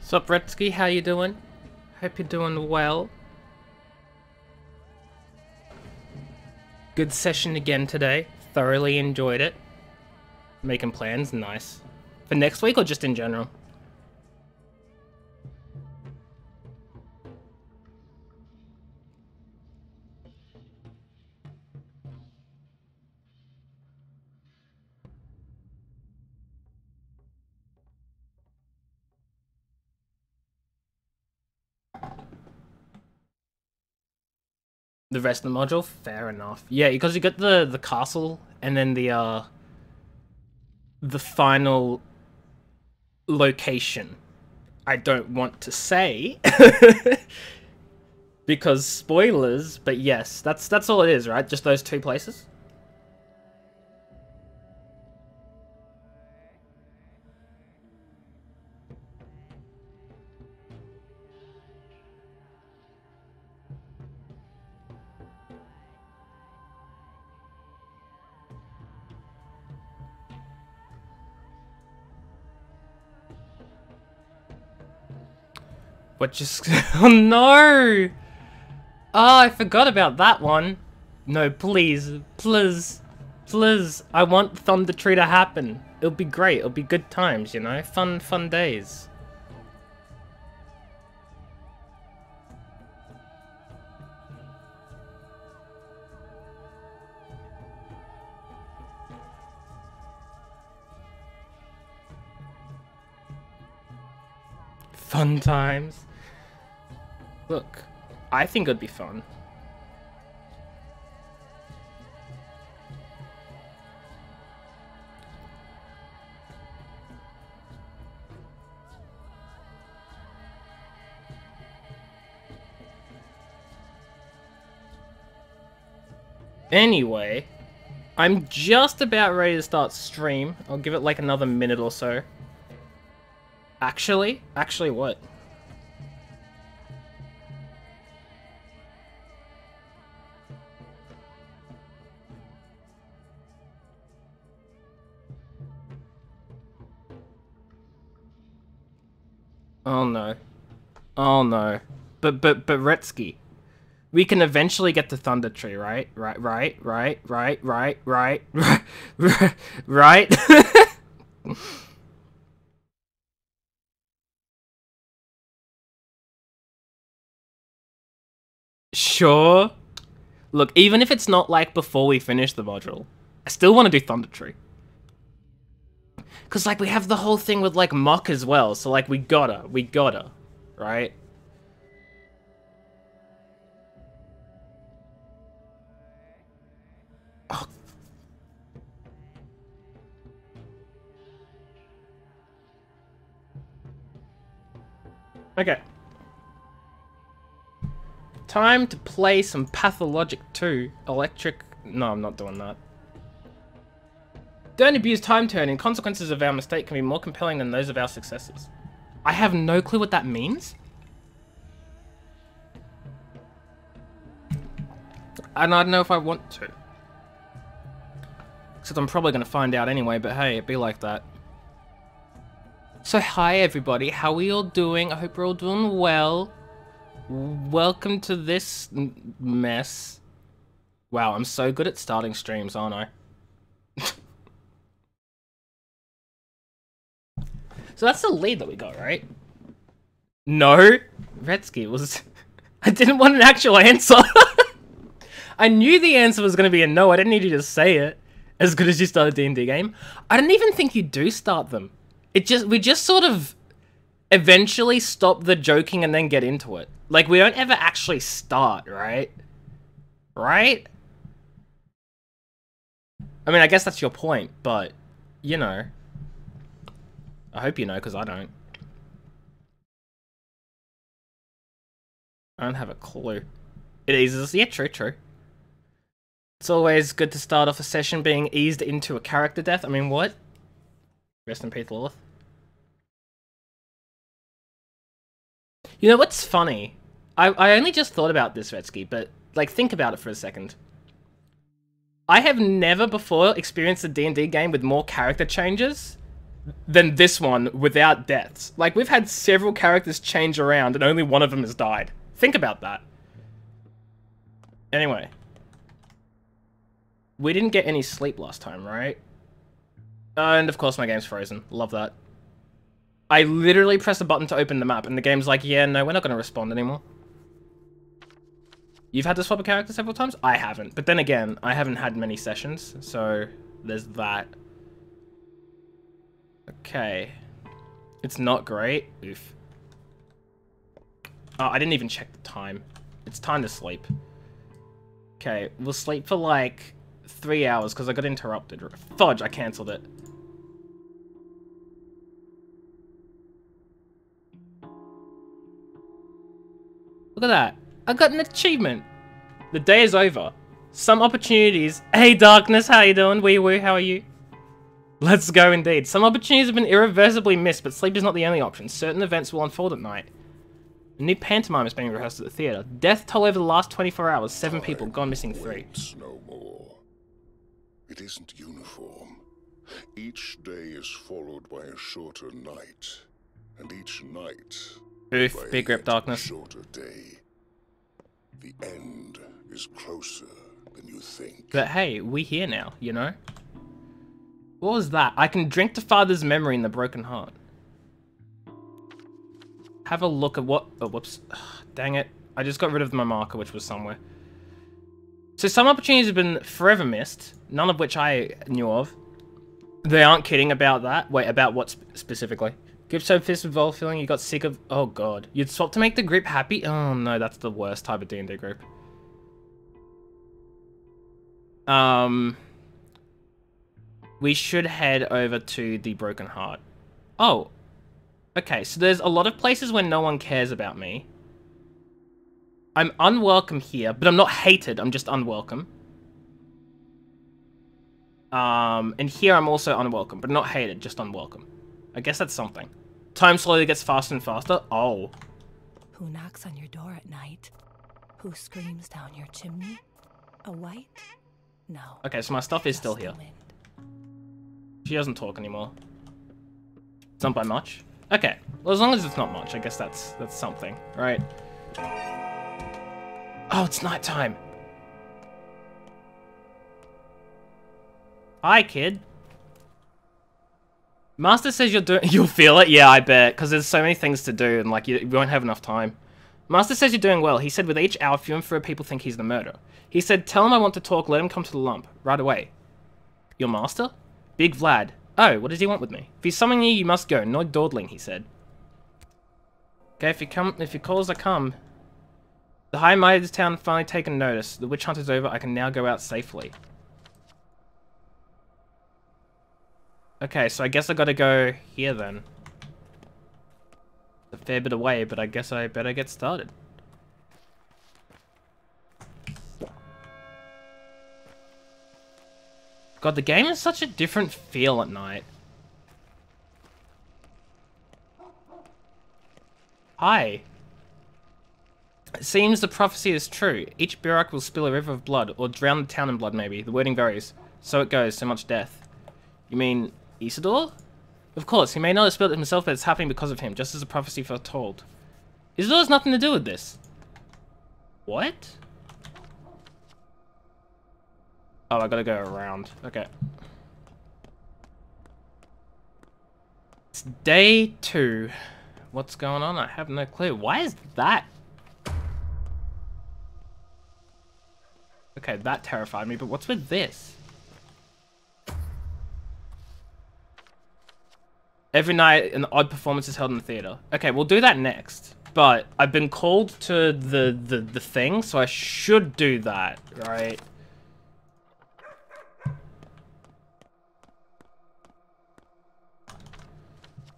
Sup, Retsky? How you doing? Hope you're doing well. Good session again today. Thoroughly enjoyed it. Making plans, nice. For next week or just in general? The rest of the module? Fair enough. Yeah, because you got the castle and then the final location. I don't want to say because spoilers, but yes, that's all it is, right? Just those two places? What just... Oh no! Oh, I forgot about that one. No, please, please, please. I want Thunder Tree to happen. It'll be great. It'll be good times, you know? Fun days. Fun times. Look, I think it'd be fun. Anyway, I'm just about ready to start stream. I'll give it like another minute or so. Actually what? Oh no. Oh no. But Retsky. We can eventually get to Thunder Tree, right? Right. Right? Sure. Look, even if it's not like before we finish the module, I still want to do Thunder Tree. Cause like we have the whole thing with like Mach as well, so like we gotta, right? Oh. Okay. Time to play some Pathologic 2. Electric... No, I'm not doing that. Don't abuse time turning. Consequences of our mistake can be more compelling than those of our successes. I have no clue what that means. And I don't know if I want to. Except I'm probably going to find out anyway, but hey, it'd be like that. So hi everybody, how are you all doing? I hope you're all doing well. Welcome to this mess. Wow, I'm so good at starting streams, aren't I? So that's the lead that we got, right? No? Retsky was... I didn't want an actual answer. I knew the answer was going to be a no. I didn't need you to say it. As good as you start a D&D game. I didn't even think you do start them. We just sort of eventually stop the joking and then get into it. Like, we don't ever actually start, right? Right? I mean, I guess that's your point, but, you know. I hope you know, because I don't. I don't have a clue. It eases... Yeah, true. It's always good to start off a session being eased into a character death. I mean, what? Rest in peace, Lilith. You know what's funny? I only just thought about this, Retsky, but, like, think about it for a second. I have never before experienced a D&D game with more character changes than this one without deaths. Like, we've had several characters change around and only one of them has died. Think about that. Anyway. We didn't get any sleep last time, right? And of course my game's frozen. Love that. I literally pressed a button to open the map and the game's like, yeah, no, we're not going to respond anymore. You've had to swap a character several times? I haven't. But then again, I haven't had many sessions, so there's that. Okay. It's not great. Oof. Oh, I didn't even check the time. It's time to sleep. Okay, we'll sleep for like 3 hours because I got interrupted. Fudge, I cancelled it. Look at that. I got an achievement. The day is over. Some opportunities. Hey, Darkness, how you doing? Wee woo, how are you? Let's go indeed. Some opportunities have been irreversibly missed, but sleep is not the only option. Certain events will unfold at night. A new pantomime is being rehearsed at the theatre. Death toll over the last 24 hours. 7 people, gone missing 3. No more. It isn't uniform. Each day is followed by a shorter night. And each night... Oof, big grip, Darkness. Shorter day. The end is closer than you think. But hey, we here now, you know? What was that? I can drink to Father's memory in the broken heart. Have a look at what... Oh, whoops. Ugh, dang it. I just got rid of my marker, which was somewhere. So some opportunities have been forever missed, none of which I knew of. They aren't kidding about that. Wait, about what specifically? Grip so fist with Vol feeling you got sick of... Oh god. You'd swap to make the grip happy? Oh no, that's the worst type of D&D group. We should head over to the Broken Heart. Oh. Okay, so there's a lot of places where no one cares about me. I'm unwelcome here, but I'm not hated, I'm just unwelcome. And here I'm also unwelcome, but not hated, just unwelcome. I guess that's something. Time slowly gets faster and faster. Oh. Who knocks on your door at night? Who screams down your chimney? A white? No. Okay, so my stuff is still here. She doesn't talk anymore. It's not by much. Okay. Well, as long as it's not much, I guess that's something, right? Oh, it's nighttime. Hi, kid. Master says you'll feel it? Yeah, I bet, because there's so many things to do, and like, you won't have enough time. Master says you're doing well. He said with each hour, fewer and fewer people think he's the murderer. He said, tell him I want to talk, let him come to the lump, right away. Your master? Big Vlad. Oh, what does he want with me? If he's summoning you, you must go, no dawdling, he said. Okay, if he calls, I come. The High Might of this town finally taken notice. The witch hunt is over, I can now go out safely. Okay, so I guess I gotta go here then. A fair bit away, but I guess I better get started. God, the game is such a different feel at night. Hi. It seems the prophecy is true. Each Burak will spill a river of blood, or drown the town in blood maybe. The wording varies. So it goes, so much death. You mean Isidore? Of course, he may not have spilled it himself, but it's happening because of him, just as the prophecy foretold. Isidore has nothing to do with this. What? Oh, I gotta go around. Okay. It's day 2. What's going on? I have no clue. Why is that? Okay, that terrified me, but what's with this? Every night, an odd performance is held in the theater. Okay, we'll do that next. But I've been called to the thing, so I should do that, right?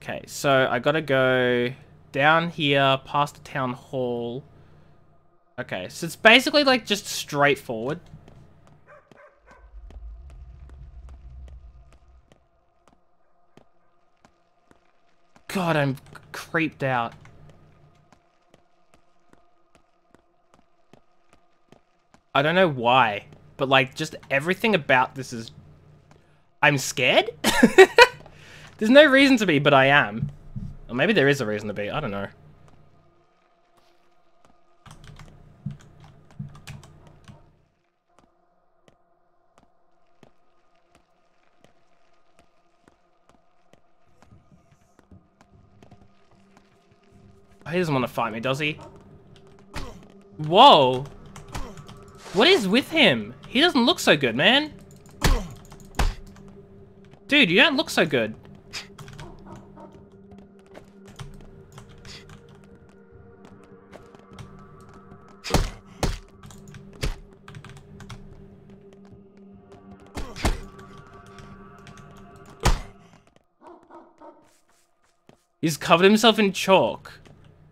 Okay, so I gotta go down here, past the town hall. Okay, so it's basically like just straightforward. God, I'm creeped out. I don't know why, but like just everything about this is... I'm scared? There's no reason to be, but I am. Or maybe there is a reason to be. I don't know. He doesn't want to fight me, does he? Whoa. What is with him? He doesn't look so good, man. Dude, you don't look so good. He's covered himself in chalk.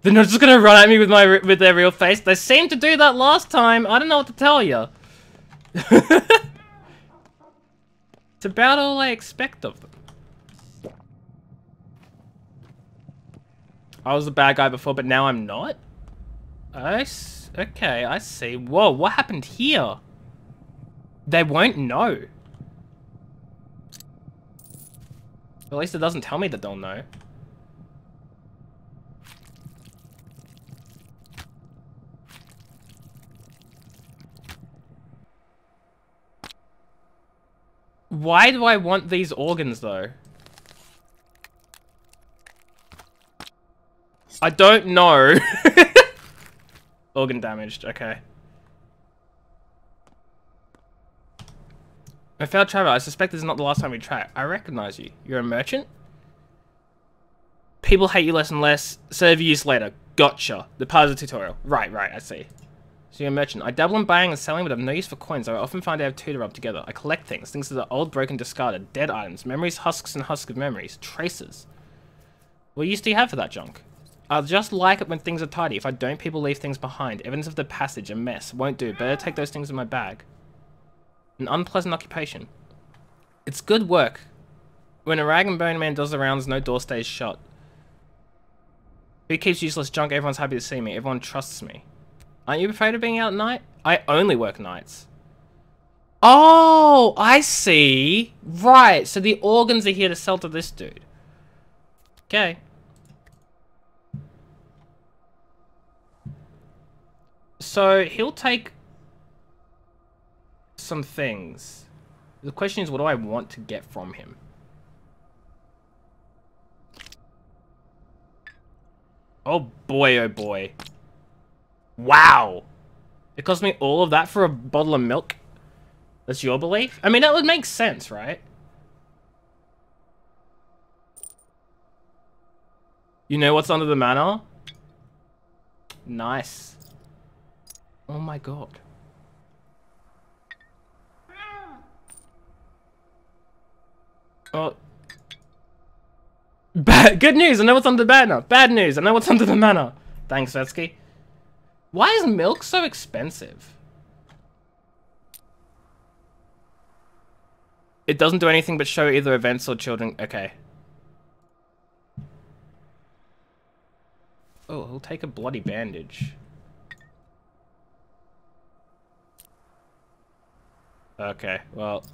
They're not just gonna run at me with their real face. They seemed to do that last time. I don't know what to tell you. It's about all I expect of them. I was the bad guy before, but now I'm not? Okay, I see. Whoa, what happened here? They won't know. At least it doesn't tell me that they'll know. Why do I want these organs, though? I don't know. Organ damaged, okay. I failed travel. I suspect this is not the last time we try. I recognize you. You're a merchant? People hate you less and less. Serve use later. Gotcha. The part of the tutorial. Right, I see. So you're a merchant. I dabble in buying and selling, but I have no use for coins. I often find I have two to rub together. I collect things. Things that are old, broken, discarded. Dead items. Memories, husks, and husks of memories. Traces. What use do you have for that junk? I just like it when things are tidy. If I don't, people leave things behind. Evidence of the passage. A mess. Won't do. Better take those things in my bag. An unpleasant occupation. It's good work. When a rag and bone man does the rounds, no door stays shut. Who keeps useless junk? Everyone's happy to see me. Everyone trusts me. Aren't you afraid of being out at night? I only work nights. Oh, I see. Right, so the organs are here to sell to this dude. Okay. So, he'll take some things. The question is, what do I want to get from him? Oh boy, oh boy. Wow. It cost me all of that for a bottle of milk? That's your belief? I mean, that would make sense, right? You know what's under the manor? Nice. Oh my god. Oh. Good news, I know what's under the manor. Bad news, I know what's under the manor. Thanks, Vetsky. Why is milk so expensive? It doesn't do anything but show either events or children. Okay. Oh, he'll take a bloody bandage. Okay, well.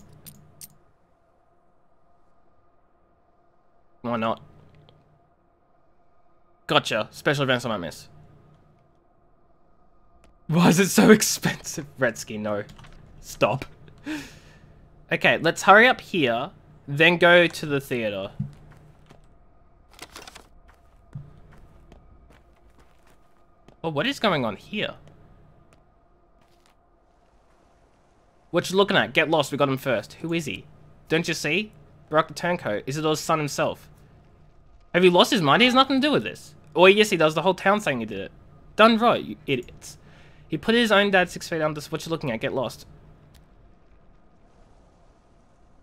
Why not? Gotcha. Special events I might miss. Why is it so expensive? Retsky, no. Stop. Okay, let's hurry up here, then go to the theater. Oh, what is going on here? What you looking at? Get lost, we got him first. Who is he? Don't you see? Barak the Turncoat, Isidor's son himself. Have you lost his mind? He has nothing to do with this. Or yes, he does. The whole town saying he did it. Done right, you idiots. He put his own dad 6 feet under. What you looking at? Get lost.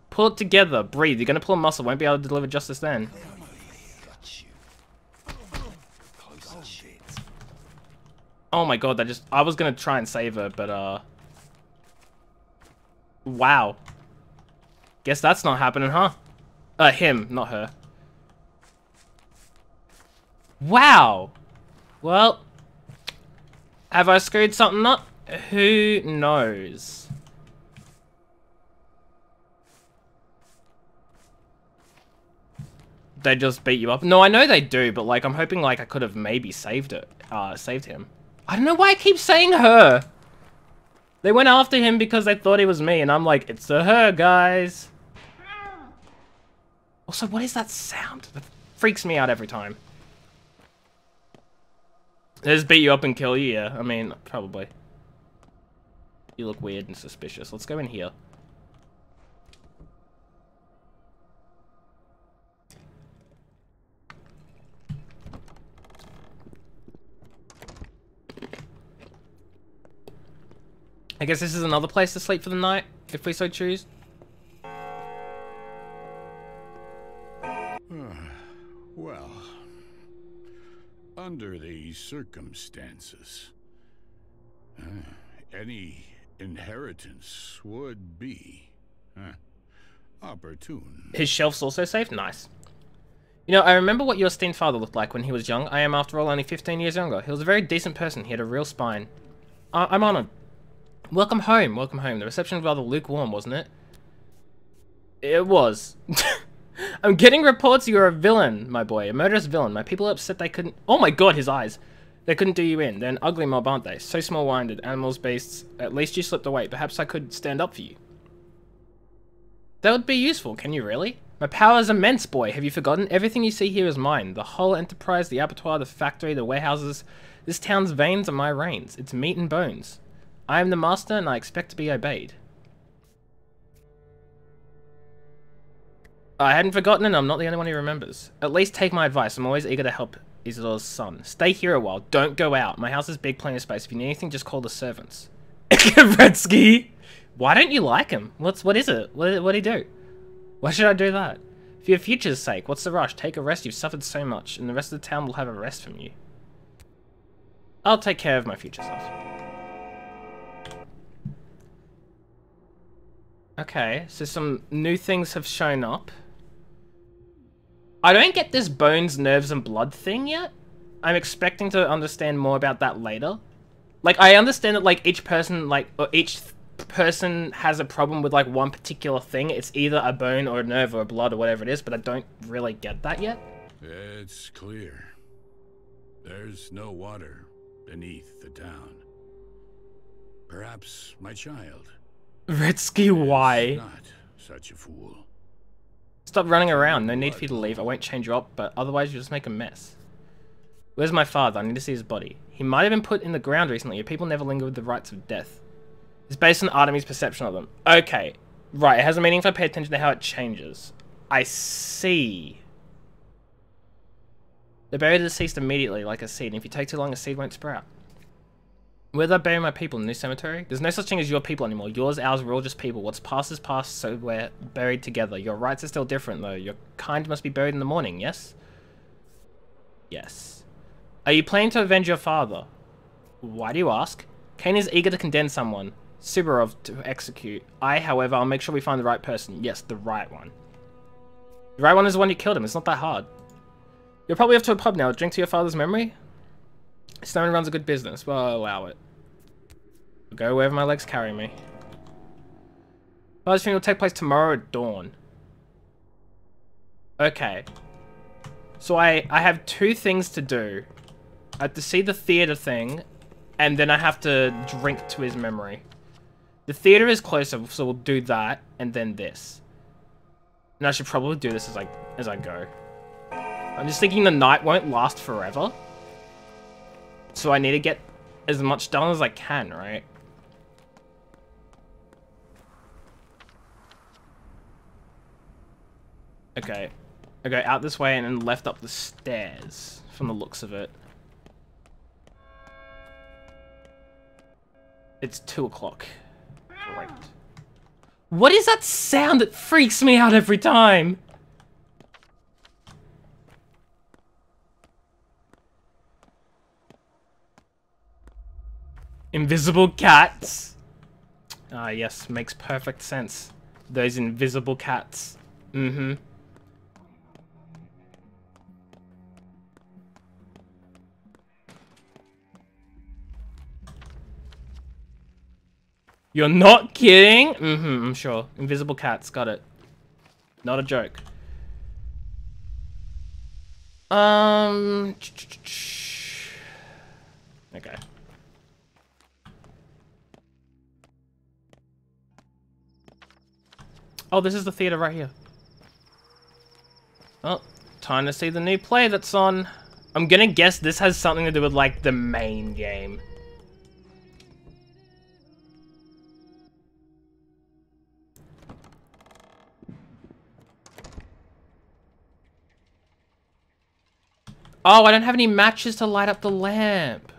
Pull it together. Breathe. You're gonna pull a muscle. Won't be able to deliver justice then. Oh my god, I was gonna try and save her, but wow. Guess that's not happening, huh? Him, not her. Wow. Well, have I screwed something up? Who knows? They just beat you up. No, I know they do, but like I'm hoping like I could have maybe saved him. I don't know why I keep saying her. They went after him because they thought he was me, and I'm like, it's a her, guys. Also, what is that sound? That freaks me out every time. They just beat you up and kill you, yeah. I mean, probably. You look weird and suspicious. Let's go in here. I guess this is another place to sleep for the night, if we so choose. Well, under these circumstances, any inheritance would be opportune. His shelf's also safe? Nice. You know, I remember what your esteemed father looked like when he was young. I am, after all, only 15 years younger. He was a very decent person. He had a real spine. I'm honored. Welcome home. Welcome home. The reception was rather lukewarm, wasn't it? It was. I'm getting reports you're a villain, my boy. A murderous villain. My people are upset they couldn't... Oh my god, his eyes. They couldn't do you in. They're an ugly mob, aren't they? So small-minded. Animals, beasts. At least you slipped away. Perhaps I could stand up for you. That would be useful. Can you really? My power is immense, boy. Have you forgotten? Everything you see here is mine. The whole enterprise, the abattoir, the factory, the warehouses. This town's veins are my reins. It's meat and bones. I am the master, and I expect to be obeyed. I hadn't forgotten, and I'm not the only one who remembers. At least take my advice. I'm always eager to help Isadore's son. Stay here a while. Don't go out. My house is big, plenty of space. If you need anything, just call the servants. Vretsky! Why don't you like him? What is it? What did he do? Why should I do that? For your future's sake, what's the rush? Take a rest. You've suffered so much, and the rest of the town will have a rest from you. I'll take care of my future self. Okay, so some new things have shown up. I don't get this bones, nerves, and blood thing yet. I'm expecting to understand more about that later. Like, I understand that, like, each person, or each person has a problem with, like, one particular thing. It's either a bone or a nerve or a blood or whatever it is, but I don't really get that yet. It's clear. There's no water beneath the town. Perhaps my child... Vretsky, why? Not such a fool. Stop running around. No need for you to leave. I won't change you up, but otherwise you'll just make a mess. Where's my father? I need to see his body. He might have been put in the ground recently. People never linger with the rites of death. It's based on Artemis' perception of them. Okay. Right, it has a meaning if I pay attention to how it changes. I see. They bury the deceased immediately, like a seed, and if you take too long, a seed won't sprout. Where did I bury my people? In the new cemetery? There's no such thing as your people anymore. Yours, ours, we're all just people. What's past is past, so we're buried together. Your rites are still different, though. Your kind must be buried in the morning, yes? Yes. Are you planning to avenge your father? Why do you ask? Kane is eager to condemn someone. Subarov to execute. However, I'll make sure we find the right person. Yes, the right one. The right one is the one who killed him. It's not that hard. You're probably off to a pub now. Drink to your father's memory? Snowman runs a good business. Well, I'll allow it. I'll go wherever my legs carry me. Father's funeral will take place tomorrow at dawn. Okay. So I have two things to do. I have to see the theater thing, and then I have to drink to his memory. The theater is closer, so we'll do that, and then this. And I should probably do this as I go. I'm just thinking the night won't last forever. So I need to get as much done as I can, right? Okay. I go out this way and then left up the stairs, from the looks of it. It's 2 o'clock. Great. What is that sound that freaks me out every time? Invisible cats. Ah, yes, makes perfect sense. Those invisible cats. Mm-hmm. You're not kidding? I'm sure. Invisible cats, got it. Not a joke. Okay. Oh, this is the theater right here. Oh, time to see the new play that's on. I'm gonna guess this has something to do with, like, the main game. Oh, I don't have any matches to light up the lamp.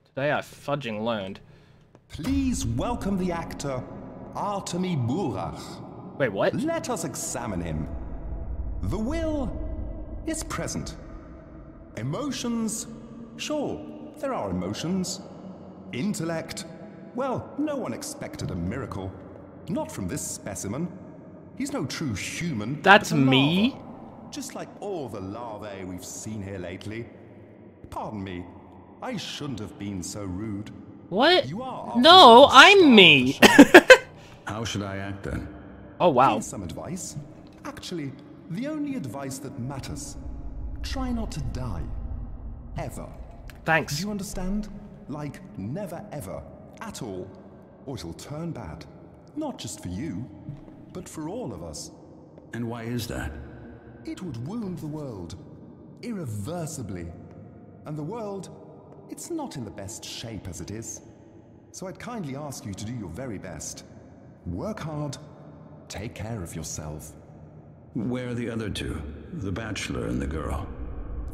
Today I fudging learned. Please welcome the actor, Artemi Burach. Wait, what? Let us examine him. The will is present. Emotions, sure, there are emotions. Intellect, well, no one expected a miracle. Not from this specimen. He's no true human. That's but a me? larva, just like all the larvae we've seen here lately. Pardon me, I shouldn't have been so rude. What? You are, after No, all, the I'm star of me. the show. How should I act then? Oh, wow. Here's some advice. Actually, the only advice that matters. Try not to die. Ever. Thanks. Do you understand? Like, never ever. At all. Or it'll turn bad. Not just for you, but for all of us. And why is that? It would wound the world. Irreversibly. And the world, it's not in the best shape as it is. So I'd kindly ask you to do your very best. Work hard. Take care of yourself. Where are the other two? The bachelor and the girl.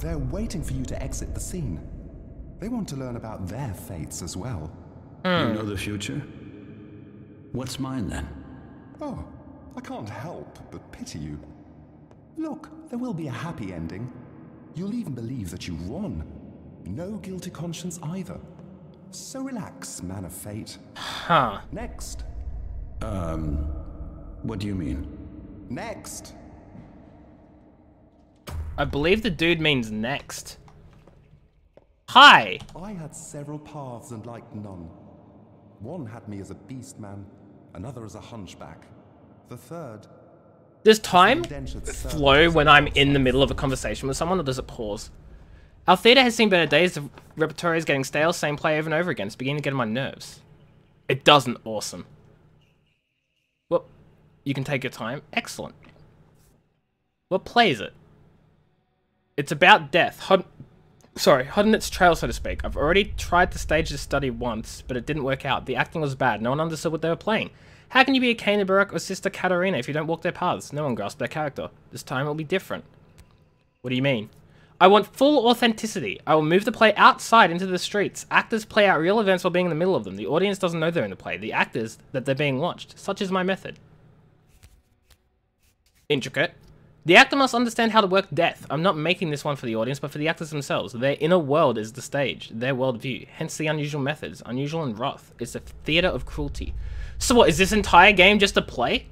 They're waiting for you to exit the scene. They want to learn about their fates as well. You know the future? What's mine then? Oh, I can't help but pity you. Look, there will be a happy ending. You'll even believe that you won. No guilty conscience either. So relax, man of fate. Huh. Next. What do you mean? Next. I believe the dude means next. Hi. I had several paths and liked none. One had me as a beast man, another as a hunchback. The third... Does time indentured flow servant. when I'm in the middle of a conversation with someone, or does it pause? Our theater has seen better days. The repertoire is getting stale. Same play over and over again. It's beginning to get on my nerves. It doesn't. Awesome. Well, you can take your time. Excellent. What play is it? It's about death. Hot in its trail, so to speak. I've already tried to stage this study once, but it didn't work out. The acting was bad. No one understood what they were playing. How can you be a Kane Barak or Sister Katarina if you don't walk their paths? No one grasped their character. This time it will be different. What do you mean? I want full authenticity. I will move the play outside into the streets. Actors play out real events while being in the middle of them. The audience doesn't know they're in the play. The actors that they're being watched. Such is my method. Intricate. The actor must understand how to work death. I'm not making this one for the audience, but for the actors themselves. Their inner world is the stage, their worldview. Hence the unusual methods. Unusual and rough. It's a theater of cruelty. So what, is this entire game just a play?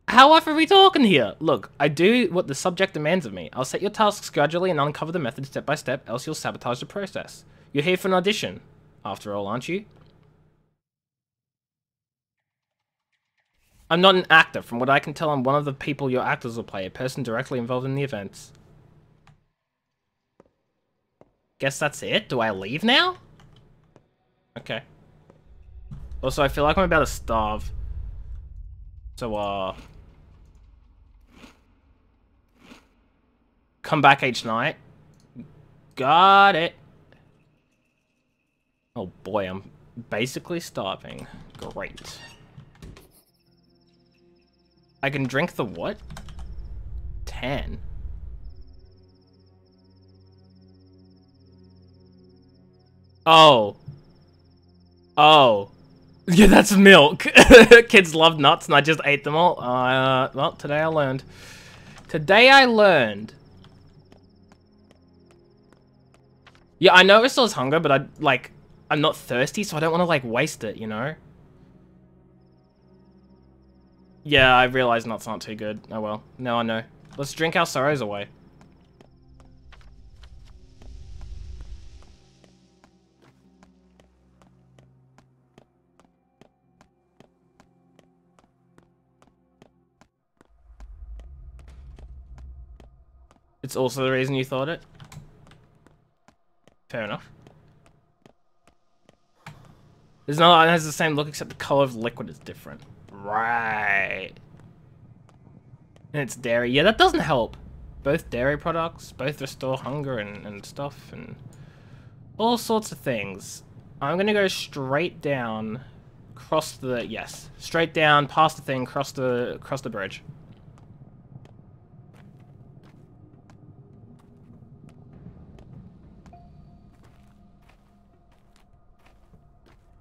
How often are we talking here? Look, I do what the subject demands of me. I'll set your tasks gradually and uncover the method step by step, else you'll sabotage the process. You're here for an audition, after all, aren't you? I'm not an actor. From what I can tell, I'm one of the people your actors will play, a person directly involved in the events. Guess that's it? Do I leave now? Okay. Also, I feel like I'm about to starve. So, come back each night. Got it. Oh boy, I'm basically starving. Great. I can drink the what? 10. Oh. Oh. Yeah, that's milk. Kids love nuts and I just ate them all. Well, today I learned. Today I learned. Yeah, I know it still has hunger, but I'm not thirsty, so I don't want to, like, waste it, you know? Yeah, I realize nuts aren't too good. Oh well, now I know. Let's drink our sorrows away. It's also the reason you thought it? Fair enough. There's no, it has the same look except the color of the liquid is different. Right. And it's dairy. Yeah, that doesn't help. Both dairy products, both restore hunger and stuff, and all sorts of things. I'm gonna go straight down, cross the, yes, straight down, past the thing, cross the bridge.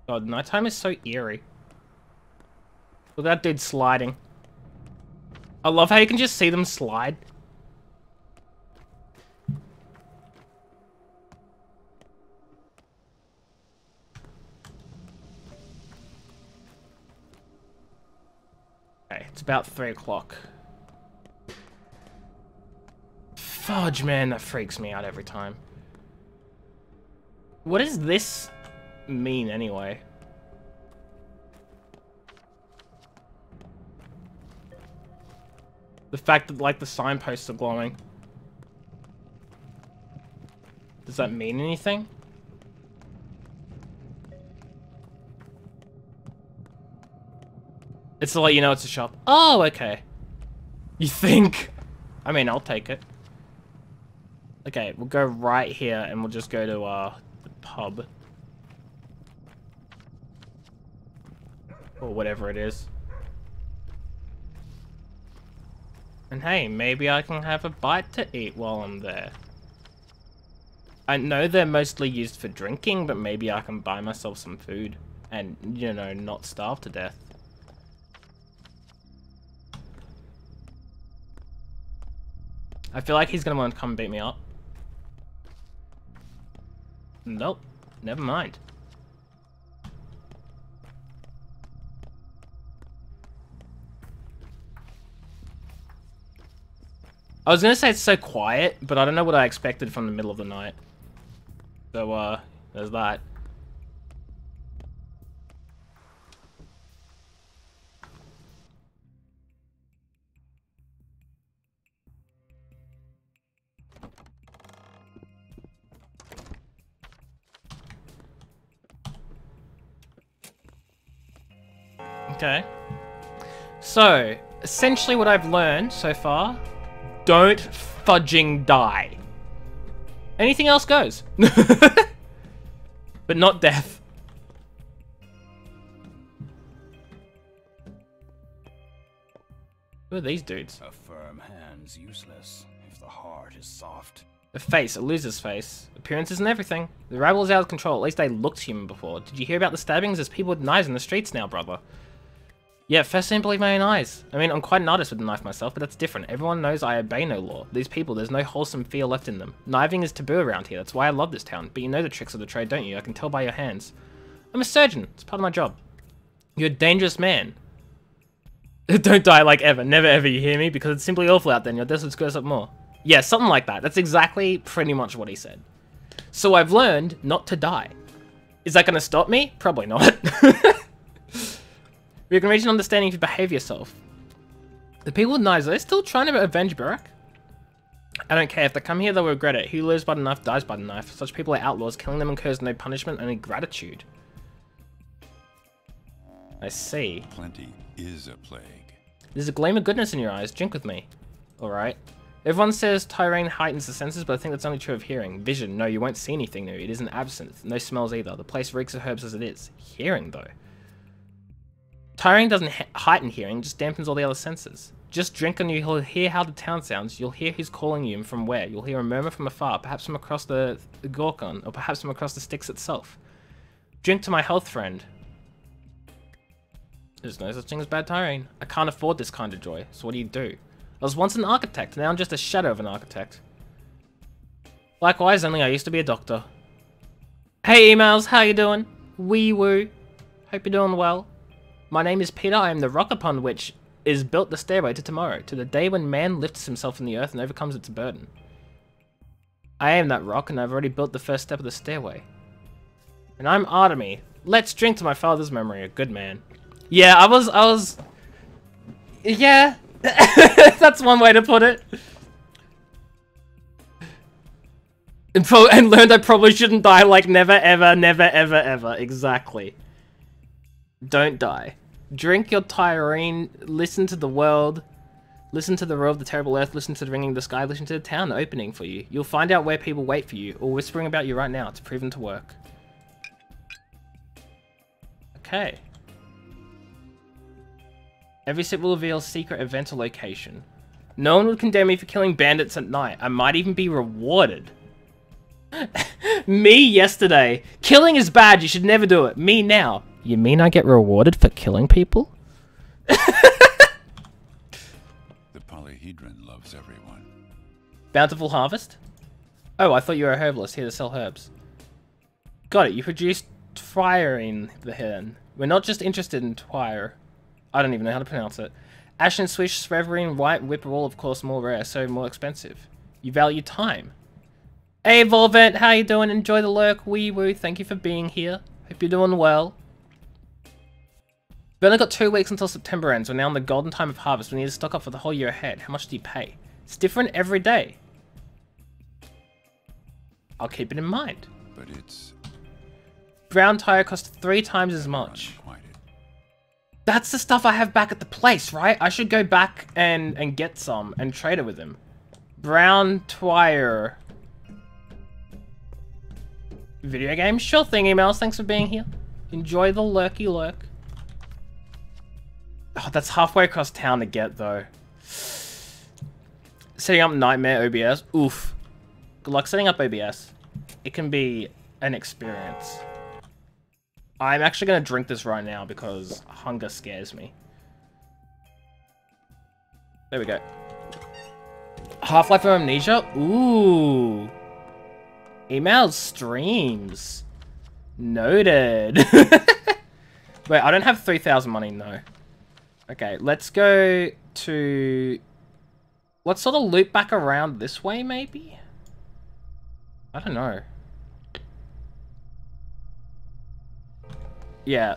God, nighttime is so eerie. Look at that dude sliding. I love how you can just see them slide. Okay, it's about 3 o'clock. Fudge, man, that freaks me out every time. What does this mean anyway? The fact that, like, the signposts are glowing. Does that mean anything? It's to let you know it's a shop. Oh, okay. You think? I mean, I'll take it. Okay, we'll go right here and we'll just go to, the pub. Or whatever it is. And hey, maybe I can have a bite to eat while I'm there. I know they're mostly used for drinking, but maybe I can buy myself some food. And, you know, not starve to death. I feel like he's gonna want to come beat me up. Nope. Never mind. I was gonna say it's so quiet, but I don't know what I expected from the middle of the night. So, there's that. Okay. So, essentially what I've learned so far, don't fudging die. Anything else goes. But not death. Who are these dudes? A firm hand's useless if the heart is soft. The face, a loser's face. Appearance isn't everything. The rabble is out of control. At least they looked human before. Did you hear about the stabbings? There's people with knives in the streets now, brother. Yeah, first I didn't believe my own eyes. I mean, I'm quite an artist with a knife myself, but that's different. Everyone knows I obey no law. These people, there's no wholesome fear left in them. Kniving is taboo around here. That's why I love this town. But you know the tricks of the trade, don't you? I can tell by your hands. I'm a surgeon. It's part of my job. You're a dangerous man. Don't die like ever. Never ever, you hear me? Because it's simply awful out there and your desert goes up more. Yeah, something like that. That's exactly pretty much what he said. So I've learned not to die. Is that going to stop me? Probably not. You can reach an understanding if you behave yourself. The people with knives, are they still trying to avenge Barack? I don't care. If they come here, they'll regret it. Who lives by the knife dies by the knife. Such people are outlaws. Killing them incurs no punishment, only gratitude. I see. Plenty is a plague. There's a gleam of goodness in your eyes. Drink with me. Alright. Everyone says Tyrane heightens the senses, but I think that's only true of hearing. Vision, no, you won't see anything new. It isn't absinthe. No smells either. The place reeks of herbs as it is. Hearing, though. Tyrane doesn't heighten hearing, just dampens all the other senses. Just drink and you'll hear how the town sounds. You'll hear who's calling you and from where. You'll hear a murmur from afar, perhaps from across the Gorkon, or perhaps from across the Styx itself. Drink to my health, friend. There's no such thing as bad Tyrane. I can't afford this kind of joy, so what do? I was once an architect, now I'm just a shadow of an architect. Likewise, only I used to be a doctor. Hey emails, how you doing? Wee woo. Hope you're doing well. My name is Peter, I am the rock upon which is built the stairway to tomorrow, to the day when man lifts himself from the earth and overcomes its burden. I am that rock, and I've already built the first step of the stairway. And I'm Artemy. Let's drink to my father's memory, a good man. Yeah, I was... Yeah, that's one way to put it. And learned I probably shouldn't die, like never ever, never ever ever. Exactly. Don't die. Drink your Tyrene, listen to the world. Listen to the roar of the terrible earth, listen to the ringing of the sky, listen to the town opening for you. You'll find out where people wait for you, or whispering about you right now. It's proven to work. Okay. Every sip will reveal a secret event or location. No one would condemn me for killing bandits at night. I might even be rewarded. Me yesterday. Killing is bad, you should never do it. Me now. You mean I get rewarded for killing people? Polyhedron loves everyone. Bountiful harvest? Oh, I thought you were a herbalist here to sell herbs. Got it, you produced fire in the hen. We're not just interested in twire. I don't even know how to pronounce it. Ashen Swish, Sveverine, White, Whip are all of course more rare, so more expensive. You value time. Hey Volvent, how you doing? Enjoy the lurk, wee woo, thank you for being here. Hope you're doing well. We've only got 2 weeks until September ends. We're now in the golden time of harvest. We need to stock up for the whole year ahead. How much do you pay? It's different every day. I'll keep it in mind. But it's... Brown tire costs 3 times as much. That's the stuff I have back at the place, right? I should go back and get some and trade it with him. Brown tire. Video game? Sure thing, emails. Thanks for being here. Enjoy the lurky lurk. Oh, that's halfway across town to get, though. Setting up Nightmare OBS. Oof. Good luck setting up OBS. It can be an experience. I'm actually going to drink this right now because hunger scares me. There we go. Half-Life of Amnesia? Ooh. Email streams. Noted. Wait, I don't have 3,000 money, no. Okay, let's go to... Let's sort of loop back around this way, maybe? I don't know. Yeah.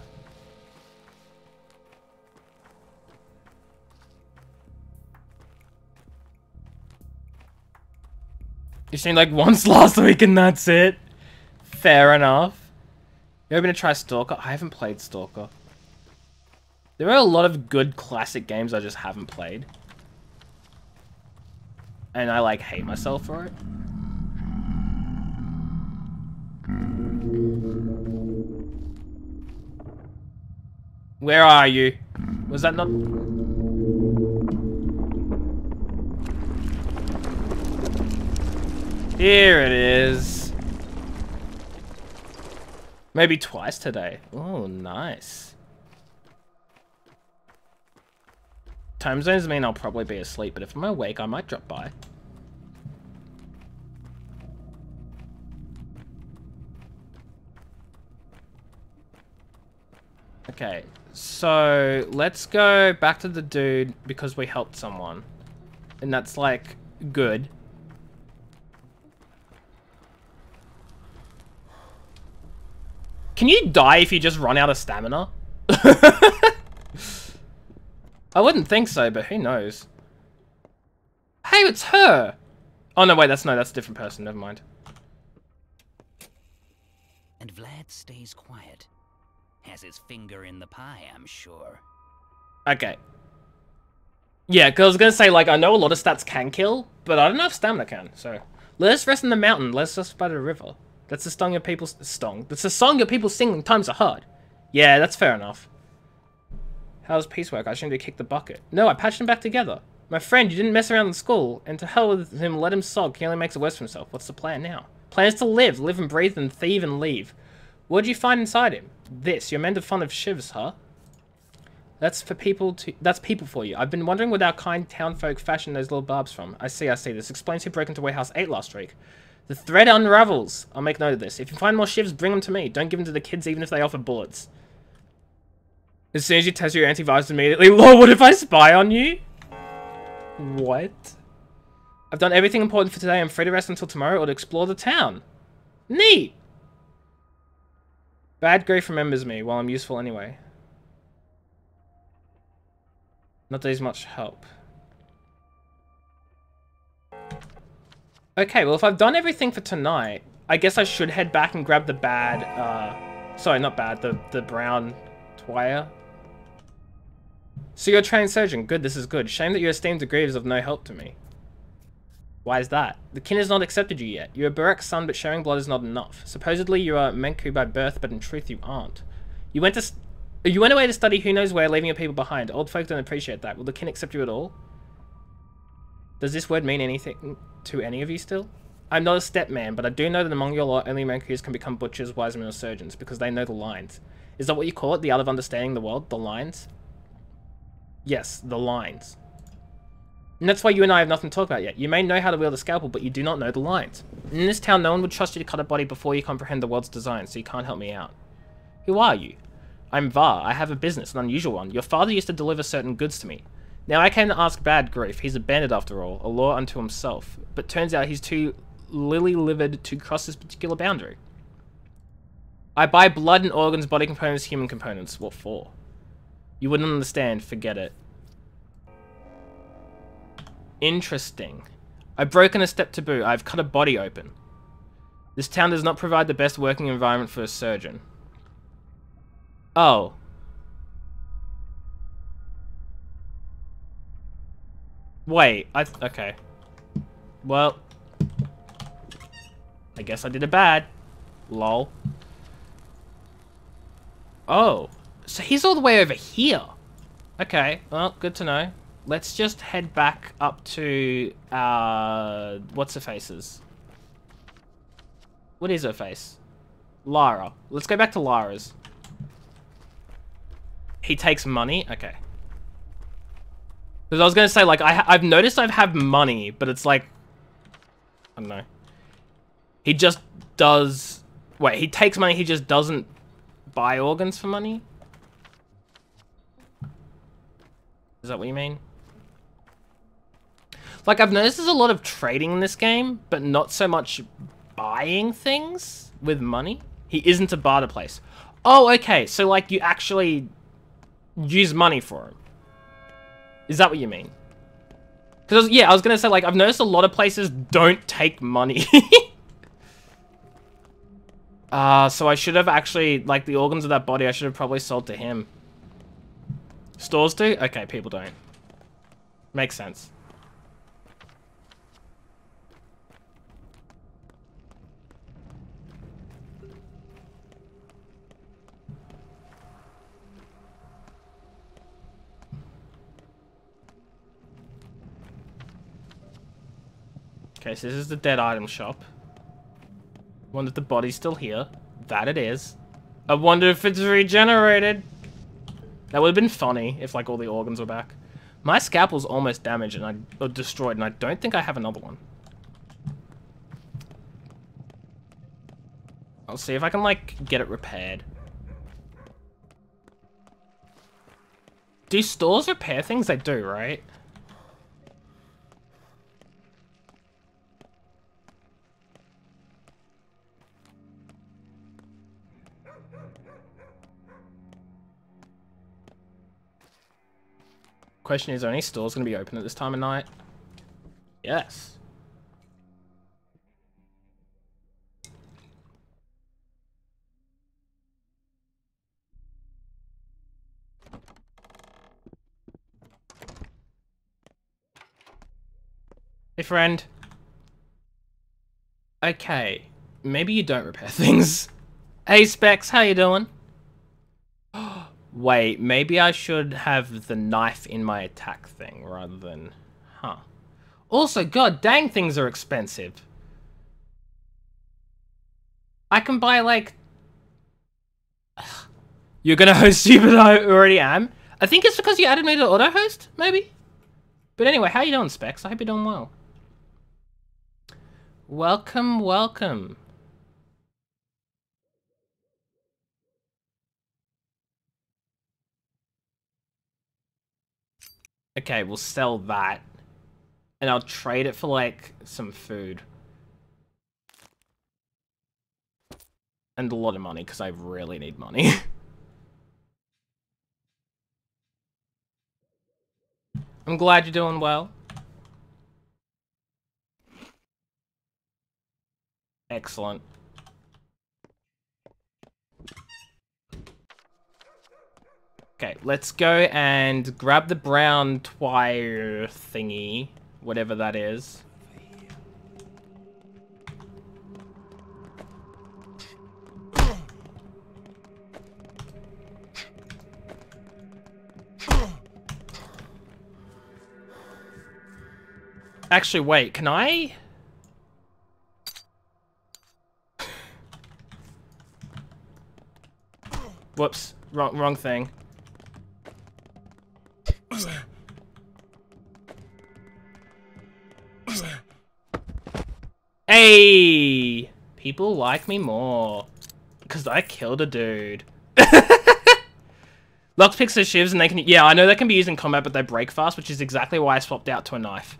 You seemed like once last week and that's it. Fair enough. You hoping to try Stalker? I haven't played Stalker. There are a lot of good classic games I just haven't played. And I, like, hate myself for it. Where are you? Was that not... Here it is. Maybe twice today. Oh, nice. Time zones mean I'll probably be asleep, but if I'm awake, I might drop by. Okay, so let's go back to the dude because we helped someone. And that's, like, good. Can you die if you just run out of stamina? I wouldn't think so, but who knows? Hey, it's her! Oh, no, wait, that's a different person. Never mind. And Vlad stays quiet. Has his finger in the pie, I'm sure. Okay. Yeah, because I was going to say, like, I know a lot of stats can kill, but I don't know if stamina can, so... Let us rest in the mountain. Let us rest by the river. That's the song your people... That's the song your people sing when times are hard. Yeah, that's fair enough. How's piecework? I shouldn't have kicked the bucket. No, I patched him back together. My friend, you didn't mess around in school. And to hell with him, let him sog. He only makes it worse for himself. What's the plan now? Plan is to live and breathe and thieve and leave. What did you find inside him? This. You're meant to fun of shivs, huh? That's people for you. I've been wondering where our kind townfolk fashioned those little barbs from. I see. This explains who broke into Warehouse 8 last week. The thread unravels. I'll make note of this. If you find more shivs, bring them to me. Don't give them to the kids even if they offer bullets. As soon as you test your antivirus immediately. Lord, what if I spy on you? What? I've done everything important for today. I'm free to rest until tomorrow or to explore the town. Neat! Bad grief remembers me while I'm useful anyway. Not that he's much help. Okay, well, if I've done everything for tonight, I guess I should head back and grab the bad, sorry, not bad, the brown Twire. So you're a trained surgeon. Good, this is good. Shame that your esteemed degree is of no help to me. Why is that? The kin has not accepted you yet. You're Burek's son, but sharing blood is not enough. Supposedly you are Menku by birth, but in truth you aren't. You went away to study who knows where, leaving your people behind. Old folk don't appreciate that. Will the kin accept you at all? Does this word mean anything to any of you still? I'm not a stepman, but I do know that among your lot, only Menkus can become butchers, wise men, or surgeons, because they know the lines. Is that what you call it? The art of understanding the world? The lines? Yes, the lines. And that's why you and I have nothing to talk about yet. You may know how to wield a scalpel, but you do not know the lines. In this town, no one would trust you to cut a body before you comprehend the world's design, so you can't help me out. Who are you? I'm Var. I have a business, an unusual one. Your father used to deliver certain goods to me. Now I came to ask Bad Grief. He's a bandit after all, a law unto himself. But turns out he's too lily-livered to cross this particular boundary. I buy blood and organs, body components, human components. What for? You wouldn't understand. Forget it. Interesting. I've broken a step taboo. I've cut a body open. This town does not provide the best working environment for a surgeon. Oh. Wait, okay. Well. I guess I did it bad. Lol. Oh. So he's all the way over here. Okay, well, good to know. Let's just head back up to, what's her face's? What is her face? Lara. Let's go back to Lara's. He takes money? Okay. Because I was going to say, like, I've noticed I have money, but it's like, I don't know. He just does, wait, he takes money, he just doesn't buy organs for money? Is that what you mean? Like, I've noticed there's a lot of trading in this game, but not so much buying things with money. He isn't a barter place. Oh, okay. So, like, you actually use money for him. Is that what you mean? Because, yeah, I was going to say, like, I've noticed a lot of places don't take money. So I should have actually, like, the organs of that body, I should have probably sold to him. Stores do? Okay, people don't. Makes sense. Okay, so this is the dead item shop. Wonder if the body's still here. That it is. I wonder if it's regenerated. That would have been funny if, like, all the organs were back. My scalpel's almost damaged or destroyed, and I don't think I have another one. I'll see if I can, like, get it repaired. Do stores repair things? They do, right? Question is, are any stores going to be open at this time of night? Yes. Hey, friend. Okay. Maybe you don't repair things. Hey, Specs, how you doing? Wait, maybe I should have the knife in my attack thing rather than... Huh. Also, god dang, things are expensive. I can buy, like... You're gonna host stupid, I already am? I think it's because you added me to auto-host, maybe? But anyway, how you doing, Specs? I hope you're doing well. Welcome, welcome. Okay, we'll sell that. And I'll trade it for, like, some food. And a lot of money, because I really need money. I'm glad you're doing well. Excellent. Okay, let's go and grab the brown twire thingy, whatever that is. Actually, wait, can I? Whoops, wrong thing. Hey! People like me more. Because I killed a dude. Lockpicks are shivs and they can... Yeah, I know they can be used in combat, but they break fast, which is exactly why I swapped out to a knife.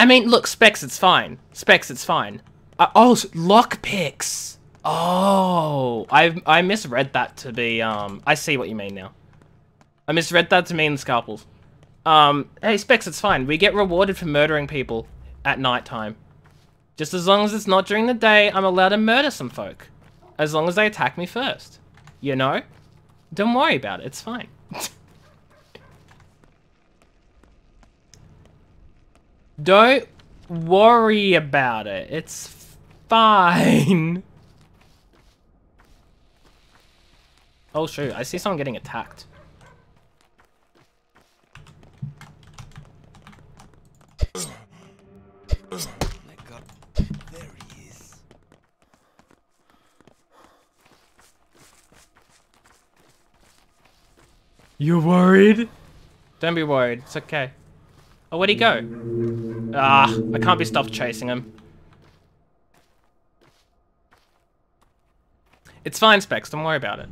I mean, look, Specs, it's fine. Specs, it's fine. Oh, lockpicks! Oh, I misread that to be, I see what you mean now. I misread that to mean scalpels. Hey, Specs, it's fine. We get rewarded for murdering people at nighttime. Just as long as it's not during the day, I'm allowed to murder some folk. As long as they attack me first. You know? Don't worry about it, it's fine. Don't worry about it, it's fine. Oh shoot, I see someone getting attacked. There he is. You're worried? Don't be worried, it's okay. Oh, where'd he go? Ah, I can't be stopped chasing him. It's fine, Specs, don't worry about it.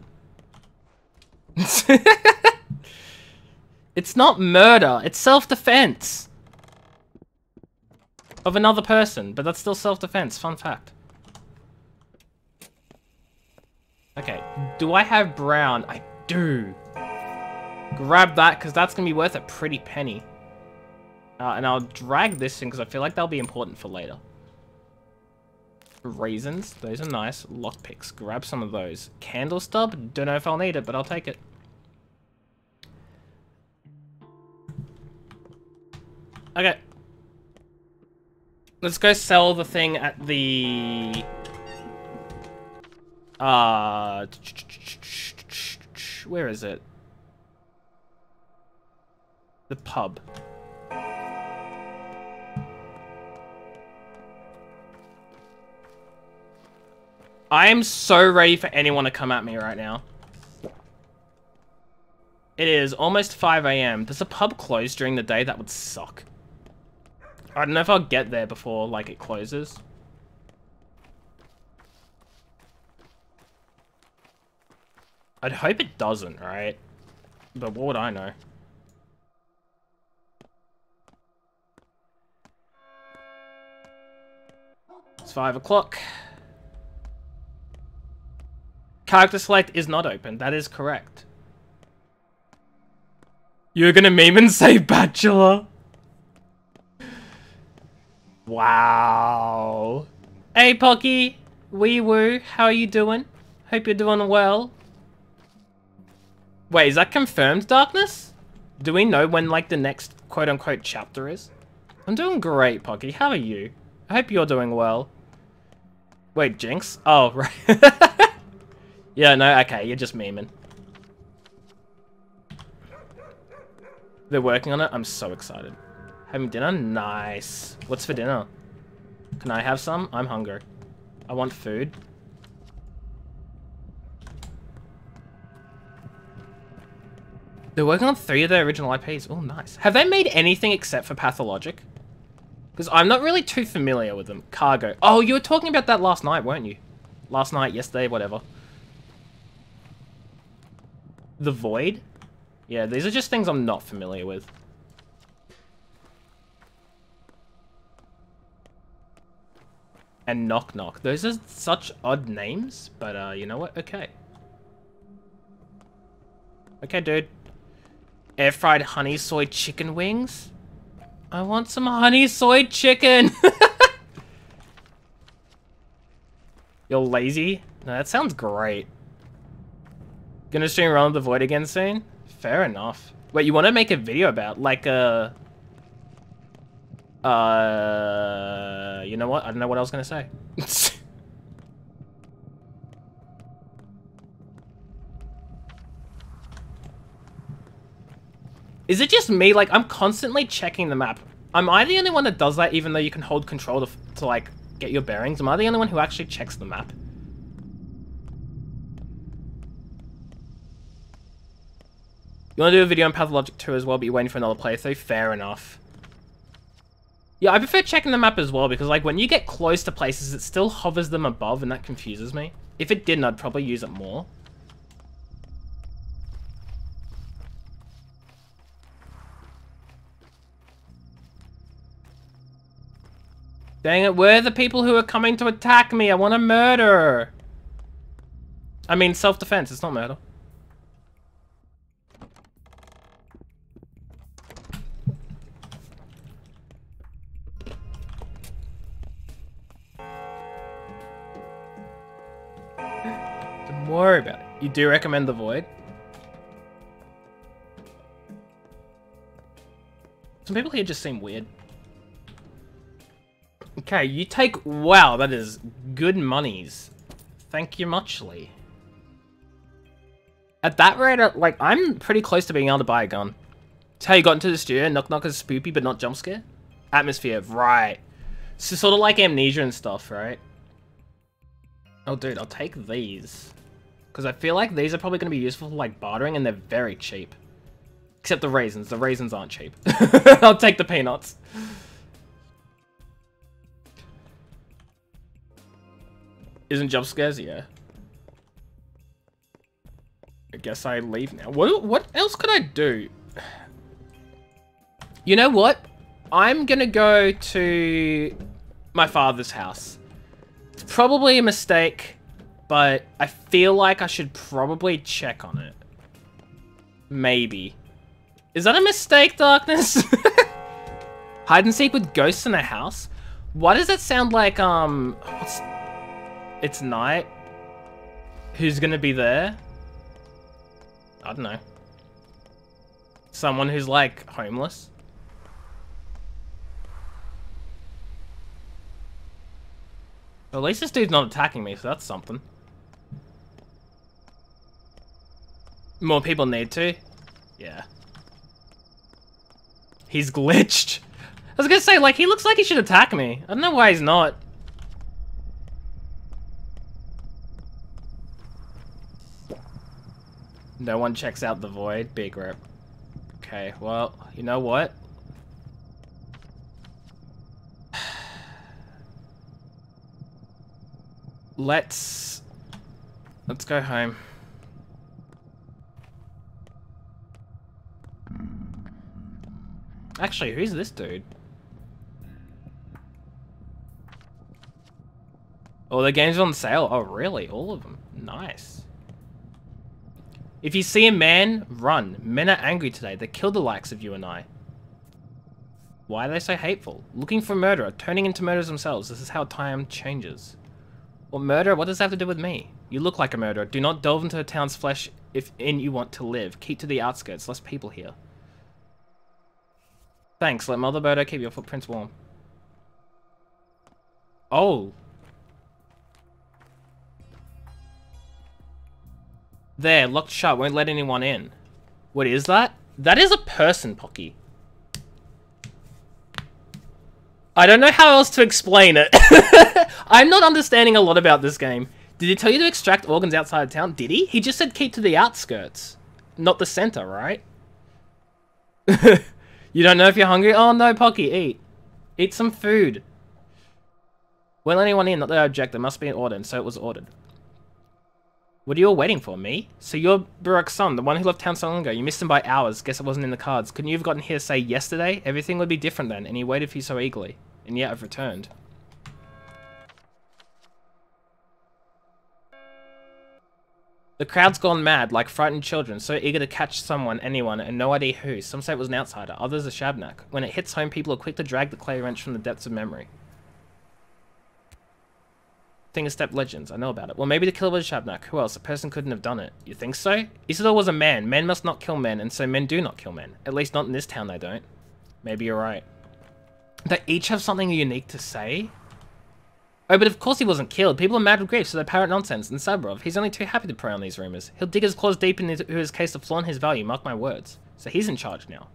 It's not murder, it's self-defense. Of another person, but that's still self-defense, fun fact. Okay, do I have brown? I do. Grab that, because that's going to be worth a pretty penny. And I'll drag this in, because I feel like that'll be important for later. Raisins, those are nice. Lockpicks, grab some of those. Candle stub, don't know if I'll need it, but I'll take it. Okay. Let's go sell the thing at the... where is it? The pub. I am so ready for anyone to come at me right now. It is almost 5 AM. Does a pub close during the day? That would suck. I don't know if I'll get there before, like, it closes. I'd hope it doesn't, right? But what would I know? It's 5 o'clock. Character select is not open. That is correct. You're gonna meme and say bachelor? Wow. Hey, Pocky. Wee woo. How are you doing? Hope you're doing well. Wait, is that confirmed, Darkness? Do we know when, like, the next quote-unquote chapter is? I'm doing great, Pocky. How are you? I hope you're doing well. Wait, Jinx? Oh, right. Yeah, no, okay, you're just memeing. They're working on it? I'm so excited. Having dinner? Nice. What's for dinner? Can I have some? I'm hungry. I want food. They're working on 3 of their original IPs. Oh, nice. Have they made anything except for Pathologic? Because I'm not really too familiar with them. Cargo. Oh, you were talking about that last night, weren't you? Last night, yesterday, whatever. The Void? Yeah, these are just things I'm not familiar with. And Knock Knock. Those are such odd names, but you know what? Okay. Okay, dude. Air fried honey soy chicken wings? I want some honey soy chicken! You're lazy? No, that sounds great. Gonna stream Realm of the Void again soon? Fair enough. Wait, you want to make a video about, like, you know what? I don't know what I was gonna say. Is it just me? Like, I'm constantly checking the map. Am I the only one that does that, even though you can hold control to like, get your bearings? Am I the only one who actually checks the map? You want to do a video on Pathologic 2 as well, but you're waiting for another playthrough? Fair enough. Yeah, I prefer checking the map as well, because, like, when you get close to places, it still hovers them above, and that confuses me. If it didn't, I'd probably use it more. Dang it, where are the people who are coming to attack me? I want to murder. I mean, self-defense, it's not murder. Don't worry about it. You do recommend the Void? Some people here just seem weird. Okay, you take... Wow, that is good monies. Thank you muchly. At that rate, like, I'm pretty close to being able to buy a gun. That's how you got into the studio. Knock Knock is spoopy, but not jump scare. Atmosphere, right. So sort of like Amnesia and stuff, right? Oh, dude, I'll take these. Because I feel like these are probably going to be useful for, like, bartering, and they're very cheap. Except the raisins. The raisins aren't cheap. I'll take the peanuts. Isn't jump scares? Yeah. I guess I leave now. What else could I do? You know what? I'm gonna go to my father's house. It's probably a mistake, but I feel like I should probably check on it. Maybe. Is that a mistake, Darkness? Hide and seek with ghosts in a house? Why does that sound like, what's... It's night? Who's gonna be there? I don't know. Someone who's, like, homeless? Well, at least this dude's not attacking me, so that's something. More people need to? Yeah. He's glitched. I was gonna say, like, he looks like he should attack me. I don't know why he's not. No one checks out the Void. Big rip. Okay, well, you know what? Let's go home. Actually, who's this dude? Oh, the game's on sale. Oh, really? All of them? Nice. If you see a man, run. Men are angry today. They killed the likes of you and I. Why are they so hateful? Looking for a murderer, turning into murderers themselves. This is how time changes. Well, murder, what does that have to do with me? You look like a murderer. Do not delve into the town's flesh if in you want to live. Keep to the outskirts. Less people here. Thanks. Let Mother Birdo keep your footprints warm. Oh. There, locked shut, won't let anyone in. What is that? That is a person, Pocky. I don't know how else to explain it. I'm not understanding a lot about this game. Did he tell you to extract organs outside of town? Did he? He just said keep to the outskirts. Not the center, right? You don't know if you're hungry? Oh no, Pocky, eat. Eat some food. Won't let anyone in, not that I object. There must be an order, and so it was ordered. What are you all waiting for, me? So you're Barak's son, the one who left town so long ago. You missed him by hours. Guess it wasn't in the cards. Couldn't you have gotten here to say yesterday? Everything would be different then, and he waited for you so eagerly. And yet I've returned. The crowd's gone mad, like frightened children, so eager to catch someone, anyone, and no idea who. Some say it was an outsider, others a Shabnak. When it hits home, people are quick to drag the clay wrench from the depths of memory. Thing of Step Legends. I know about it. Well, maybe the killer was Shabnak. Who else? A person couldn't have done it. You think so? Isidore was a man. Men must not kill men, and so men do not kill men. At least not in this town, they don't. Maybe you're right. They each have something unique to say? Oh, but of course he wasn't killed. People are mad with grief, so they parrot nonsense. And Saburov, he's only too happy to prey on these rumors. He'll dig his claws deep into his case to flaunt his value, mark my words. So he's in charge now.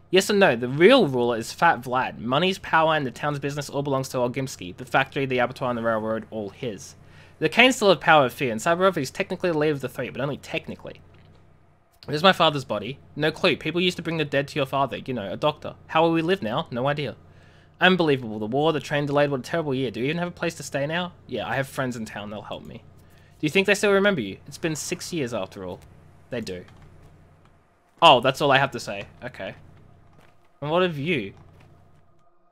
Yes and no, the real ruler is Fat Vlad. Money's power and the town's business all belongs to Olgimsky. The factory, the abattoir, and the railroad, all his. The Kanes still have power of fear, and Saburov is technically the leader of the three, but only technically. Where's my father's body? No clue. People used to bring the dead to your father. You know, a doctor. How will we live now? No idea. Unbelievable. The war, the train delayed. What a terrible year. Do you even have a place to stay now? Yeah, I have friends in town. They'll help me. Do you think they still remember you? It's been 6 years after all. They do. Oh, that's all I have to say. Okay. And what of you?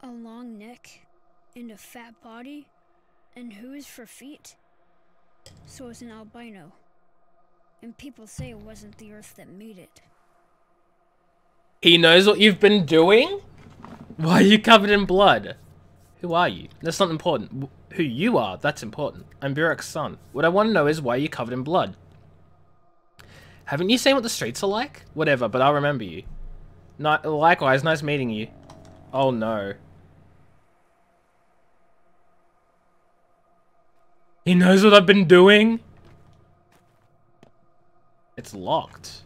A long neck and a fat body, and hooves for feet. So it's an albino. And people say it wasn't the Earth that made it. He knows what you've been doing? Why are you covered in blood? Who are you? That's not important. Who you are, that's important. I'm Burek's son. What I want to know is why you're covered in blood. Haven't you seen what the streets are like? Whatever, but I'll remember you. Likewise, nice meeting you. Oh no. He knows what I've been doing? It's locked.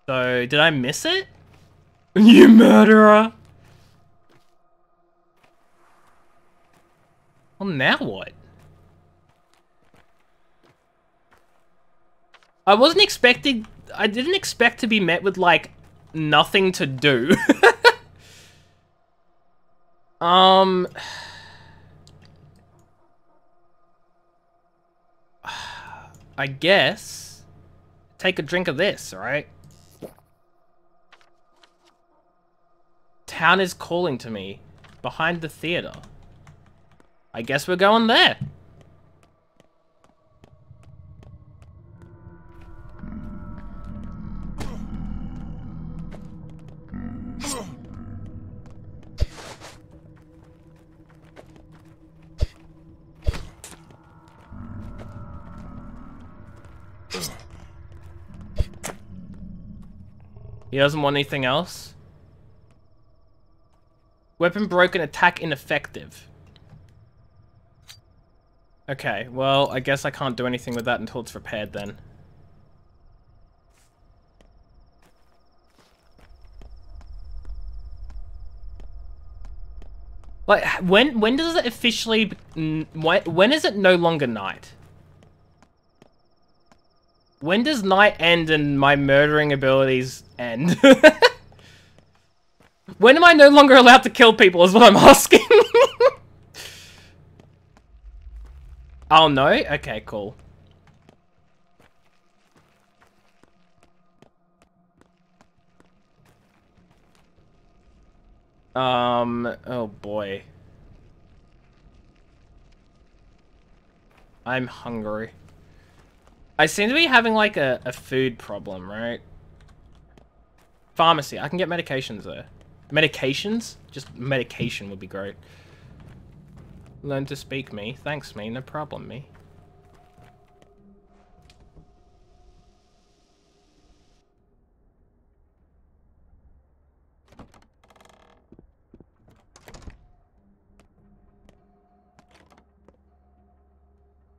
So, did I miss it? You murderer! Well, now what? I didn't expect to be met with, like, nothing to do. I guess take a drink of this, right? Town is calling to me behind the theater. I guess we're going there. He doesn't want anything else? Weapon broken, attack ineffective. Okay, well, I guess I can't do anything with that until it's repaired then. Like, when does it officially... When is it no longer night? When does night end and my murdering abilities end? When am I no longer allowed to kill people is what I'm asking. Oh no? Okay, cool. Oh boy. I'm hungry. I seem to be having like a food problem, right? Pharmacy. I can get medications there. Medications? Just medication would be great. Learn to speak me. Thanks me. No problem me.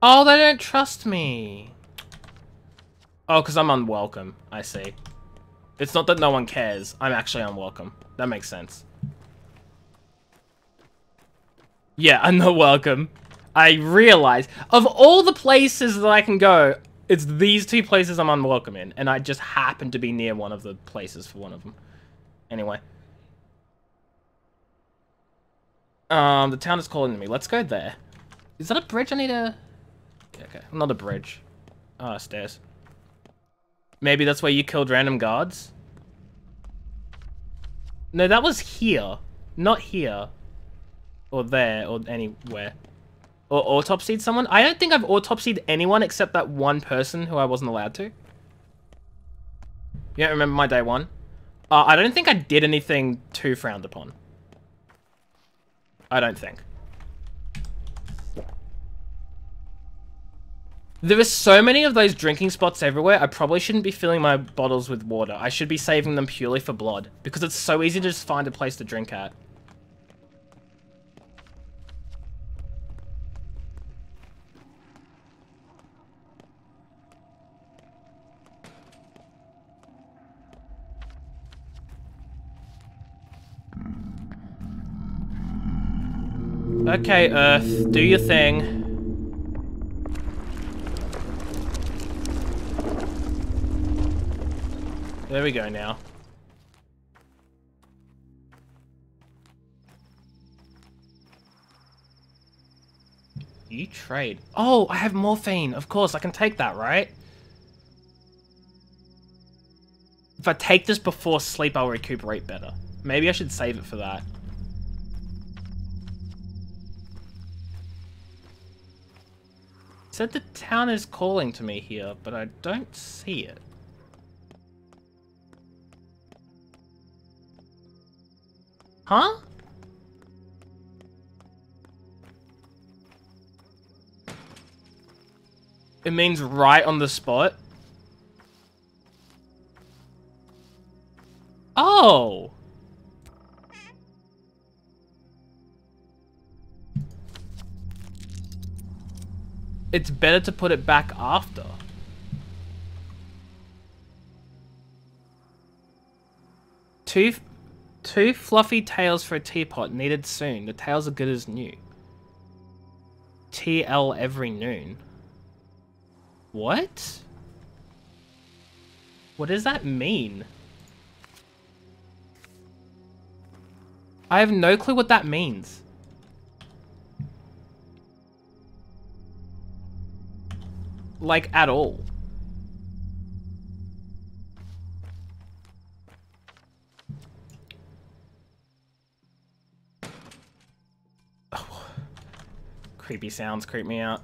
Oh, they don't trust me. Oh, because I'm unwelcome. I see. It's not that no one cares. I'm actually unwelcome. That makes sense. Yeah, I'm not welcome. I realize, of all the places that I can go, it's these two places I'm unwelcome in. And I just happen to be near one of the places for one of them. Anyway. The town is calling to me. Let's go there. Is that a bridge I need to... Yeah, okay, not a bridge. Ah, stairs. Maybe that's where you killed random guards? No, that was here. Not here. Or there, or anywhere. Or autopsied someone? I don't think I've autopsied anyone except that one person who I wasn't allowed to. You don't remember my day one? I don't think I did anything too frowned upon. I don't think. There are so many of those drinking spots everywhere, I probably shouldn't be filling my bottles with water. I should be saving them purely for blood, because it's so easy to just find a place to drink at. Okay, Earth, do your thing. There we go now. You trade. Oh, I have morphine. Of course, I can take that, right? If I take this before sleep, I'll recuperate better. Maybe I should save it for that. It said the town is calling to me here, but I don't see it. Huh? It means right on the spot. Oh! It's better to put it back after. Two fluffy tails for a teapot, needed soon. The tails are good as new. TL every noon. What? What does that mean? I have no clue what that means. Like, at all. Creepy sounds creep me out.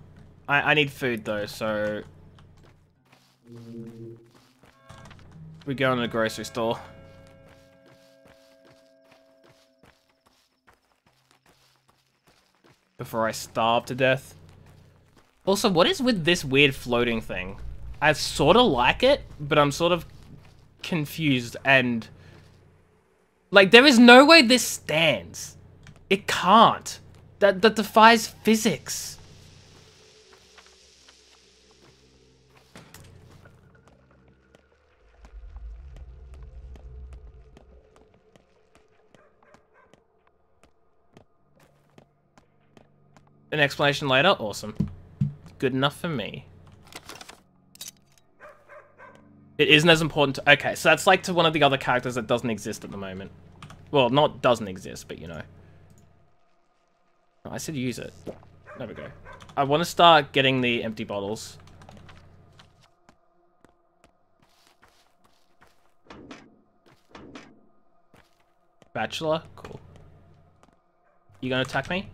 I need food though, so we go in a grocery store. Before I starve to death. Also, what is with this weird floating thing? I sort of like it, but I'm sort of confused and... like, there is no way this stands. It can't. That defies physics. An explanation later? Awesome. Good enough for me. It isn't as important to... okay, so that's like to one of the other characters that doesn't exist at the moment. Well, not doesn't exist, but you know. I said use it. There we go. I want to start getting the empty bottles. Bachelor? Cool. You gonna attack me?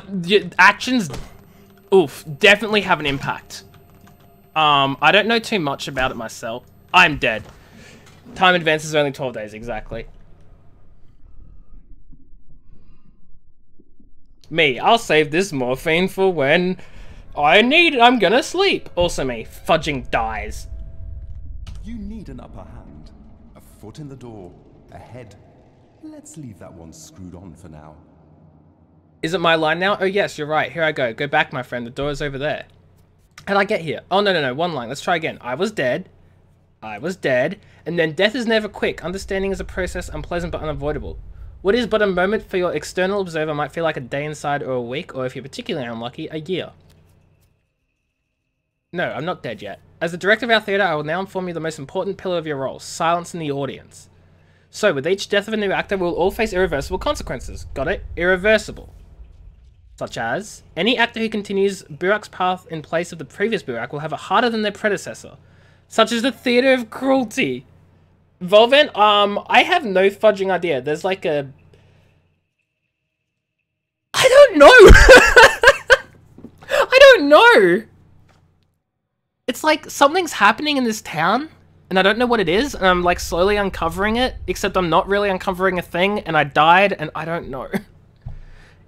The actions, oof, definitely have an impact. I don't know too much about it myself. I'm dead. Time advances only 12 days, exactly. Me, I'll save this morphine for when I need it. I'm gonna sleep. Also me, fudging dies. You need an upper hand. A foot in the door. A head. Let's leave that one screwed on for now. Is it my line now? Oh yes, you're right. Here I go. Go back, my friend. The door is over there. How'd I get here? Oh, no. One line. Let's try again. I was dead. I was dead. And then death is never quick. Understanding is a process, unpleasant but unavoidable. What is but a moment for your external observer might feel like a day inside or a week, or if you're particularly unlucky, a year. No, I'm not dead yet. As the director of our theatre, I will now inform you the most important pillar of your role, silence in the audience. So, with each death of a new actor, we'll all face irreversible consequences. Got it? Irreversible. Such as, any actor who continues Burak's path in place of the previous Burak will have it harder than their predecessor. Such as the Theater of Cruelty. Volvent, I have no fudging idea. There's like a... I don't know! I don't know! It's like something's happening in this town, and I don't know what it is, and I'm like slowly uncovering it, except I'm not really uncovering a thing, and I died, and I don't know.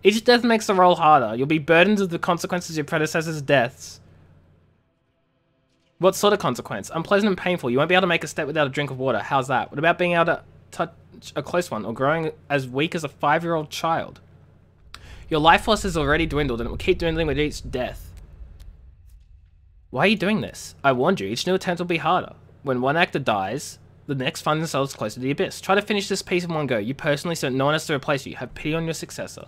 Each death makes the role harder. You'll be burdened with the consequences of your predecessor's deaths. What sort of consequence? Unpleasant and painful. You won't be able to make a step without a drink of water. How's that? What about being able to touch a close one, or growing as weak as a 5-year-old child? Your life force has already dwindled, and it will keep dwindling with each death. Why are you doing this? I warned you, each new attempt will be harder. When one actor dies, the next find themselves closer to the abyss. Try to finish this piece in one go. You personally, so no one has to replace you. Have pity on your successor.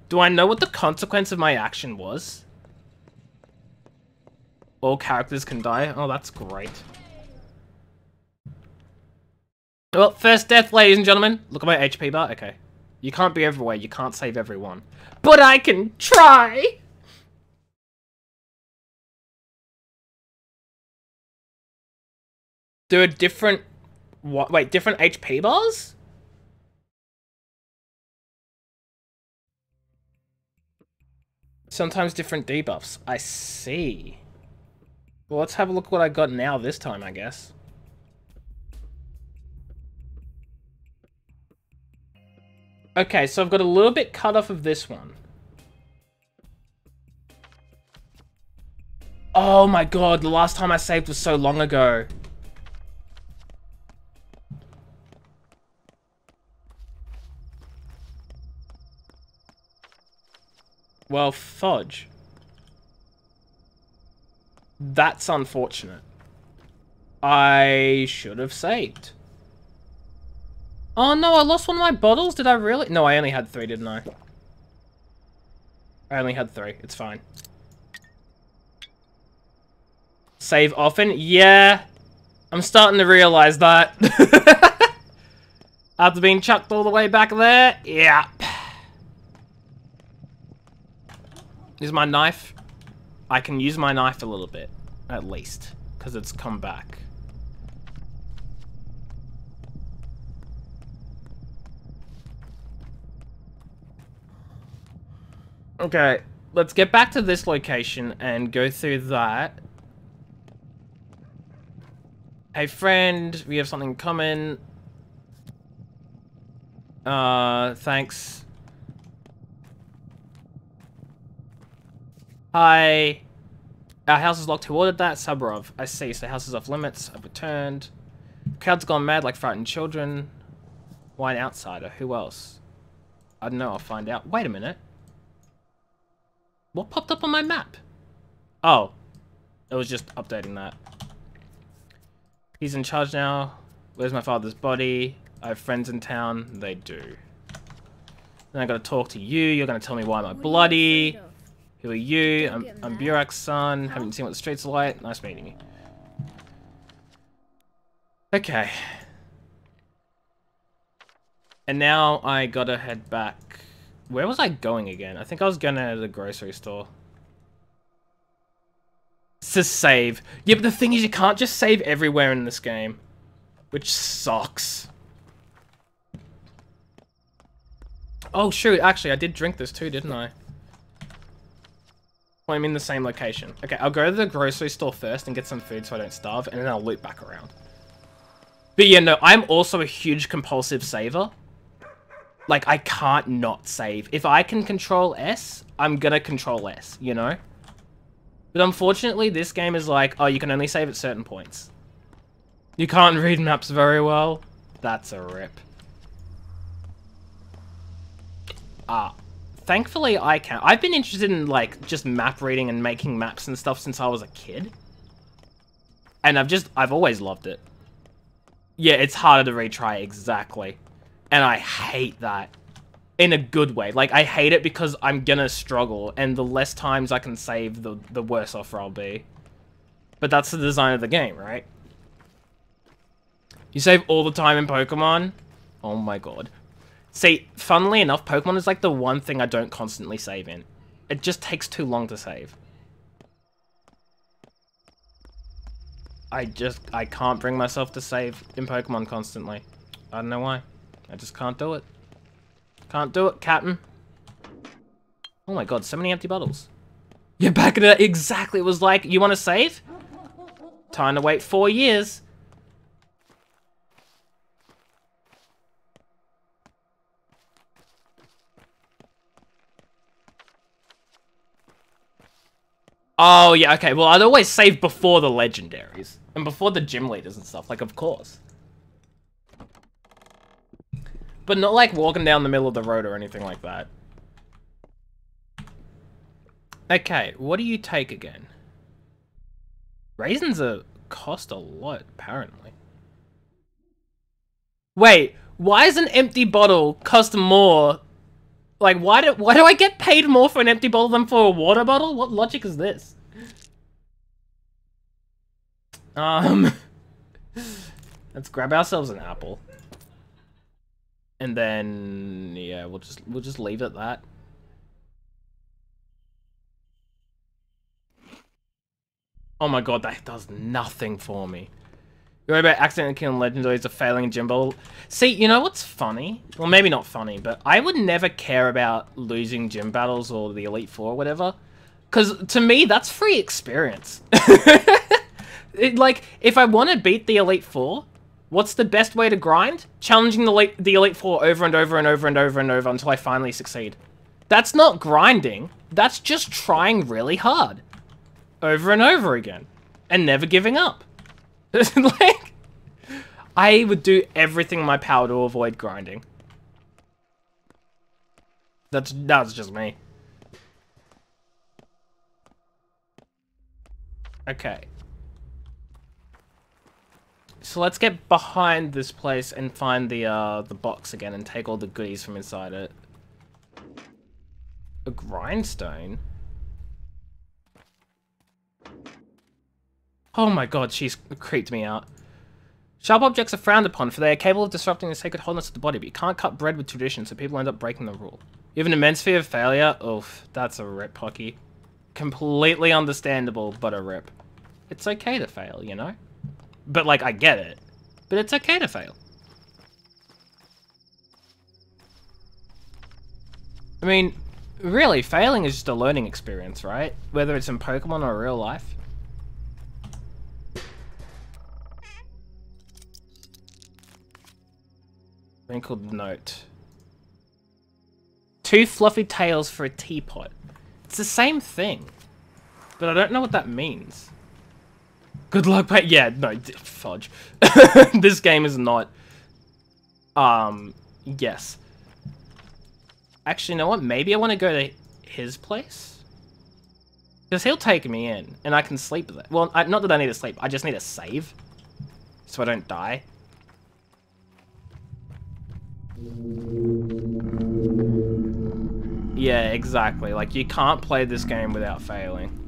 Do I know what the consequence of my action was? All characters can die? Oh, that's great. Well, first death, ladies and gentlemen. Look at my HP bar. Okay. You can't be everywhere. You can't save everyone. But I can try! Do a different... What? Wait, different HP bars? Sometimes different debuffs. I see. Well, let's have a look what I got now this time, I guess. Okay, so I've got a little bit cut off of this one. Oh my god, the last time I saved was so long ago. Well, fudge. That's unfortunate. I should have saved. Oh no, I lost one of my bottles? Did I really? No, I only had 3, didn't I? I only had 3. It's fine. Save often? Yeah. I'm starting to realize that. After being chucked all the way back there? Yeah. Is my knife? I can use my knife a little bit, at least, because it's come back. Okay, let's get back to this location and go through that. Hey friend, we have something coming. Thanks. Hi. Our house is locked. Who ordered that? Saburov. I see. So house is off limits. I've returned. Crowd's gone mad like frightened children. Why an outsider? Who else? I don't know. I'll find out. Wait a minute. What popped up on my map? Oh. It was just updating that. He's in charge now. Where's my father's body? I have friends in town. They do. Then I gotta talk to you. You're gonna tell me why am I bloody. Who are you? I'm Burak's son. Haven't seen what the streets are like. Nice meeting you. Okay. And now I gotta head back. Where was I going again? I think I was going to the grocery store. To save. Yeah, but the thing is you can't just save everywhere in this game. Which sucks. Oh shoot, actually I did drink this too, didn't I? Well, I'm in the same location. Okay, I'll go to the grocery store first and get some food so I don't starve, and then I'll loop back around. But yeah, no, I'm also a huge compulsive saver. Like, I can't not save. If I can control S, I'm gonna control S, you know? But unfortunately, this game is like, oh, you can only save at certain points. You can't read maps very well. That's a rip. Thankfully, I can. I've been interested in, like, just map reading and making maps and stuff since I was a kid. And I've always loved it. Yeah, it's harder to retry, exactly. And I hate that. In a good way. Like, I hate it because I'm gonna struggle, and the less times I can save, the worse off I'll be. But that's the design of the game, right? You save all the time in Pokemon? Oh my god. See, funnily enough, Pokemon is like the one thing I don't constantly save in. It just takes too long to save. I can't bring myself to save in Pokemon constantly. I don't know why. I just can't do it. Can't do it, Captain. Oh my god, so many empty bottles. You're back at it. Exactly. It was like, you want to save? Time to wait 4 years. Oh, yeah, okay. Well, I'd always save before the legendaries. And before the gym leaders and stuff. Like, of course. But not like walking down the middle of the road or anything like that. Okay, what do you take again? Raisins cost a lot, apparently. Wait, why does an empty bottle cost more? Like, why do I get paid more for an empty bottle than for a water bottle? What logic is this? Let's grab ourselves an apple. And then, yeah, we'll just leave it at that. Oh my god, that does nothing for me. You worry about accidentally killing legendaries or failing gym battle. See, you know what's funny? Well, maybe not funny, but I would never care about losing gym battles or the Elite Four or whatever. Because to me, that's free experience. Like, if I want to beat the Elite Four, what's the best way to grind? Challenging the Elite Four over and over and over and over and over until I finally succeed. That's not grinding. That's just trying really hard. Over and over again. And never giving up. Like, I would do everything in my power to avoid grinding. That's just me. Okay. So let's get behind this place and find the box again and take all the goodies from inside it. A grindstone? Oh my god, she's creeped me out. Sharp objects are frowned upon, for they are capable of disrupting the sacred wholeness of the body, but you can't cut bread with tradition, so people end up breaking the rule. You have an immense fear of failure? Oof, that's a rip, Pocky. Completely understandable, but a rip. It's okay to fail, you know? But, like, I get it. But it's okay to fail. I mean, really, failing is just a learning experience, right? Whether it's in Pokemon or real life. Wrinkled note. 2 fluffy tails for a teapot. It's the same thing. But I don't know what that means. Good luck, but yeah, no, fudge. This game is not... yes. Actually, you know what? Maybe I want to go to his place? Because he'll take me in, and I can sleep there. Well, not that I need to sleep, I just need to save. So I don't die. Yeah, exactly. Like, you can't play this game without failing.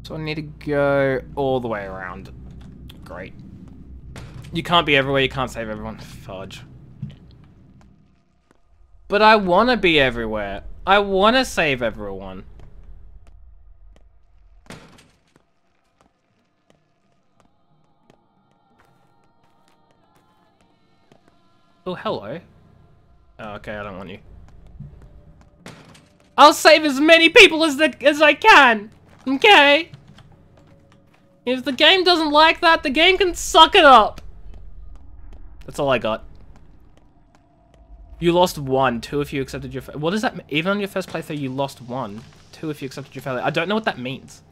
So I need to go all the way around. Great. You can't be everywhere, you can't save everyone. Fudge. But I want to be everywhere. I want to save everyone. Oh, hello. Oh, okay, I don't want you. I'll save as many people as I can. Okay. If the game doesn't like that, the game can suck it up. That's all I got. You lost 1, 2 if you accepted your... What does that mean? Even on your first playthrough, you lost 1, 2 if you accepted your failure. I don't know what that means.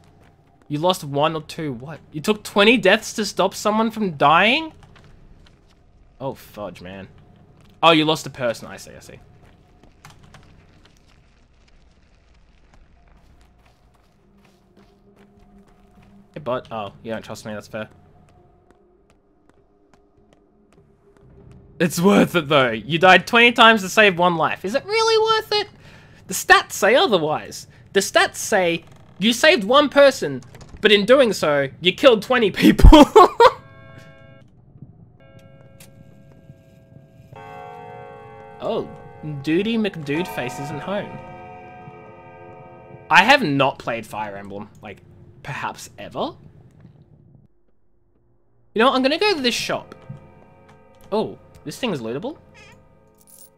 You lost 1 or 2, what? You took 20 deaths to stop someone from dying? Oh, fudge, man. Oh, you lost a person. I see, I see. Hey, bot. Oh, you don't trust me, that's fair. It's worth it, though. You died 20 times to save 1 life. Is it really worth it? The stats say otherwise. The stats say you saved 1 person But in doing so, you killed 20 people. Oh, Duty McDudeface isn't home. I have not played Fire Emblem, like, perhaps ever. You know what, I'm gonna go to this shop. Oh, this thing is lootable?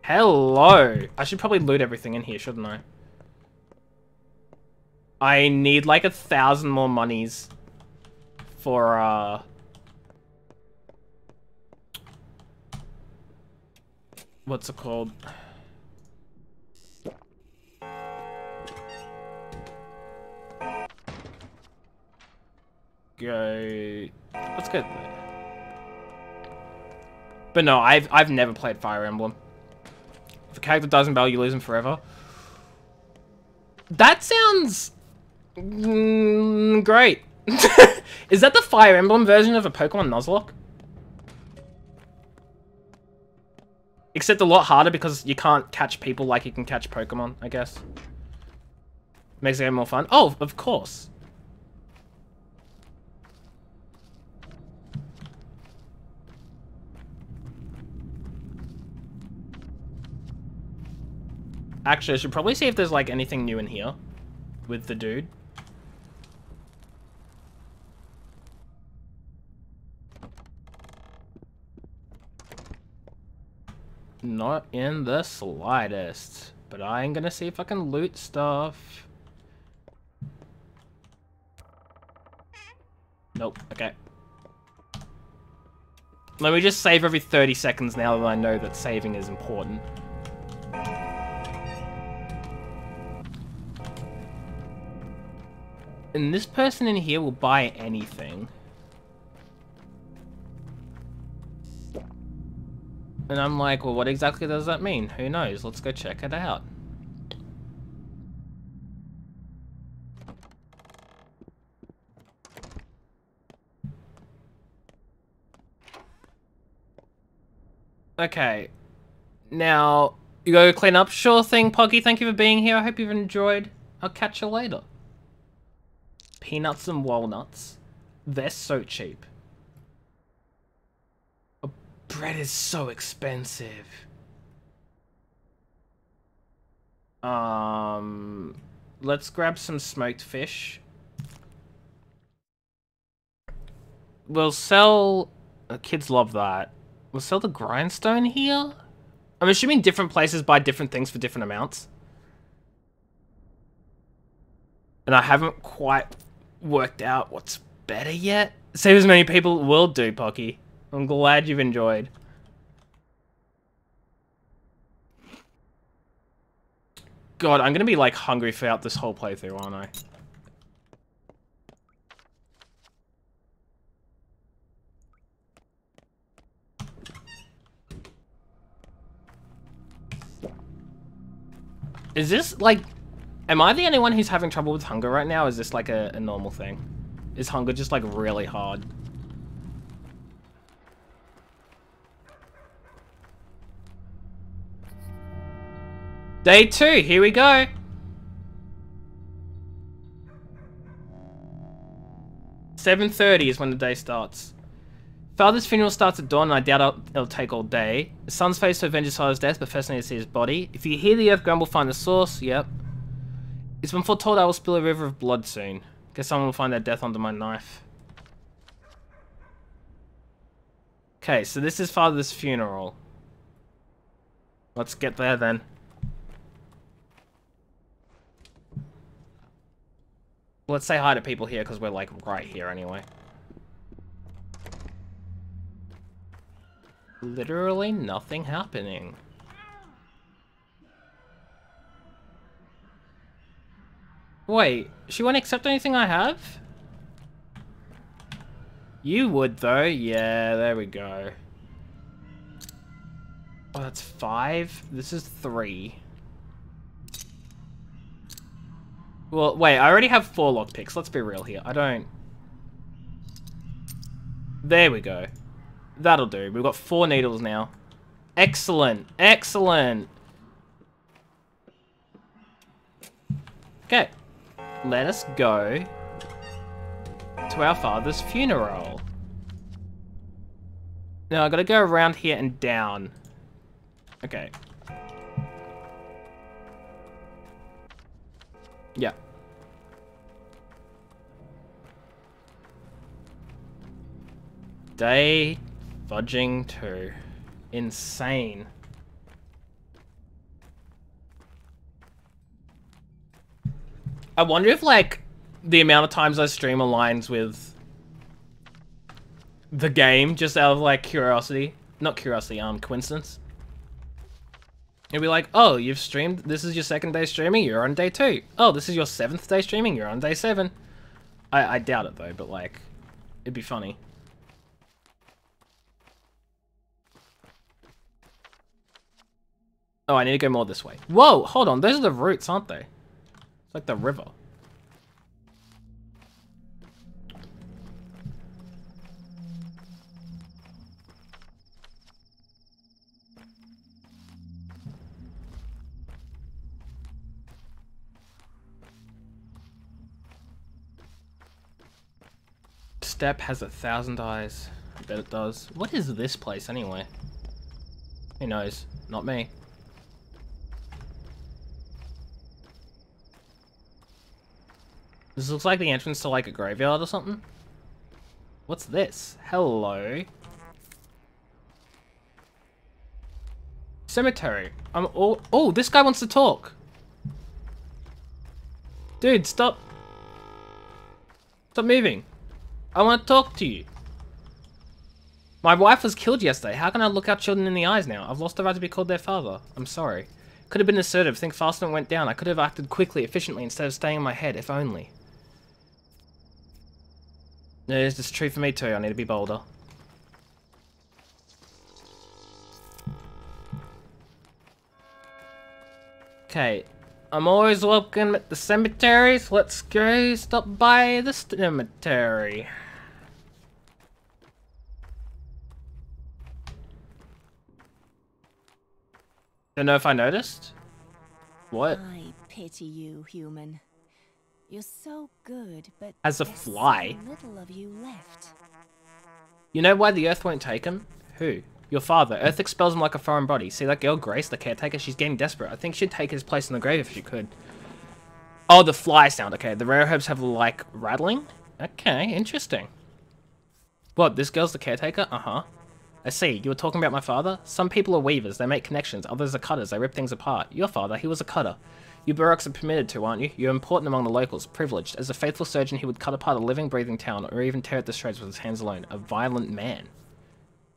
Hello! I should probably loot everything in here, shouldn't I? I need like 1,000 more monies for, what's it called? Let's go there. But no, I've never played Fire Emblem. If a character dies in battle, you lose him forever. That sounds great. Is that the Fire Emblem version of a Pokemon Nuzlocke? Except a lot harder because you can't catch people like you can catch Pokemon, I guess. Makes the game more fun. Oh, of course. Actually, I should probably see if there's like anything new in here with the dude. Not in the slightest. But I am gonna see if I can loot stuff. Nope, okay. Let me just save every 30 seconds now that I know that saving is important. And this person in here will buy anything. And I'm like, well, what exactly does that mean? Who knows? Let's go check it out. Okay. Now, you go clean up? Sure thing, Poggy. Thank you for being here. I hope you've enjoyed. I'll catch you later. Peanuts and walnuts. They're so cheap. Bread is so expensive. Let's grab some smoked fish. We'll sell... kids love that. We'll sell the grindstone here? I'm assuming different places buy different things for different amounts. And I haven't quite worked out what's better yet. Save as many people will do, Pocky. I'm glad you've enjoyed. God, I'm gonna be like hungry throughout this whole playthrough, aren't I? Is this like... Am I the only one who's having trouble with hunger right now? Or is this like a normal thing? Is hunger just like really hard? Day 2, here we go. "7:30 is when the day starts. Father's funeral starts at dawn and I doubt it'll take all day. The son's face to avenge his father's death, but first I need to see his body. If you hear the earth grumble, find the source. Yep. It's been foretold I will spill a river of blood soon. Guess someone will find their death under my knife." Okay, so this is father's funeral. Let's get there then. Let's say hi to people here because we're like right here anyway. Literally nothing happening. Wait, she won't accept anything I have? You would though. Yeah, there we go. Oh, that's 5. This is 3. Well, wait, I already have 4 lockpicks. Let's be real here. I don't... There we go. That'll do. We've got 4 needles now. Excellent. Excellent. Okay. Let us go to our father's funeral. Now I gotta go around here and down. Okay. Yeah. Day fudging 2. Insane. I wonder if, like, the amount of times I stream aligns with the game, just out of, like, curiosity. Not curiosity, coincidence. It'll be like, oh, you've streamed, this is your 2nd day streaming, you're on day 2. Oh, this is your 7th day streaming, you're on day 7. I doubt it, though, but, like, it'd be funny. Oh, I need to go more this way. Whoa, hold on, those are the roots, aren't they? It's like the river. Step has 1,000 eyes. I bet it does. What is this place anyway? Who knows? Not me. This looks like the entrance to like a graveyard or something. What's this? Hello. Cemetery. Oh, this guy wants to talk. Dude, stop. Stop moving. I want to talk to you. My wife was killed yesterday. How can I look our children in the eyes now? I've lost the right to be called their father. I'm sorry. Could have been assertive. Think faster and went down. I could have acted quickly, efficiently, instead of staying in my head, if only. No, it's just true for me too. I need to be bolder. Okay. I'm always welcome at the cemeteries. Let's go stop by the cemetery. Don't know if I noticed. What? I pity you, human. You're so good, but as a fly. so little of you left. You know why the Earth won't take him? Who? Your father. Earth expels him like a foreign body. See that girl, Grace, the caretaker? She's getting desperate. I think she'd take his place in the grave if she could. Oh, the fly sound. Okay, the rare herbs have, like, rattling? Okay, interesting. What, this girl's the caretaker? Uh-huh. I see. You were talking about my father? Some people are weavers. They make connections. Others are cutters. They rip things apart. Your father, he was a cutter. You Buroks are permitted to, aren't you? You're important among the locals. Privileged. As a faithful surgeon, he would cut apart a living, breathing town, or even tear it to shreds with his hands alone. A violent man.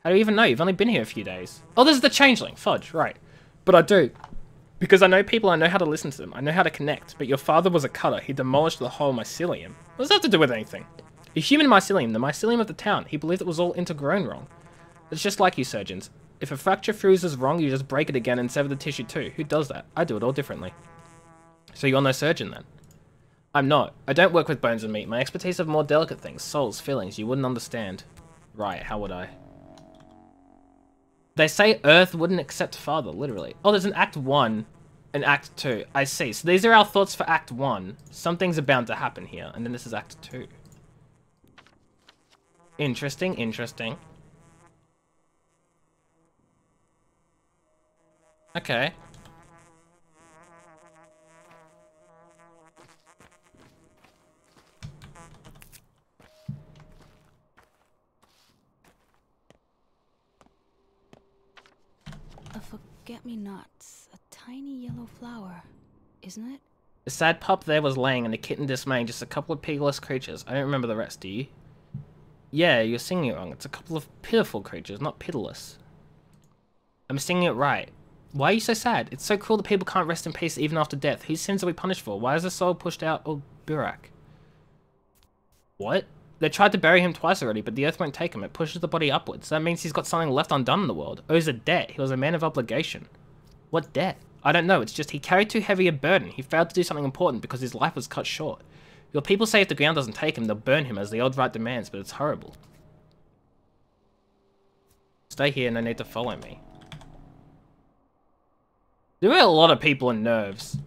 How do you even know? You've only been here a few days. Oh, this is the changeling. Fudge, right. But I do. Because I know people, I know how to listen to them. I know how to connect. But your father was a cutter. He demolished the whole mycelium. What does that have to do with anything? A human mycelium, the mycelium of the town. He believed it was all intergrown wrong. It's just like you surgeons. If a fracture fuses wrong, you just break it again and sever the tissue too. Who does that? I do it all differently. So you're no surgeon then? I'm not. I don't work with bones and meat. My expertise of more delicate things. Souls, feelings. You wouldn't understand. Right, how would I? They say Earth wouldn't accept father, literally. Oh, there's an Act 1 and Act 2. I see. So these are our thoughts for Act 1. Something's bound to happen here. And then this is Act 2. Interesting, interesting. Okay. A forget-me-nots, a tiny yellow flower, isn't it? The sad pup there was laying and the kitten dismaying, just a couple of pigless creatures. I don't remember the rest, do you? Yeah, you're singing it wrong. It's a couple of pitiful creatures, not pitiless. I'm singing it right. Why are you so sad? It's so cruel that people can't rest in peace even after death. Whose sins are we punished for? Why is the soul pushed out? Oh, Burak. What? They tried to bury him twice already, but the earth won't take him. It pushes the body upwards. That means he's got something left undone in the world. Owes a debt. He was a man of obligation. What debt? I don't know. It's just he carried too heavy a burden. He failed to do something important because his life was cut short. Your people say if the ground doesn't take him, they'll burn him as the old right demands, but it's horrible. Stay here, no need to follow me. There are a lot of people and nerves.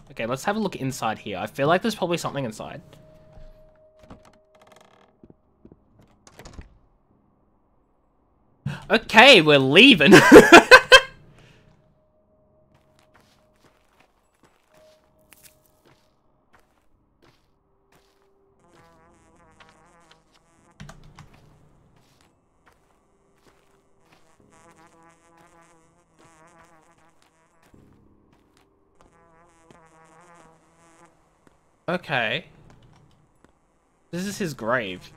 Okay, let's have a look inside here. I feel like there's probably something inside. Okay, we're leaving. Okay. This is his grave.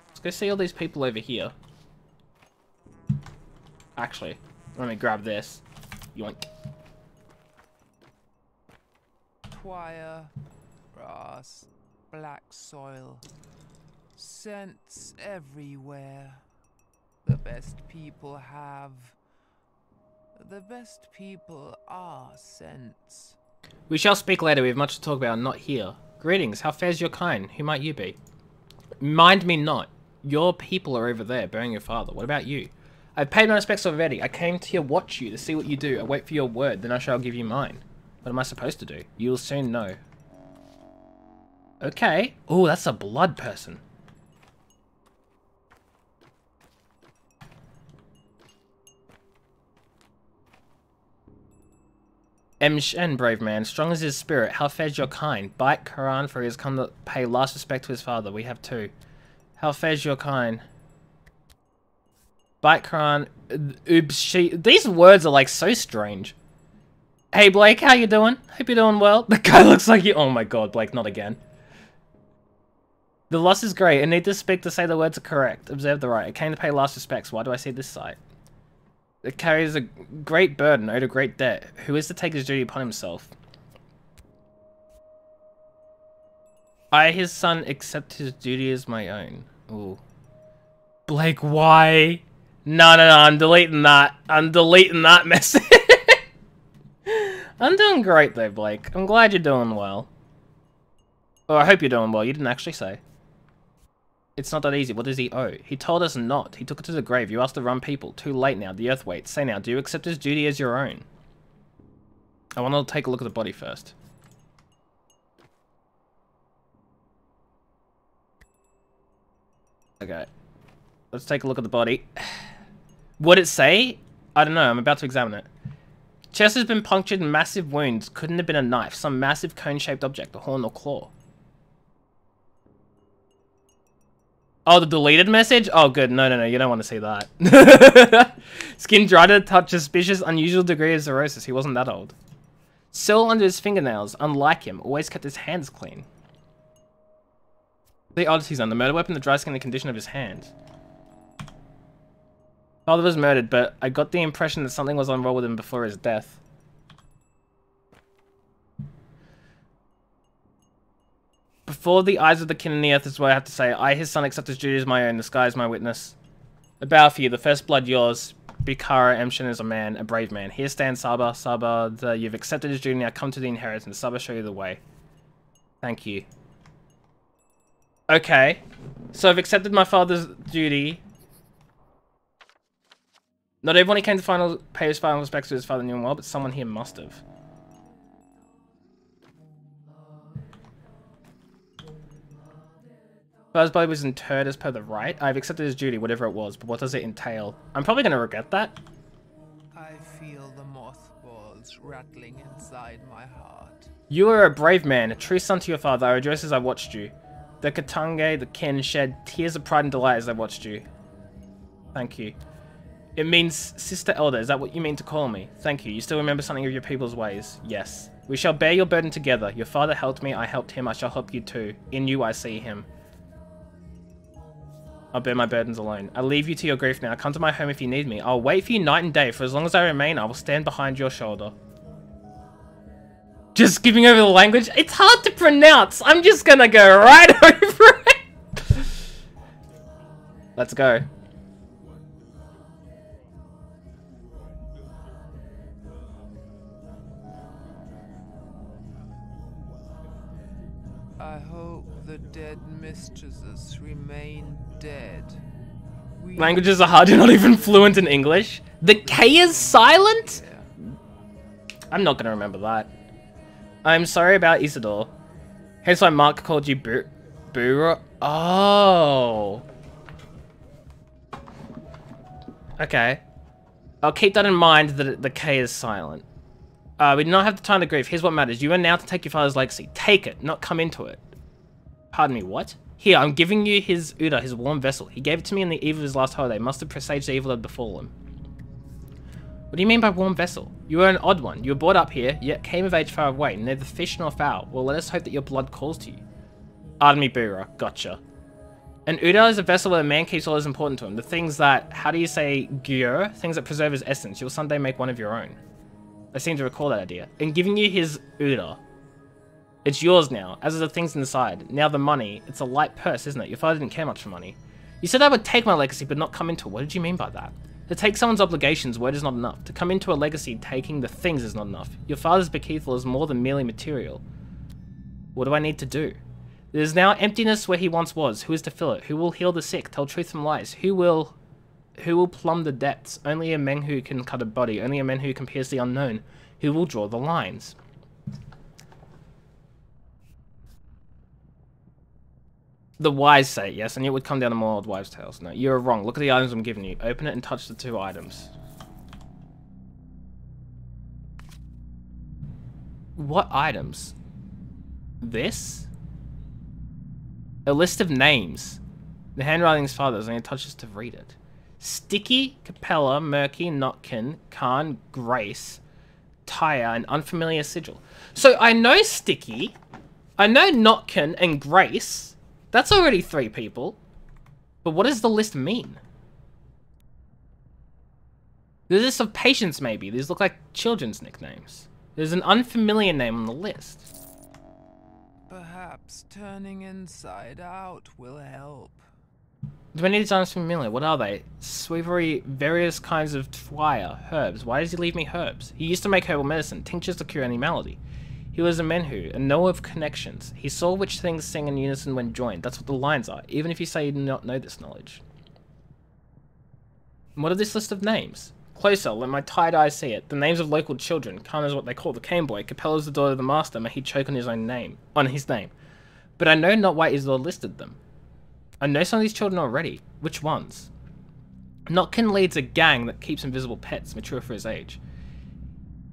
Let's go see all these people over here. Actually, let me grab this. Yoink. Twire, grass, black soil, scents everywhere. The best people have. The best people are scents. We shall speak later, we have much to talk about, not here. Greetings, how fares your kind? Who might you be? Mind me not. Your people are over there, burying your father. What about you? I've paid my respects already. I came to here watch you, to see what you do. I wait for your word, then I shall give you mine. What am I supposed to do? You'll soon know. Okay. Oh, that's a blood person. M. Shen, brave man, strong as his spirit, how fares your kind? Bite Karan, for he has come to pay last respect to his father. We have two. How fares your kind? Bite Karan, these words are like so strange. Hey Blake, how you doing? Hope you're doing well. The guy looks like you. Oh my god, Blake, not again. The loss is great. I need to speak to say the words are correct. Observe the right. I came to pay last respects. Why do I see this sight? It carries a great burden, owed a great debt. Who is to take his duty upon himself? I, his son, accept his duty as my own. Ooh. Blake, why? No, I'm deleting that. I'm deleting that message. I'm doing great though, Blake. I'm glad you're doing well. Or I hope you're doing well. You didn't actually say. It's not that easy. What does he owe? He told us not. He took it to the grave. You asked to run people. Too late now. The earth waits. Say now, do you accept his duty as your own? I want to take a look at the body first. Okay. Let's take a look at the body. What'd it say? I don't know. I'm about to examine it. Chest has been punctured in massive wounds. Couldn't have been a knife. Some massive cone-shaped object. A horn or claw. Oh, the deleted message? Oh, good. No. You don't want to see that. Skin dry to the touch. Suspicious, unusual degree of cirrhosis. He wasn't that old. Sill under his fingernails. Unlike him. Always kept his hands clean. The oddities on the murder weapon, the dry skin, and the condition of his hand. Father was murdered, but I got the impression that something was unrolled with him before his death. Before the eyes of the kin in the earth is what I have to say. I, his son, accept his duty as my own. The sky is my witness. I bow for you. The first blood yours. Bikara Emshin is a man, a brave man. Here stands Saba. Saba, you've accepted his duty. Now come to the inheritance. Saba, show you the way. Thank you. Okay. So I've accepted my father's duty. Not everyone he came to pay his final respects to his father knew him well, but someone here must have. Father's body was interred as per the rite. I've accepted his duty, whatever it was, but what does it entail? I'm probably going to regret that. I feel the mothballs rattling inside my heart. You are a brave man, a true son to your father. I rejoice as I watched you. The Katange, the kin, shed tears of pride and delight as I watched you. Thank you. It means Sister Elder. Is that what you mean to call me? Thank you. You still remember something of your people's ways? Yes. We shall bear your burden together. Your father helped me. I helped him. I shall help you too. In you I see him. I'll bear my burdens alone. I leave you to your grief now. Come to my home if you need me. I'll wait for you night and day. For as long as I remain, I will stand behind your shoulder. Just giving over the language. It's hard to pronounce. I'm just gonna go right over it. Let's go. I hope the dead mistresses remain dead. Languages are hard. You're not even fluent in English. The K is silent? I'm not gonna remember that. I'm sorry about Isidore. Hence why Mark called you Bura. Oh. Okay. I'll keep that in mind that the K is silent. We do not have the time to grieve. Here's what matters. You are now to take your father's legacy. Take it, not come into it. Pardon me, what? Here, I'm giving you his Uda, his warm vessel. He gave it to me in the eve of his last holiday. Must have presaged the evil that befall him. What do you mean by warm vessel? You were an odd one. You were brought up here, yet came of age far away, neither fish nor fowl. Well, let us hope that your blood calls to you. Pardon me, Bura. Gotcha. An Uda is a vessel where a man keeps all that is important to him. The things that, how do you say, gyur? Things that preserve his essence. You'll someday make one of your own. I seem to recall that idea. In giving you his Uda, it's yours now, as are the things inside. Now the money, it's a light purse, isn't it? Your father didn't care much for money. You said I would take my legacy, but not come into it. What did you mean by that? To take someone's obligations, word is not enough. To come into a legacy, taking the things is not enough. Your father's bequeathal is more than merely material. What do I need to do? There is now emptiness where he once was. Who is to fill it? Who will heal the sick, tell truth from lies? Who will plumb the depths? Only a man who can cut a body. Only a man who can pierce the unknown. Who will draw the lines? The wise say it, yes, and it would come down to more old wives' tales. No, you're wrong. Look at the items I'm giving you. Open it and touch the 2 items. What items? This? A list of names. The handwriting is father's, and he touches to read it. Sticky, Capella, Murky, Notkin, Khan, Grace, Tyre, an unfamiliar sigil. So I know Sticky, I know Notkin and Grace. That's already 3 people. But what does the list mean? There's a list of patients, maybe. These look like children's nicknames. There's an unfamiliar name on the list. Perhaps turning inside out will help. Do any of these items familiar? What are they? Sweevery, various kinds of twire, herbs. Why does he leave me herbs? He used to make herbal medicine, tinctures to cure any malady. He was a menhu, a knower of connections. He saw which things sing in unison when joined. That's what the lines are, even if you say you do not know this knowledge. And what are this list of names? Closer, let my tired eyes see it. The names of local children. Khan is what they call the cane boy. Capella's the daughter of the master. May he choke on his name. But I know not why Isidore listed them. I know some of these children already. Which ones? Notkin leads a gang that keeps invisible pets, mature for his age.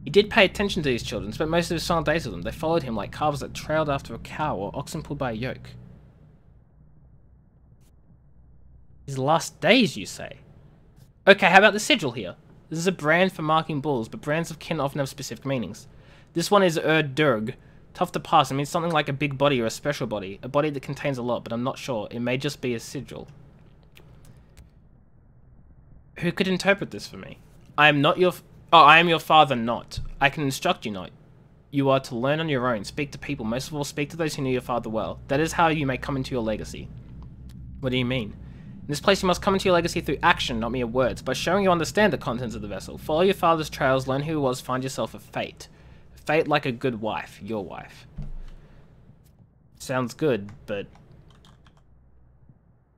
He did pay attention to these children, spent most of his final days with them. They followed him like calves that trailed after a cow or oxen pulled by a yoke. His last days, you say? Okay, how about the sigil here? This is a brand for marking bulls, but brands of kin often have specific meanings. This one is Durg. Tough to pass. It means something like a big body or a special body. A body that contains a lot, but I'm not sure. It may just be a sigil. Who could interpret this for me? I am not your... Oh, I am your father not. I can instruct you not. You are to learn on your own. Speak to people. Most of all, speak to those who knew your father well. That is how you may come into your legacy. What do you mean? In this place you must come into your legacy through action, not mere words. By showing you understand the contents of the vessel. Follow your father's trails, learn who he was, find yourself a fate. A fate like a good wife. Your wife. Sounds good, but...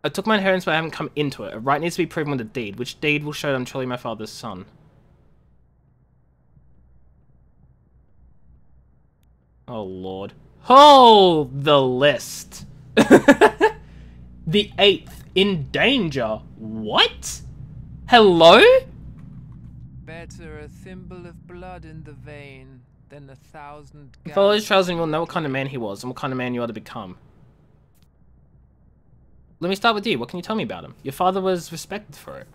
I took my inheritance but I haven't come into it. A right needs to be proven with a deed. Which deed will show that I'm truly my father's son? Oh, Lord. Oh, the list. The 8th in danger. What? Hello? Better a thimble of blood in the vein than 1,000 Follow his trails and you'll know what kind of man he was and what kind of man you are to become. Let me start with you. What can you tell me about him? Your father was respected for it.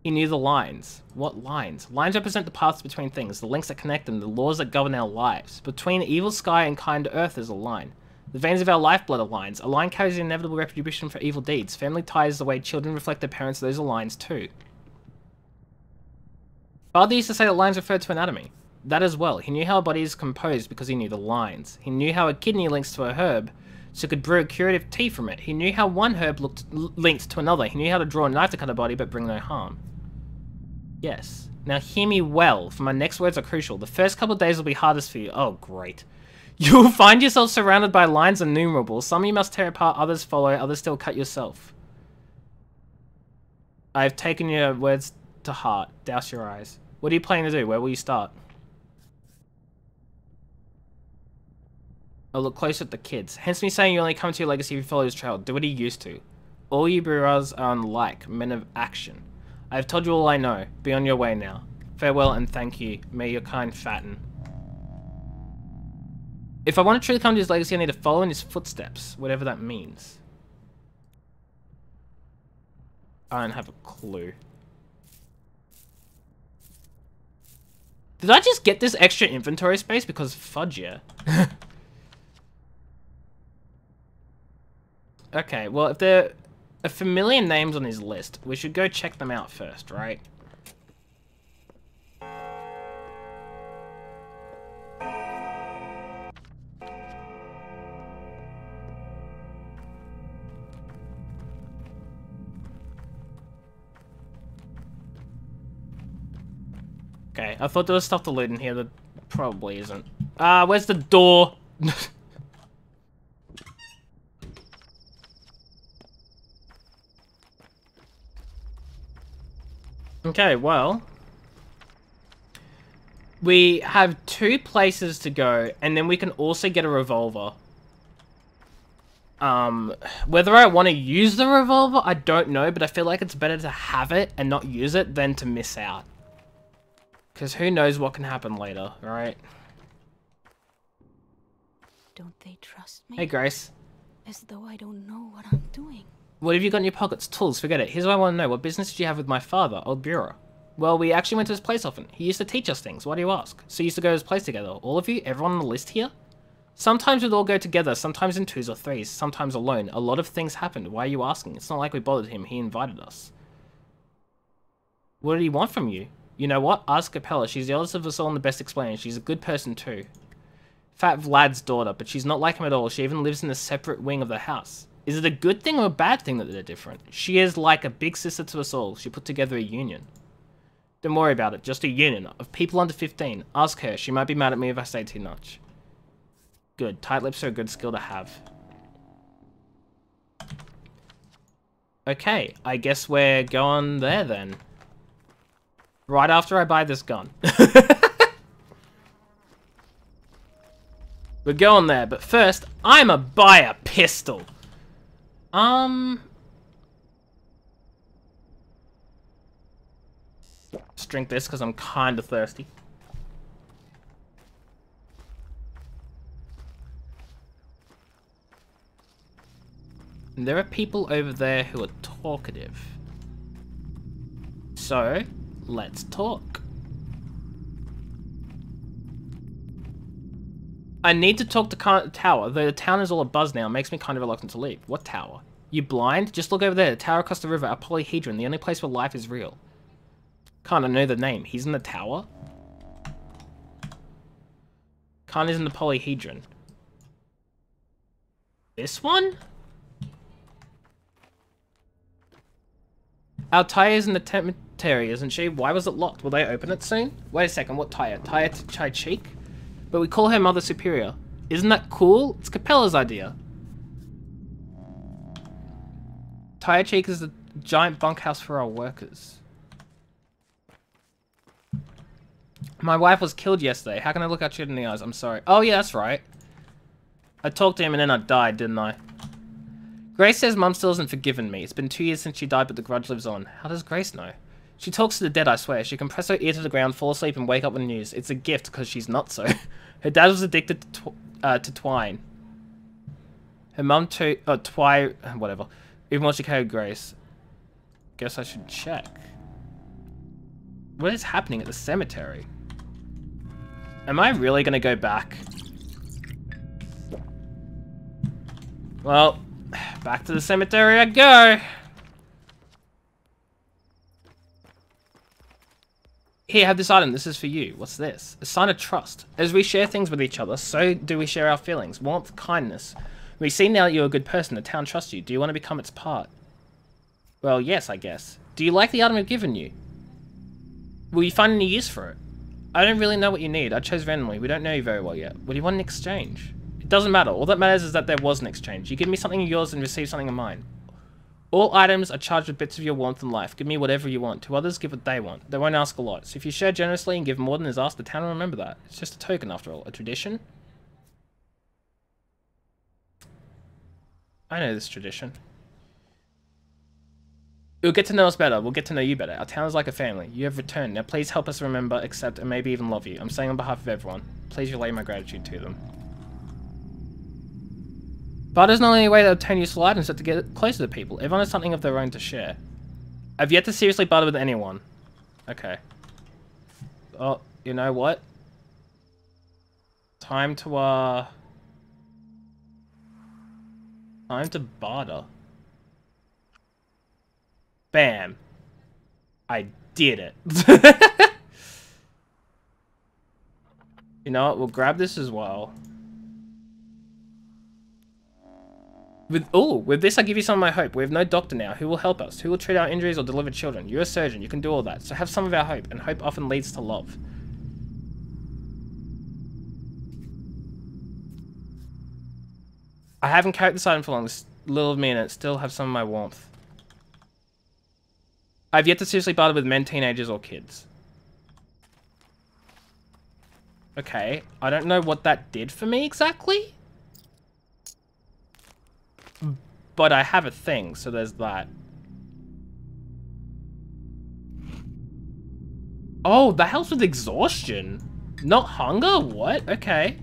He knew the lines. What lines? Lines represent the paths between things, the links that connect them, the laws that govern our lives. Between evil sky and kind earth is a line. The veins of our lifeblood are lines. A line carries the inevitable retribution for evil deeds. Family ties the way children reflect their parents, those are lines too. Father used to say that lines referred to anatomy. That as well. He knew how a body is composed because he knew the lines. He knew how a kidney links to a herb, so could brew a curative tea from it. He knew how one herb linked to another. He knew how to draw a knife to cut a body but bring no harm. Yes. Now hear me well, for my next words are crucial. The first couple of days will be hardest for you. Oh, great. You will find yourself surrounded by lines innumerable. Some you must tear apart, others follow, others still cut yourself. I have taken your words to heart. Douse your eyes. What are you planning to do? Where will you start? I'll look closer at the kids. Hence me saying you only come to your legacy if you follow his trail. Do what he used to. All you Buras are unlike, men of action. I have told you all I know. Be on your way now. Farewell and thank you. May your kind fatten. If I want to truly come to his legacy, I need to follow in his footsteps, whatever that means. I don't have a clue. Did I just get this extra inventory space? Because fudge yeah. Okay, well, if there are familiar names on his list, we should go check them out first, right? Okay, I thought there was stuff to loot in here that probably isn't. Where's the door? Okay, well, we have 2 places to go, and then we can also get a revolver. Whether I want to use the revolver, I don't know, but I feel like it's better to have it and not use it than to miss out. Because who knows what can happen later, right? Don't they trust me? Hey, Grace. As though I don't know what I'm doing. What have you got in your pockets? Tools, forget it. Here's what I want to know. What business did you have with my father, old Bureau? Well, we actually went to his place often. He used to teach us things. Why do you ask? So you used to go to his place together. All of you? Everyone on the list here? Sometimes we'd all go together, sometimes in 2s or 3s, sometimes alone. A lot of things happened. Why are you asking? It's not like we bothered him. He invited us. What did he want from you? You know what? Ask Capella. She's the oldest of us all and the best explained. She's a good person too. Fat Vlad's daughter, but she's not like him at all. She even lives in a separate wing of the house. Is it a good thing or a bad thing that they're different? She is like a big sister to us all. She put together a union. Don't worry about it. Just a union of people under 15. Ask her. She might be mad at me if I say too much. Good. Tight lips are a good skill to have. Okay, I guess we're going there then. Right after I buy this gun. We're going there, but first, I'ma buy a pistol. Let's drink this because I'm kind of thirsty. And there are people over there who are talkative. So, let's talk. I need to talk to tower, though the town is all abuzz now. It makes me kind of reluctant to leave. What tower? You blind? Just look over there. The tower across the river, a polyhedron, the only place where life is real. Can't I know the name? He's in the tower? Khan is in the polyhedron. This one? Our Taya is in the cemetery, isn't she? Why was it locked? Will they open it soon? Wait a second, what Taya? Taya Chai Cheek? But we call her Mother Superior. Isn't that cool? It's Capella's idea. Taya Cheek is the giant bunkhouse for our workers. My wife was killed yesterday. How can I look at you in the eyes? I'm sorry. Oh yeah, that's right. I talked to him and then I died, didn't I? Grace says Mum still hasn't forgiven me. It's been 2 years since she died, but the grudge lives on. How does Grace know? She talks to the dead, I swear. She can press her ear to the ground, fall asleep, and wake up with news. It's a gift, because she's not so. Her dad was addicted to twine. Her mum too... Oh, whatever. Even while she carried Grace. Guess I should check. What is happening at the cemetery? Am I really going to go back? Well, back to the cemetery I go. Here, have this item. This is for you. What's this? A sign of trust. As we share things with each other, so do we share our feelings. Warmth, kindness. We see now that you're a good person. The town trusts you. Do you want to become its part? Well, yes, I guess. Do you like the item I've given you? Will you find any use for it? I don't really know what you need. I chose randomly. We don't know you very well yet. What do you want in exchange? It doesn't matter. All that matters is that there was an exchange. You give me something of yours and receive something of mine. All items are charged with bits of your warmth and life. Give me whatever you want. To others, give what they want. They won't ask a lot. So if you share generously and give more than is asked, the town will remember that. It's just a token after all. A tradition? I know this tradition. You'll get to know us better. We'll get to know you better. Our town is like a family. You have returned. Now please help us remember, accept, and maybe even love you. I'm saying on behalf of everyone. Please relay my gratitude to them. Barter's not the only way to obtain useful items, but to get closer to people. Everyone has something of their own to share. I've yet to seriously barter with anyone. Okay. Oh, you know what? Time to barter. Bam. I did it. You know what? We'll grab this as well. With this I give you some of my hope. We have no doctor now. Who will help us? Who will treat our injuries or deliver children? You're a surgeon. You can do all that. So have some of our hope. And hope often leads to love. I haven't carried this item for long. This little of me in it still have some of my warmth. I've yet to seriously barter with men, teenagers, or kids. Okay, I don't know what that did for me exactly. But I have a thing, so there's that. Oh, that helps with exhaustion. Not hunger? What? Okay.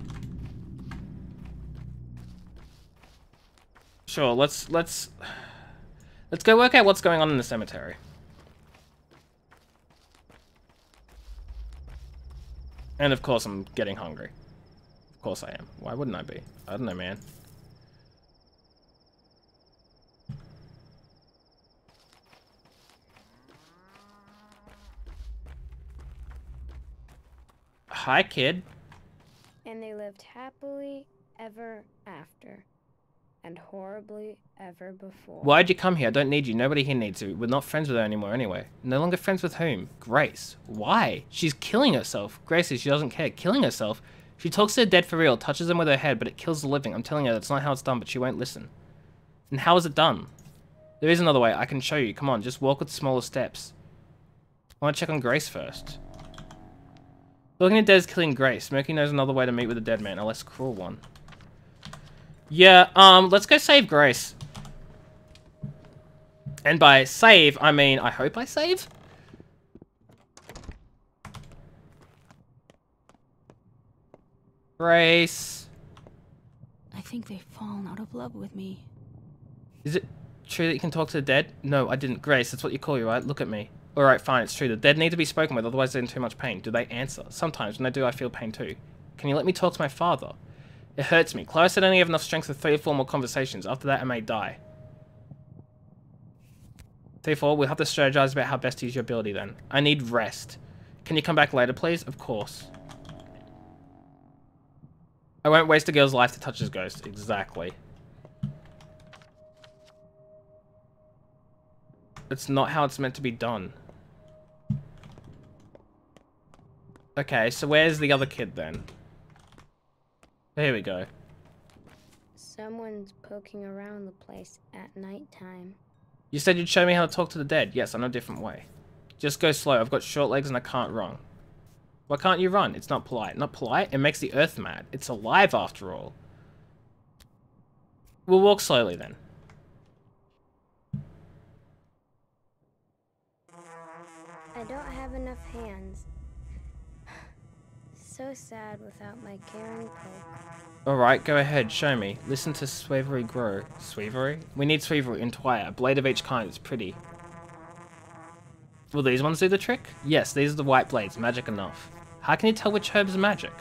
Sure, let's go work out what's going on in the cemetery. And of course I'm getting hungry. Of course I am. Why wouldn't I be? I don't know, man. Hi, kid. And they lived happily ever after. And horribly ever before. Why'd you come here? I don't need you. Nobody here needs you. We're not friends with her anymore anyway. No longer friends with whom? Grace. Why? She's killing herself. Gracie, she doesn't care. Killing herself? She talks to the dead for real, touches them with her head, but it kills the living. I'm telling her that's not how it's done, but she won't listen. And how is it done? There is another way. I can show you. Come on, just walk with smaller steps. I want to check on Grace first. Looking at dead is killing Grace. Smokey knows another way to meet with a dead man, a less cruel one. Yeah, let's go save Grace. And by save, I mean, I hope I save? Grace. I think they've fallen out of love with me. Is it true that you can talk to the dead? No, I didn't. Grace, that's what you call you, right? Look at me. Alright, fine, it's true. The dead need to be spoken with, otherwise they're in too much pain. Do they answer? Sometimes, when they do, I feel pain too. Can you let me talk to my father? It hurts me. Clara said I only have enough strength for 3 or 4 more conversations. After that, I may die. 3-4, we'll have to strategize about how best to use your ability then. I need rest. Can you come back later, please? Of course. I won't waste a girl's life to touch his ghost. Exactly. It's not how it's meant to be done. Okay, so where's the other kid then? Here we go. Someone's poking around the place at nighttime. You said you'd show me how to talk to the dead. Yes, I know a different way. Just go slow. I've got short legs and I can't run. Why can't you run? It's not polite. Not polite? It makes the earth mad. It's alive after all. We'll walk slowly then. I don't have enough hands. So sad without my caring poke. Alright, go ahead, show me. Listen to Swavery grow. Swavery? We need Swavery in Twire. A blade of each kind, it's pretty. Will these ones do the trick? Yes, these are the white blades, magic enough. How can you tell which herbs are magic?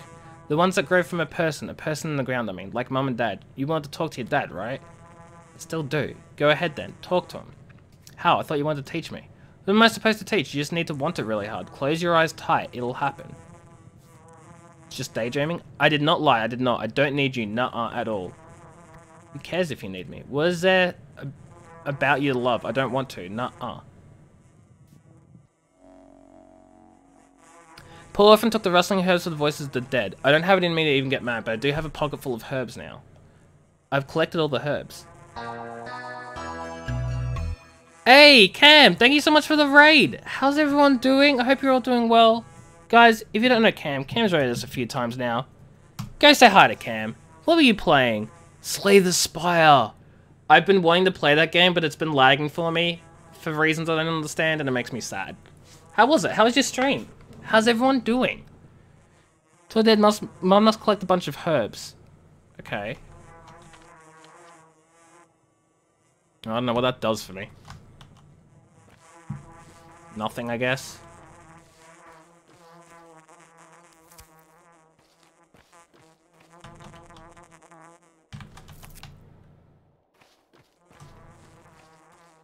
The ones that grow from a person in the ground I mean, like mum and dad. You wanted to talk to your dad, right? I still do. Go ahead then, talk to him. How? I thought you wanted to teach me. What am I supposed to teach? You just need to want it really hard. Close your eyes tight, it'll happen. Just daydreaming? I did not lie, I did not. I don't need you, nuh-uh, at all. Who cares if you need me? What is there about you to love? I don't want to, nuh-uh. Paul often took the rustling herbs for the voices of the dead. I don't have it in me to even get mad, but I do have a pocket full of herbs now. I've collected all the herbs. Hey, Cam! Thank you so much for the raid! How's everyone doing? I hope you're all doing well. Guys, if you don't know Cam, Cam's raided us a few times now. Go say hi to Cam. What were you playing? Slay the Spire. I've been wanting to play that game, but it's been lagging for me for reasons I don't understand, and it makes me sad. How was it? How was your stream? How's everyone doing? Toadette Mum must collect a bunch of herbs. Okay. I don't know what that does for me. Nothing, I guess.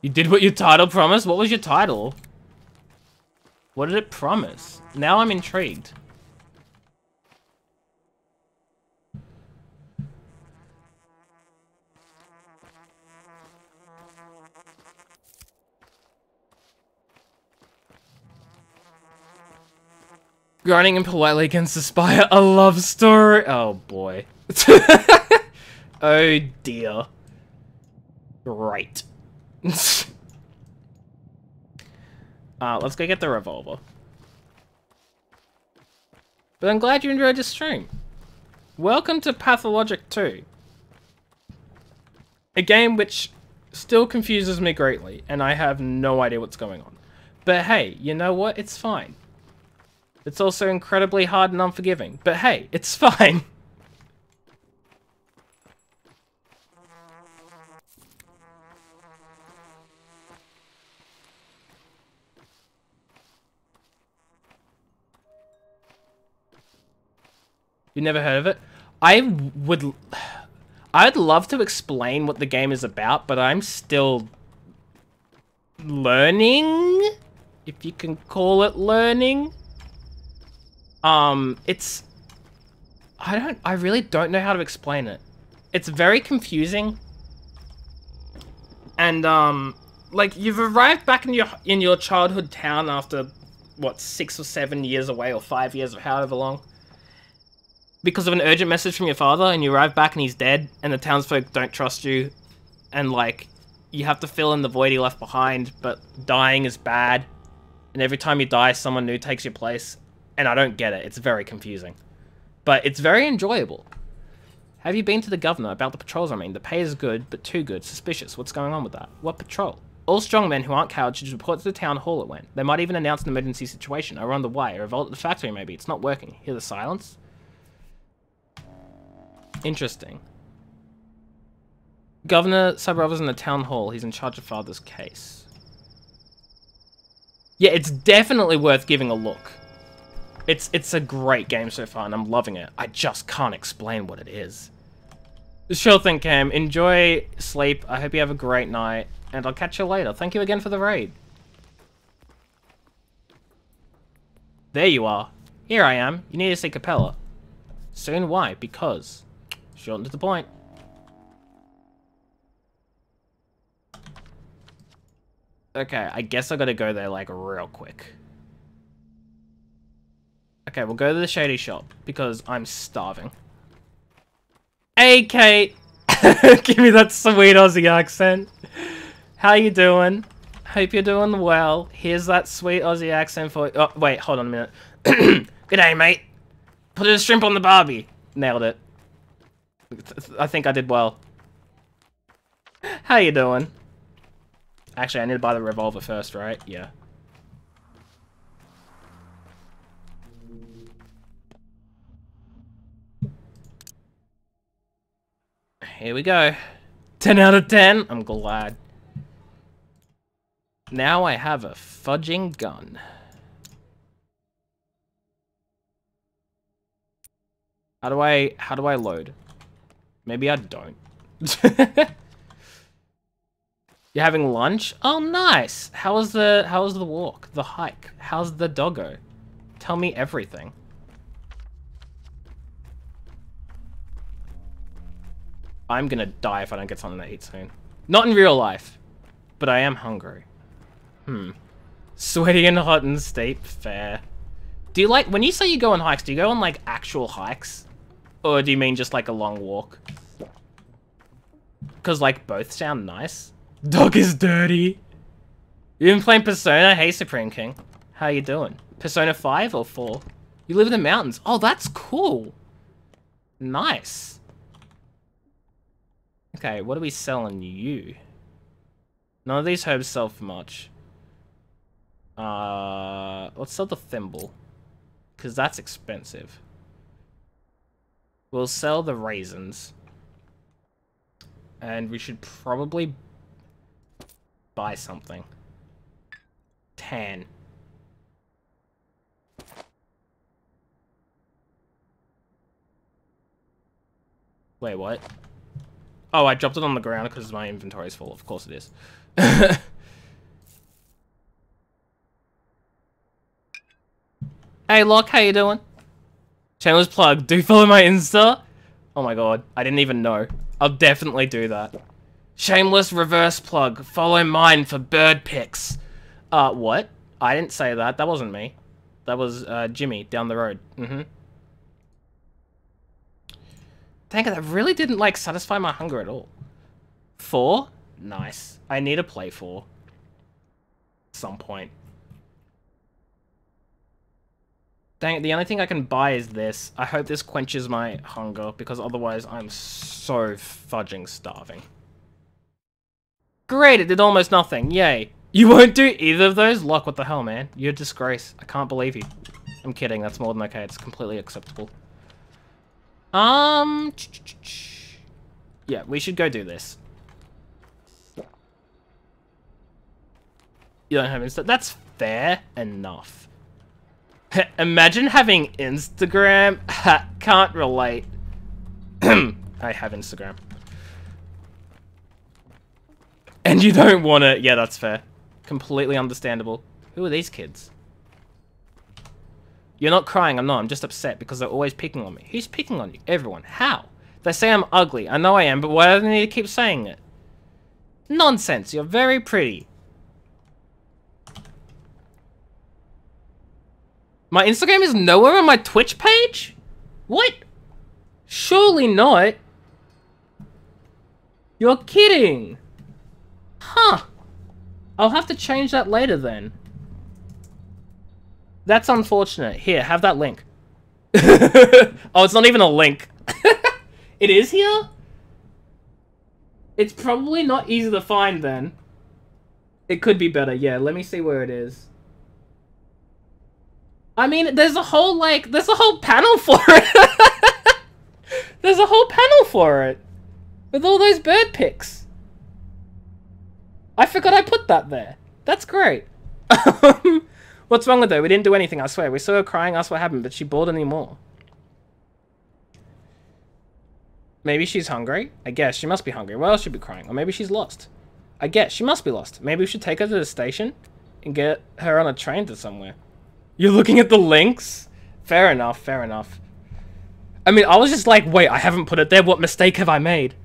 You did what your title promised? What was your title? What did it promise? Now I'm intrigued. Grinding impolitely against the spire, a love story. Oh boy. Oh dear. Right. Let's go get the revolver. But I'm glad you enjoyed the stream. Welcome to Pathologic 2. A game which still confuses me greatly, and I have no idea what's going on. But hey, you know what? It's fine. It's also incredibly hard and unforgiving. But hey, it's fine. You never heard of it? I'd love to explain what the game is about, but I'm still learning, if you can call it learning. I really don't know how to explain it. It's very confusing. And like you've arrived back in your childhood town after what, 6 or 7 years away, or 5 years, or however long, because of an urgent message from your father, and you arrive back and he's dead, and the townsfolk don't trust you, and like you have to fill in the void he left behind, but dying is bad, and every time you die someone new takes your place, and I don't get it. It's very confusing, but it's very enjoyable. Have you been to the governor about the patrols? I mean, the pay is good, but too good. Suspicious. What's going on with that? What patrol? All strong men who aren't cowards should report to the town hall it went. They might even announce an emergency situation. I run the wire. A revolt at the factory maybe. It's not working. Hear the silence? Interesting. Governor Sabra was in the town hall. He's in charge of father's case. Yeah, it's definitely worth giving a look. It's a great game so far, and I'm loving it. I just can't explain what it is. Sure thing, Cam. Enjoy sleep. I hope you have a great night, and I'll catch you later. Thank you again for the raid. There you are. Here I am. You need to see Capella. Soon, why? Because. Short and to the point. Okay, I guess I gotta go there, like, real quick. Okay, we'll go to the Shady Shop, because I'm starving. Hey, Kate! Give me that sweet Aussie accent. How you doing? Hope you're doing well. Here's that sweet Aussie accent for... Oh, wait, hold on a minute. G'day, mate. Put a shrimp on the barbie. Nailed it. I think I did well. How you doing? Actually, I need to buy the revolver first, right? Yeah. Here we go. 10 out of 10. I'm glad. Now I have a fudging gun. How do I load? Maybe I don't. You're having lunch? Oh, nice. How was the walk? The hike? How's the doggo? Tell me everything. I'm gonna die if I don't get something to eat soon. Not in real life, but I am hungry. Sweaty and hot and steep. Fair. Do you like, when you say you go on hikes, do you go on like actual hikes? Or do you mean just like a long walk? Because like both sound nice. Dog is dirty. You been playing Persona? Hey, Supreme King. How you doing? Persona 5 or 4? You live in the mountains. Oh, that's cool. Nice. Okay, what are we selling you? None of these herbs sell for much. Let's sell the thimble. Because that's expensive. We'll sell the raisins. And we should probably buy something. Tan. Wait, what? Oh, I dropped it on the ground because my inventory is full. Of course it is. Hey, Locke, how you doing? Shameless plug. Do follow my Insta. Oh my god, I didn't even know. I'll definitely do that. Shameless reverse plug. Follow mine for bird pics. What? I didn't say that. That wasn't me. That was, Jimmy down the road. Dang it, that really didn't, like, satisfy my hunger at all. 4? Nice. I need to play 4. At some point. Dang it, the only thing I can buy is this. I hope this quenches my hunger, because otherwise I'm so fudging starving. Great, it did almost nothing. Yay. You won't do either of those? Locke, what the hell, man? You're a disgrace. I can't believe you. I'm kidding, that's more than okay. It's completely acceptable. Yeah, we should go do this. You don't have Insta. That's fair enough. Imagine having Instagram. Can't relate. I have Instagram. And you don't want it. Yeah, that's fair. Completely understandable. Who are these kids? You're not crying, I'm not. I'm just upset because they're always picking on me. Who's picking on you? Everyone. How? They say I'm ugly. I know I am, but why do they need to keep saying it? Nonsense. You're very pretty. My Instagram is nowhere on my Twitch page? What? Surely not. You're kidding. Huh. I'll have to change that later then. That's unfortunate. Here, have that link. Oh, it's not even a link. It is here? It's probably not easy to find then. It could be better. Yeah, let me see where it is. I mean, there's a whole, like, there's a whole panel for it. There's a whole panel for it. With all those bird pics. I forgot I put that there. That's great. What's wrong with her? We didn't do anything, I swear. We saw her crying, asked what happened, but she bored anymore. Maybe she's hungry? I guess. She must be hungry. Why else should she be crying? Or maybe she's lost. I guess. She must be lost. Maybe we should take her to the station and get her on a train to somewhere. You're looking at the links? Fair enough, fair enough. I mean, I was just like, wait, I haven't put it there. What mistake have I made?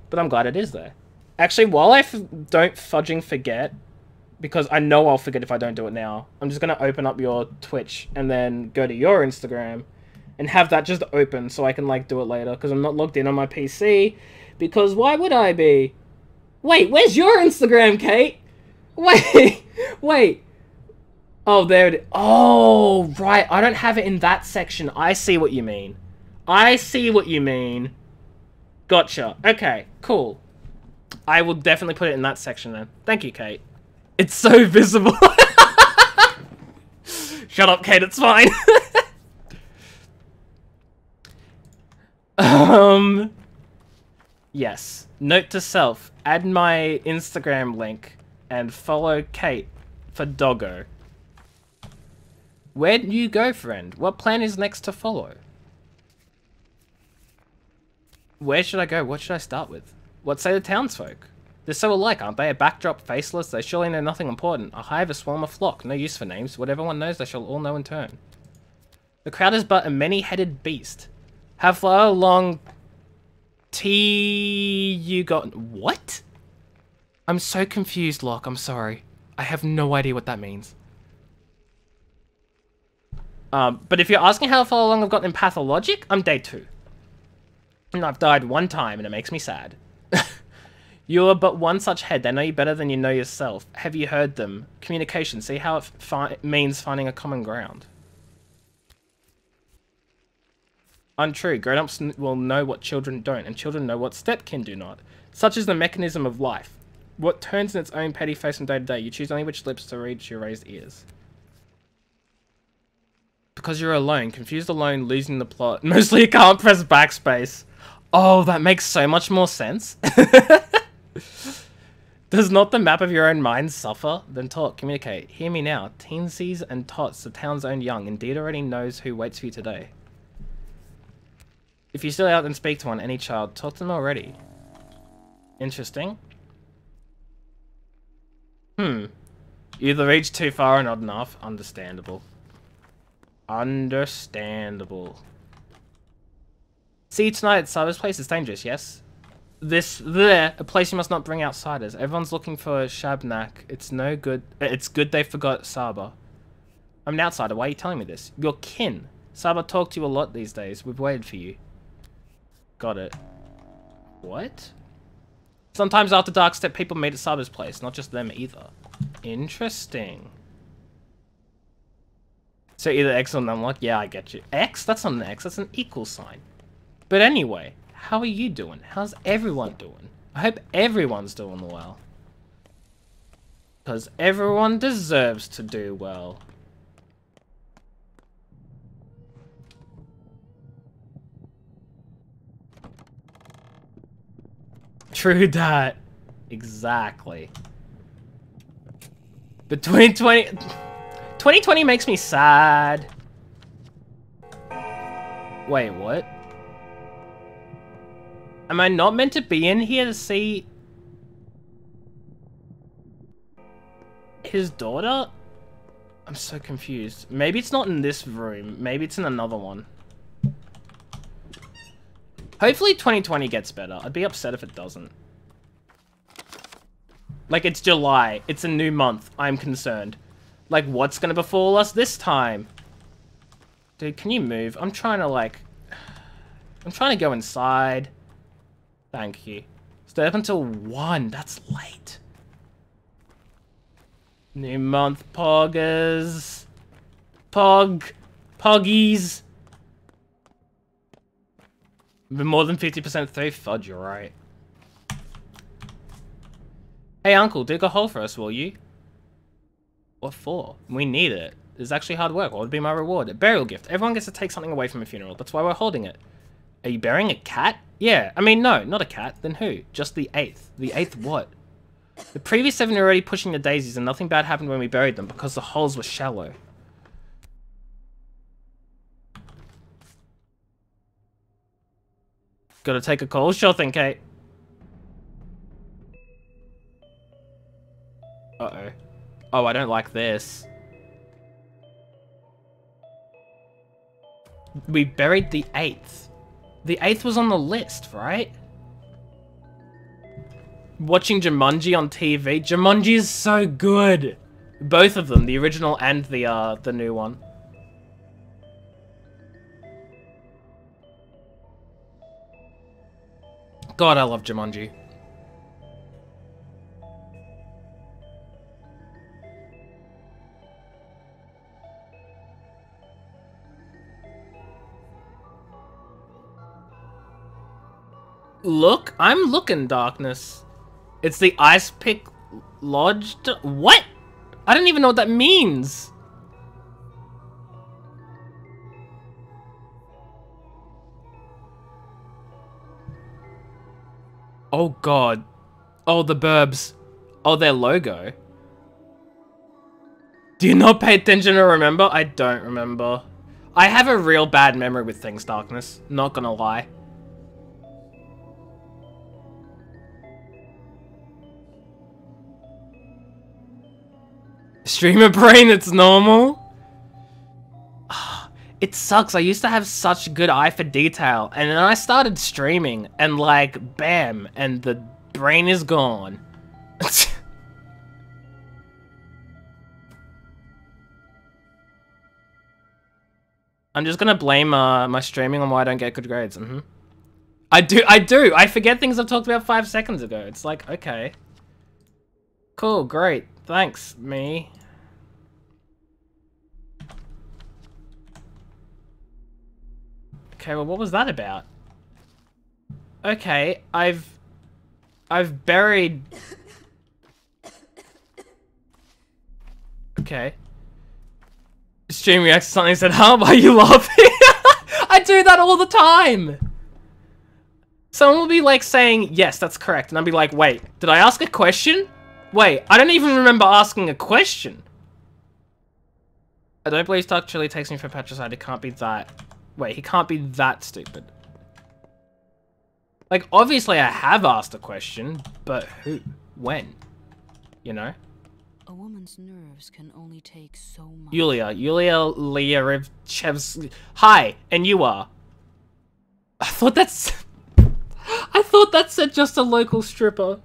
But I'm glad it is there. Actually, while I don't fudging forget, because I know I'll forget if I don't do it now, I'm just going to open up your Twitch and then go to your Instagram and have that just open so I can, like, do it later, because I'm not logged in on my PC, because why would I be? Wait, where's your Instagram, Kate? Wait. Oh, there it is. Oh, right. I don't have it in that section. I see what you mean. Gotcha. Okay, cool. I will definitely put it in that section then. Thank you, Kate. It's so visible. Shut up, Kate. It's fine. Yes. Note to self. Add my Instagram link and follow Kate for Doggo. Where do you go, friend? What plan is next to follow? Where should I go? What should I start with? What say the townsfolk? They're so alike, aren't they? A backdrop, faceless, they surely know nothing important. A hive, a swarm, a flock. No use for names. Whatever one knows, they shall all know in turn. The crowd is but a many-headed beast. How far along you got... What? I'm so confused, Locke. I'm sorry. I have no idea what that means. But if you're asking how far along I've gotten in Pathologic, I'm day 2. And I've died 1 time, and it makes me sad. You're but one such head. They know you better than you know yourself. Have you heard them? Communication. See how it means finding a common ground. Untrue. Grown-ups will know what children don't, and children know what stepkin do not. Such is the mechanism of life. What turns in its own petty face from day to day? You choose only which lips to reach your raised ears. Because you're alone. Confused alone, losing the plot. Mostly you can't press backspace. Oh, that makes so much more sense. Does not the map of your own mind suffer? Then talk, communicate. Hear me now. Teensies and tots, the town's own young, indeed already knows who waits for you today. If you still out and speak to one, any child, talk to them already. Interesting. You either reach too far or not enough. Understandable. Understandable. See you tonight at Saba's place. It's dangerous, yes? A place you must not bring outsiders. Everyone's looking for Shabnak. It's no good. It's good they forgot Saba. I'm an outsider. Why are you telling me this? You're kin. Saba talked to you a lot these days. We've waited for you. Got it. What? Sometimes after dark step, people meet at Saba's place. Not just them either. Interesting. So either X or unlock. Yeah, I get you. X? That's not an X. That's an equal sign. But anyway, how are you doing? How's everyone doing? I hope everyone's doing well. Because everyone deserves to do well. True that. Exactly. But 2020 makes me sad. Wait, what? Am I not meant to be in here to see his daughter? I'm so confused. Maybe it's not in this room. Maybe it's in another one. Hopefully 2020 gets better. I'd be upset if it doesn't. Like, it's July. It's a new month. I'm concerned. Like, what's gonna befall us this time? Dude, can you move? I'm trying to go inside. Thank you. Stay up until 1. That's late. New month, poggers. Poggies. But more than 50% through? Fudge, you're right. Hey, uncle, dig a hole for us, will you? What for? We need it. It's actually hard work. What would be my reward? A burial gift. Everyone gets to take something away from a funeral. That's why we're holding it. Are you burying a cat? Yeah. I mean, no, not a cat. Then who? Just the 8th. The 8th what? The previous 7 were already pushing the daisies and nothing bad happened when we buried them because the holes were shallow. Gotta take a call? Sure thing, Kate. Uh-oh. Oh, I don't like this. We buried the 8th. The 8th was on the list, right? Watching Jumanji on TV. Jumanji is so good. Both of them, the original and the new one. God, I love Jumanji. Look, I'm looking, Darkness. It's the Ice Pick Lodge. What? I don't even know what that means. Oh god. Oh, the Burbs. Oh, their logo. Do you not pay attention or remember? I don't remember. I have a real bad memory with things, Darkness. Not gonna lie. Streamer brain, it's normal. It sucks. I used to have such good eye for detail, and then I started streaming, and like, bam, and the brain is gone. I'm just gonna blame my streaming on why I don't get good grades. I do. I forget things I've talked about 5 seconds ago. It's like, okay. Cool, great. Thanks, me. Okay, well, what was that about? Okay, I've buried Okay. Stream reacts to something and said, huh? Why are you laughing? I do that all the time. Someone will be like saying, yes, that's correct. And I'll be like, wait, did I ask a question? Wait, I don't even remember asking a question. I don't believe Dark Chili takes me for patricide. He can't be that. Wait, he can't be that stupid. Like, obviously I have asked a question, but who? When? You know? A woman's nerves can only take so much. Yulia Learevchev's. Hi, and you are. I thought that said just a local stripper.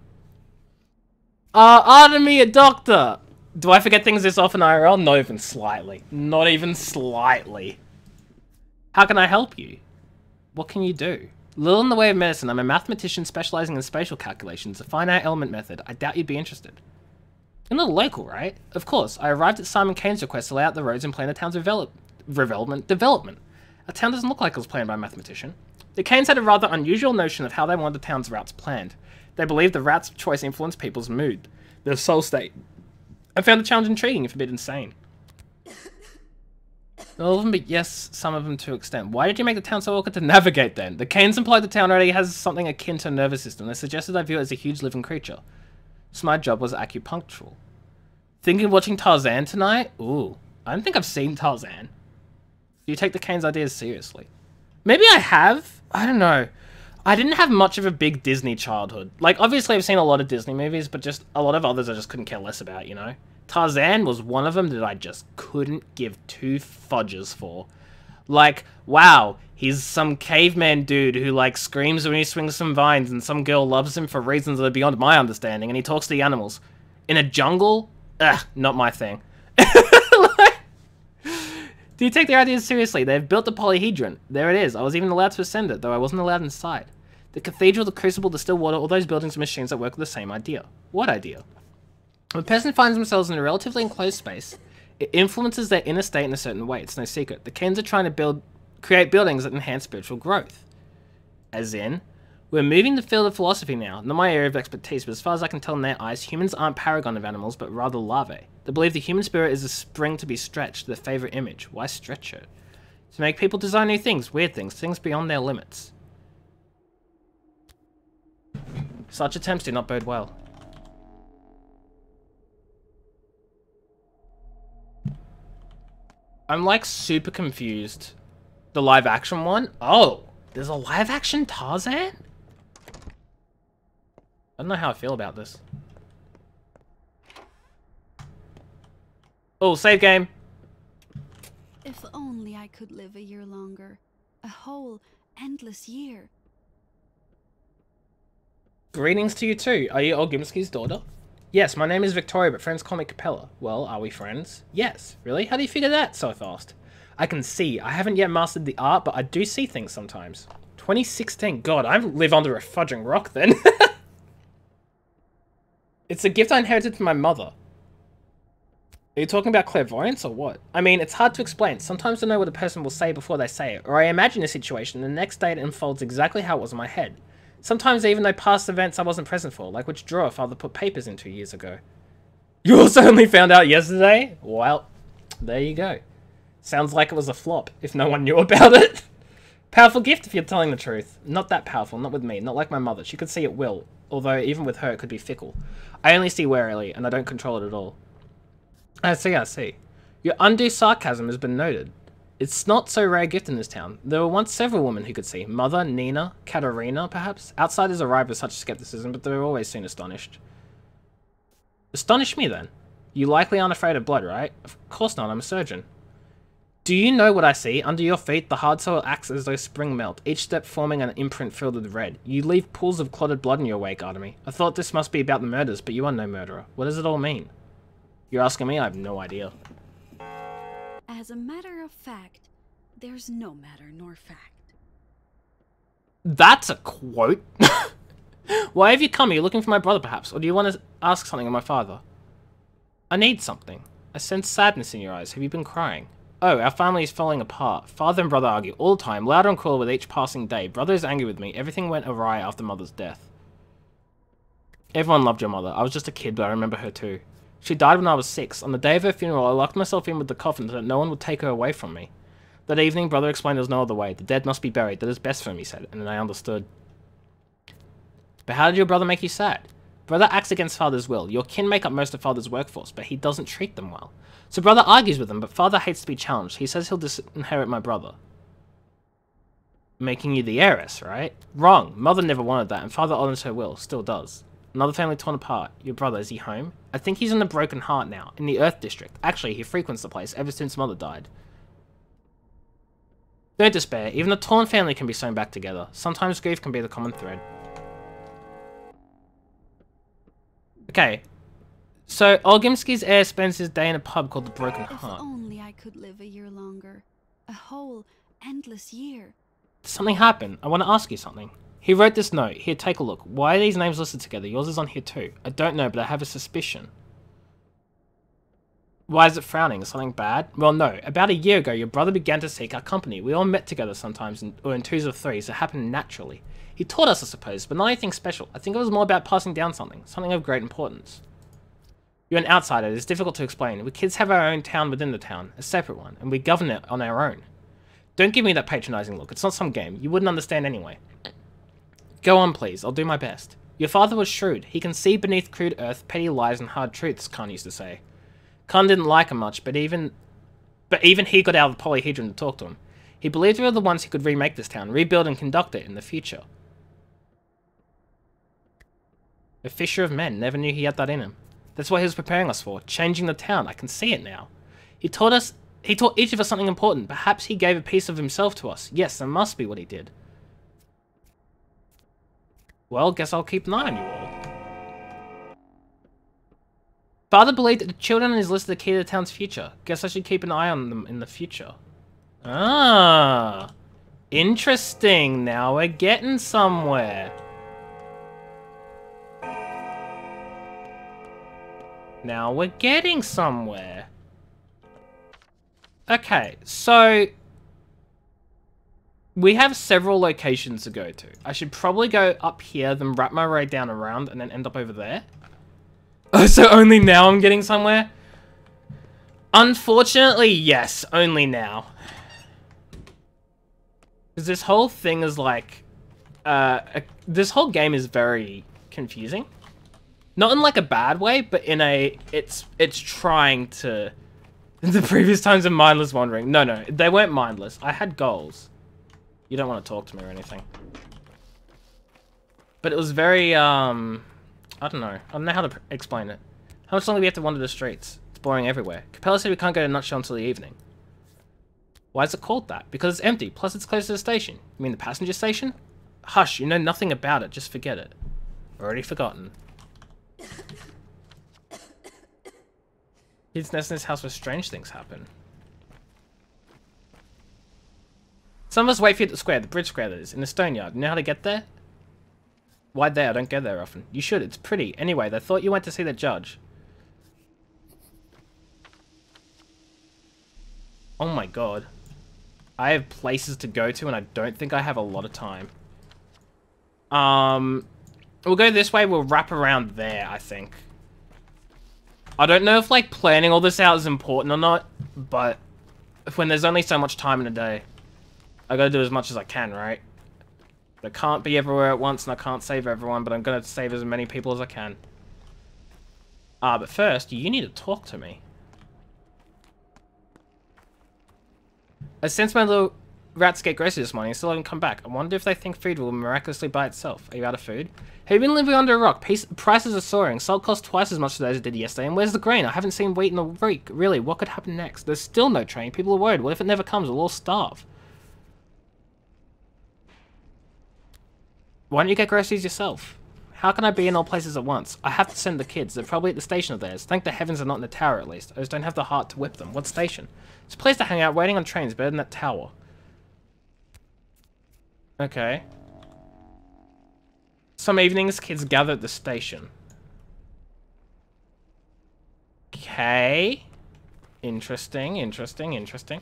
Artemy, a doctor. Do I forget things this often, IRL? Not even slightly. Not even slightly. How can I help you? What can you do? Little in the way of medicine. I'm a mathematician specializing in spatial calculations, a finite element method. I doubt you'd be interested. You're not local, right? Of course. I arrived at Simon Kane's request to lay out the roads and plan the town's development. A town doesn't look like it was planned by a mathematician. The Kanes had a rather unusual notion of how they wanted the town's routes planned. They believed the routes of choice influenced people's mood, their soul state. I found the challenge intriguing, if a bit insane. All of them, but yes, some of them to extent. Why did you make the town so awkward to navigate then? The Kanes implied the town already has something akin to a nervous system. They suggested I view it as a huge living creature. So my job was acupunctural. Thinking of watching Tarzan tonight? Ooh, I don't think I've seen Tarzan. Do you take the Kane's ideas seriously? Maybe I have. I don't know. I didn't have much of a big Disney childhood. Like, obviously I've seen a lot of Disney movies, but just a lot of others I just couldn't care less about, you know? Tarzan was one of them that I just couldn't give two fudges for. Like, wow, he's some caveman dude who, like, screams when he swings some vines and some girl loves him for reasons that are beyond my understanding, and he talks to the animals. In a jungle? Ugh, not my thing. Like, do you take their ideas seriously? They've built the polyhedron. There it is. I was even allowed to ascend it, though I wasn't allowed inside. The cathedral, the crucible, the still water, all those buildings are machines that work with the same idea. What idea? When a person finds themselves in a relatively enclosed space, it influences their inner state in a certain way. It's no secret. The Kanes are trying to create buildings that enhance spiritual growth. As in, we're moving the field of philosophy now, not my area of expertise, but as far as I can tell in their eyes, humans aren't paragon of animals, but rather larvae. They believe the human spirit is a spring to be stretched, their favorite image. Why stretch it? To make people design new things, weird things, things beyond their limits. Such attempts do not bode well. I'm like super confused. The live action one? Oh, there's a live action Tarzan? I don't know how I feel about this. Oh, save game. If only I could live a year longer. A whole, endless year. Greetings to you too. Are you Olgimski's daughter? Yes, my name is Victoria, but friends call me Capella. Well, are we friends? Yes. Really? How do you figure that so fast? I can see. I haven't yet mastered the art, but I do see things sometimes. 2016. God, I live under a fudging rock then. It's a gift I inherited from my mother. Are you talking about clairvoyance or what? I mean, it's hard to explain. Sometimes I know what a person will say before they say it, or I imagine a situation and the next day it unfolds exactly how it was in my head. Sometimes I even know past events I wasn't present for, like which drawer Father put papers into years ago. You also only found out yesterday? Well, there you go. Sounds like it was a flop, if no one knew about it. Powerful gift if you're telling the truth. Not that powerful, not with me, not like my mother. She could see at will, although even with her it could be fickle. I only see warily, and I don't control it at all. I see, I see. Your undue sarcasm has been noted. It's not so rare a gift in this town. There were once several women who could see. Mother, Nina, Katerina, perhaps? Outsiders arrived with such skepticism, but they were always soon astonished. Astonish me, then. You likely aren't afraid of blood, right? Of course not, I'm a surgeon. Do you know what I see? Under your feet, the hard soil acts as though spring melt, each step forming an imprint filled with red. You leave pools of clotted blood in your wake, Artemy. I thought this must be about the murders, but you are no murderer. What does it all mean? You're asking me? I have no idea. As a matter of fact, there's no matter nor fact. That's a quote. Why have you come? Are you looking for my brother, perhaps? Or do you want to ask something of my father? I need something. I sense sadness in your eyes. Have you been crying? Oh, our family is falling apart. Father and brother argue all the time, louder and cruel with each passing day. Brother is angry with me. Everything went awry after mother's death. Everyone loved your mother. I was just a kid, but I remember her too. She died when I was 6. On the day of her funeral, I locked myself in with the coffin so that no one would take her away from me. That evening, Brother explained there was no other way. The dead must be buried. That is best for him, he said, and then I understood. But how did your brother make you sad? Brother acts against Father's will. Your kin make up most of Father's workforce, but he doesn't treat them well. So Brother argues with him, but Father hates to be challenged. He says he'll disinherit my brother. Making you the heiress, right? Wrong. Mother never wanted that, and Father honors her will. Still does. Another family torn apart. Your brother, is he home? I think he's in the Broken Heart now, in the Earth District. Actually, he frequents the place ever since Mother died. Don't despair. Even a torn family can be sewn back together. Sometimes grief can be the common thread. Okay. So, Olgimski's heir spends his day in a pub called the Broken Heart. If only I could live a year longer. A whole, endless year. Something happened. I want to ask you something. He wrote this note. Here, take a look. Why are these names listed together? Yours is on here too. I don't know, but I have a suspicion. Why is it frowning? Is something bad? Well, no. About a year ago, your brother began to seek our company. We all met together sometimes, or in twos or threes. It happened naturally. He taught us, I suppose, but not anything special. I think it was more about passing down something. Something of great importance. You're an outsider. It's difficult to explain. We kids have our own town within the town. A separate one. And we govern it on our own. Don't give me that patronizing look. It's not some game. You wouldn't understand anyway. Go on, please. I'll do my best. Your father was shrewd. He can see beneath crude earth petty lies and hard truths, Khan used to say. Khan didn't like him much, but even he got out of the polyhedron to talk to him. He believed we were the ones who could remake this town, rebuild and conduct it in the future. A fisher of men. Never knew he had that in him. That's what he was preparing us for. Changing the town. I can see it now. He taught each of us something important. Perhaps he gave a piece of himself to us. Yes, that must be what he did. Well, guess I'll keep an eye on you all. Father believed that the children on his list are the key to the town's future. Guess I should keep an eye on them in the future. Ah. Interesting. Now we're getting somewhere. Now we're getting somewhere. Okay, so we have several locations to go to. I should probably go up here, then wrap my way down around, and then end up over there. Oh, so only now I'm getting somewhere? Unfortunately, yes, only now. Because this whole thing is like... this whole game is very confusing. Not in like a bad way, but in a... It's trying to... The previous times of mindless wandering. No, they weren't mindless. I had goals. You don't want to talk to me or anything. But it was very, I don't know. I don't know how to explain it. How much longer do we have to wander the streets? It's boring everywhere. Capella said we can't go to Nutshell until the evening. Why is it called that? Because it's empty, plus it's close to the station. You mean the passenger station? Hush, you know nothing about it, just forget it. Already forgotten. Kids nest in this house where strange things happen. Some of us wait for you at the square, the bridge square that is, in the stone yard. You know how to get there? Why there? I don't go there often. You should, it's pretty. Anyway, they thought you went to see the judge. Oh my god. I have places to go to and I don't think I have a lot of time. We'll go this way, we'll wrap around there, I think. I don't know if, like, planning all this out is important or not, but when there's only so much time in a day, I gotta do as much as I can, right? I can't be everywhere at once and I can't save everyone, but I'm gonna save as many people as I can. But first, you need to talk to me. I sensed my little rats get groceries this morning and still haven't come back. I wonder if they think food will miraculously by itself. Are you out of food? Have you been living under a rock? Prices are soaring. Salt costs twice as much today as it did yesterday. And where's the grain? I haven't seen wheat in a week. Really, what could happen next? There's still no train. People are worried. What if it never comes? We'll all starve. Why don't you get groceries yourself? How can I be in all places at once? I have to send the kids. They're probably at the station of theirs. Thank the heavens they're not in the tower, at least. I just don't have the heart to whip them. What station? It's a place to hang out, waiting on trains, better than that tower. Okay. Some evenings, kids gather at the station. Okay. Interesting, interesting, interesting.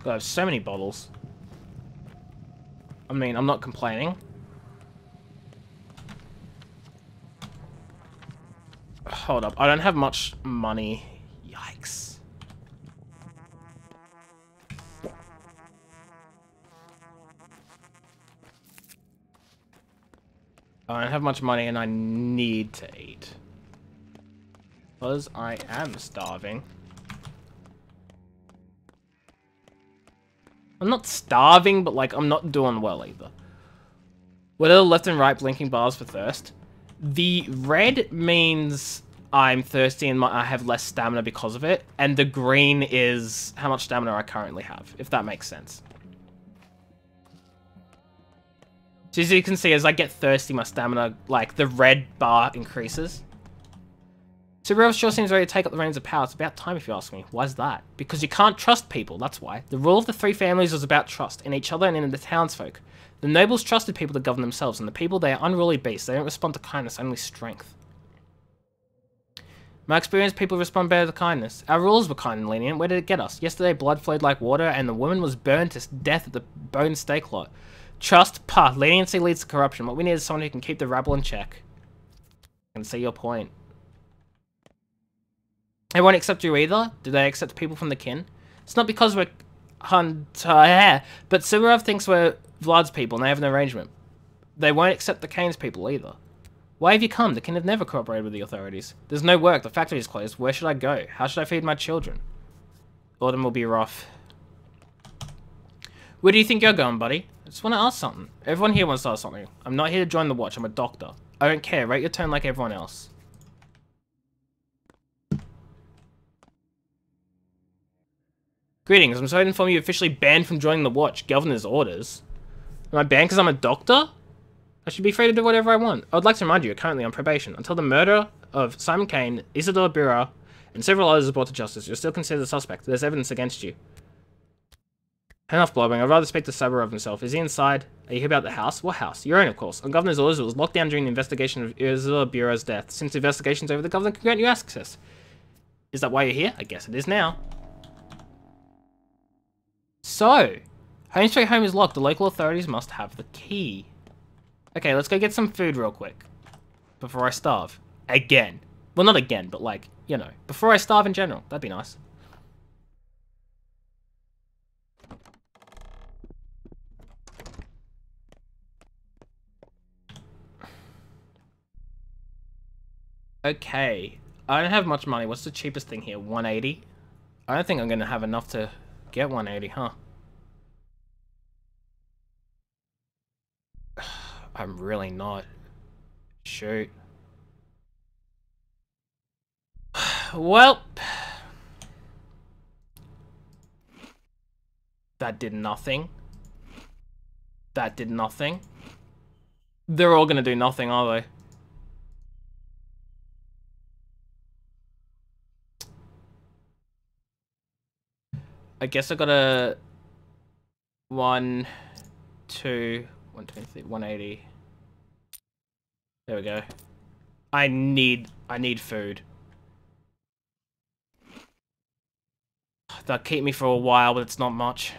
God, I have so many bottles. I mean, I'm not complaining. Hold up, I don't have much money. Yikes. I don't have much money and I need to eat. Because I am starving. I'm not starving, but like, I'm not doing well either. What are the left and right blinking bars for thirst? The red means I'm thirsty and I have less stamina because of it. And the green is how much stamina I currently have, if that makes sense. So as you can see, as I get thirsty, my stamina, like, the red bar increases. Subaru sure seems ready to take up the reins of power. It's about time, if you ask me. Why is that? Because you can't trust people, that's why. The rule of the three families was about trust, in each other and in the townsfolk. The nobles trusted people to govern themselves, and the people, they are unruly beasts. They don't respond to kindness, only strength. My experience, people respond better to kindness. Our rules were kind and lenient. Where did it get us? Yesterday, blood flowed like water, and the woman was burned to death at the bone steak lot. Trust, pah, leniency leads to corruption. What we need is someone who can keep the rabble in check. I can see your point. They won't accept you either? Do they accept people from the kin? It's not because we're Hunter, but Subaru thinks we're Vlad's people and they have an arrangement. They won't accept the Kane's people either. Why have you come? The kin have never cooperated with the authorities. There's no work, the factory is closed. Where should I go? How should I feed my children? Autumn will be rough. Where do you think you're going, buddy? I just want to ask something. Everyone here wants to ask something. I'm not here to join the watch, I'm a doctor. I don't care, rate your turn like everyone else. Greetings, I'm sorry to inform you officially banned from joining the watch. Governor's orders. Am I banned because I'm a doctor? I should be free to do whatever I want. I would like to remind you, you're currently on probation. Until the murder of Simon Kane, Isidore Birra, and several others are brought to justice, you're still considered a suspect. There's evidence against you. Enough blabbering. I'd rather speak to Saburov himself. Is he inside? Are you here about the house? What house? Your own, of course. On Governor's orders, it was locked down during the investigation of Isidore Birra's death. Since the investigation's over, the Governor can grant you access. Is that why you're here? I guess it is now. So, Home Street Home is locked. The local authorities must have the key. Okay, let's go get some food real quick. Before I starve. Again. Well, not again, but like, you know, before I starve in general. That'd be nice. Okay. I don't have much money. What's the cheapest thing here? 180? I don't think I'm going to have enough to get 180, huh? I'm really not. Shoot. Well. That did nothing. That did nothing. They're all gonna do nothing, are they? I guess I gotta 1, 2, 120, 180. There we go. I need food. That'll keep me for a while, but it's not much.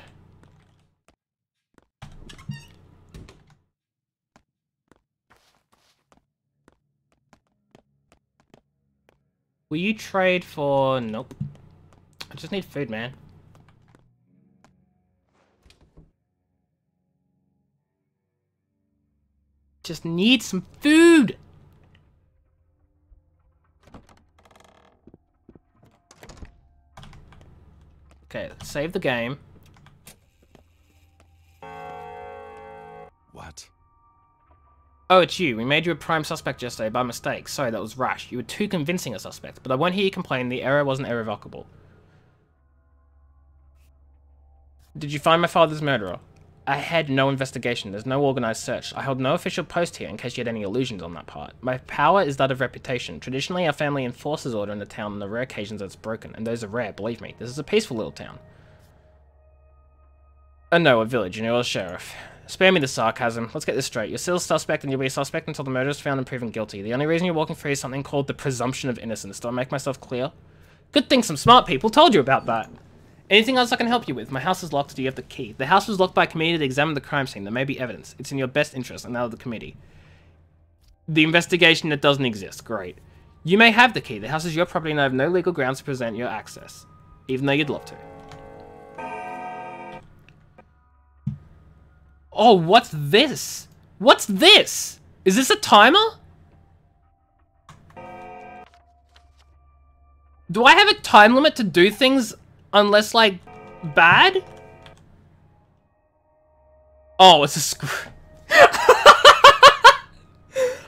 Will you trade for... Nope. I just need food, man. Just need some food! Okay, let's save the game. What? Oh, it's you. We made you a prime suspect yesterday by mistake. Sorry, that was rash. You were too convincing a suspect, but I won't hear you complain. The error wasn't irrevocable. Did you find my father's murderer? I had no investigation. There's no organized search. I held no official post here in case you had any illusions on that part. My power is that of reputation. Traditionally, our family enforces order in the town on the rare occasions that it's broken, and those are rare, believe me. This is a peaceful little town. No, a village, you know, a sheriff. Spare me the sarcasm. Let's get this straight. You're still a suspect, and you'll be a suspect until the murder is found and proven guilty. The only reason you're walking free is something called the presumption of innocence. Do I make myself clear? Good thing some smart people told you about that. Anything else I can help you with? My house is locked. Do you have the key? The house was locked by a committee to examine the crime scene. There may be evidence. It's in your best interest and that of the committee. The investigation that doesn't exist. Great. You may have the key. The house is your property and I have no legal grounds to present your access. Even though you'd love to. Oh, what's this? What's this? Is this a timer? Do I have a time limit to do things unless, like, bad? Oh, it's a screw. I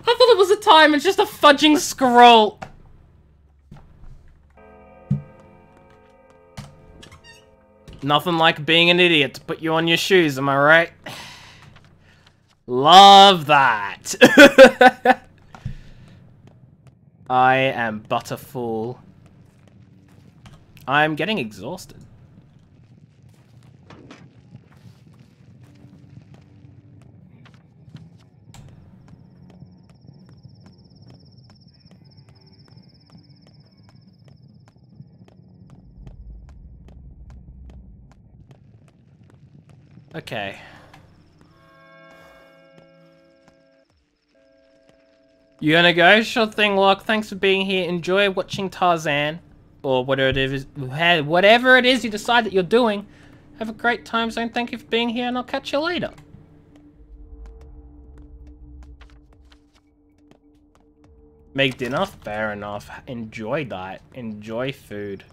thought it was a time, it's just a fudging scroll. Nothing like being an idiot to put you on your shoes, am I right? Love that. I am butterfull. I'm getting exhausted. Okay. You gonna go? Sure thing, Locke. Thanks for being here. Enjoy watching Tarzan. Or whatever it is you decide that you're doing. Have a great time zone. Thank you for being here, and I'll catch you later. Make dinner? Fair enough. Enjoy that. Enjoy food.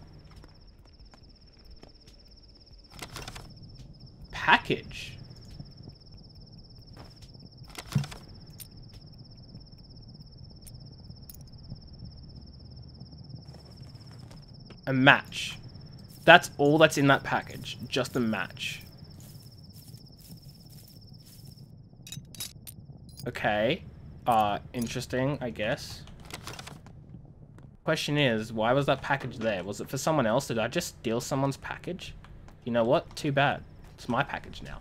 Package. A match. That's all that's in that package. Just a match. Okay. Interesting, I guess. Question is, why was that package there? Was it for someone else? Did I just steal someone's package? You know what? Too bad. It's my package now.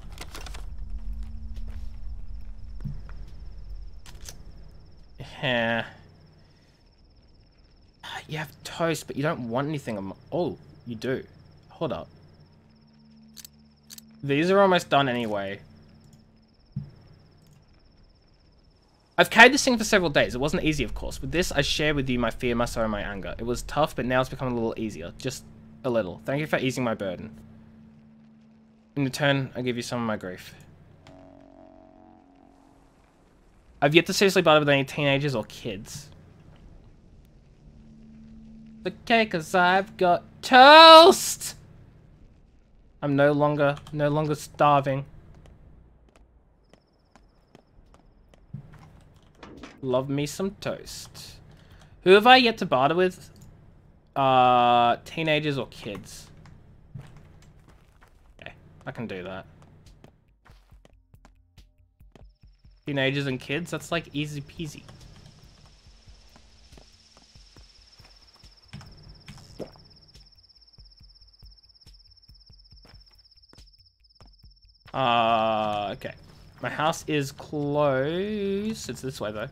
Yeah. You have toast, but you don't want anything on. Oh, you do. Hold up. These are almost done anyway. I've carried this thing for several days. It wasn't easy, of course. With this, I share with you my fear, my sorrow, my anger. It was tough, but now it's become a little easier. Just a little. Thank you for easing my burden. In return, I give you some of my grief. I've yet to seriously bother with any teenagers or kids. Okay, cause I've got toast. I'm no longer starving. Love me some toast. Who have I yet to barter with? Teenagers or kids? Okay, I can do that. Teenagers and kids, that's like easy peasy. Okay. My house is close. It's this way, though.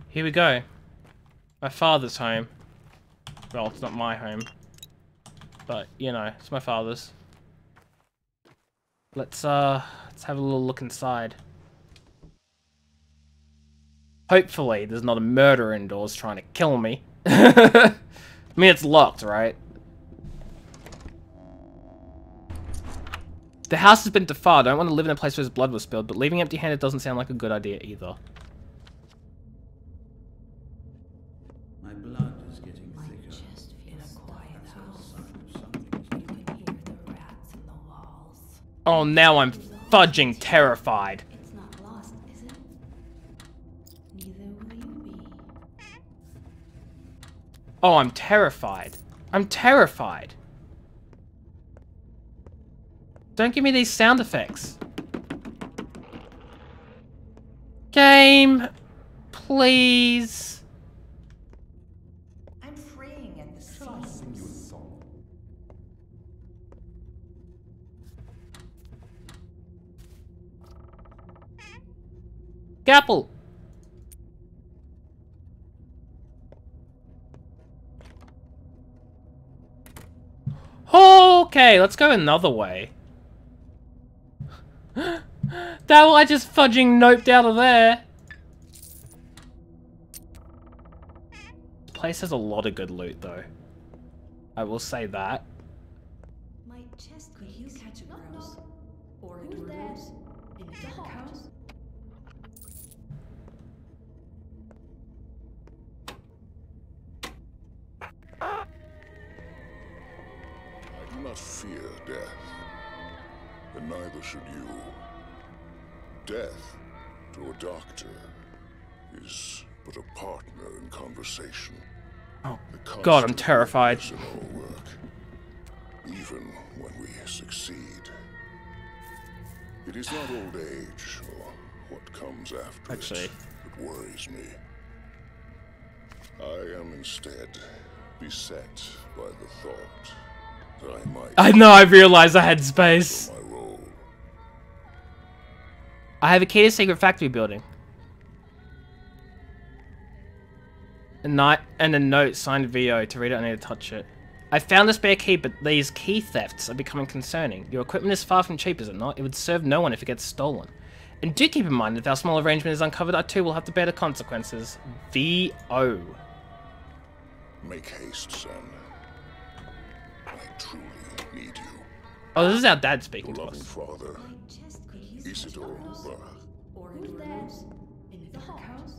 Here we go. My father's home. Well, it's not my home. But, you know, it's my father's. Let's have a little look inside. Hopefully, there's not a murderer indoors trying to kill me. I mean, it's locked, right? The house has been defiled. I don't want to live in a place where his blood was spilled, but leaving empty-handed doesn't sound like a good idea either. My blood is getting thicker. In a quiet house, you can hear the rats in the walls. Oh, now I'm fudging terrified. It's not lost, is it? Neither will you be. Oh, I'm terrified. I'm terrified. Don't give me these sound effects. Game, please. I'm freeing at the seams. Sing you a song. Gapple, Okay, let's go another way. That I just fudging noped out of there. This place has a lot of good loot, though. I will say that. My chest could you catch a grouse? Or a rose in a dark house? I do not fear death, and neither should you. Death, to a doctor, is but a partner in conversation. Oh, God, I'm terrified. In our work, even when we succeed. It is not old age or what comes after it that worries me. I am instead beset by the thought that I might... I know, I realized I had space. I have a key to secret factory building. And a note signed VO. To read it, I need to touch it. I found a spare key, but these key thefts are becoming concerning. Your equipment is far from cheap, is it not? It would serve no one if it gets stolen. And do keep in mind that if our small arrangement is uncovered, I too will have to bear the consequences. VO. Make haste, son. I truly need you. Oh, this is our dad speaking to loving us. Father, Isidore Bach. Or a rose in a dark house?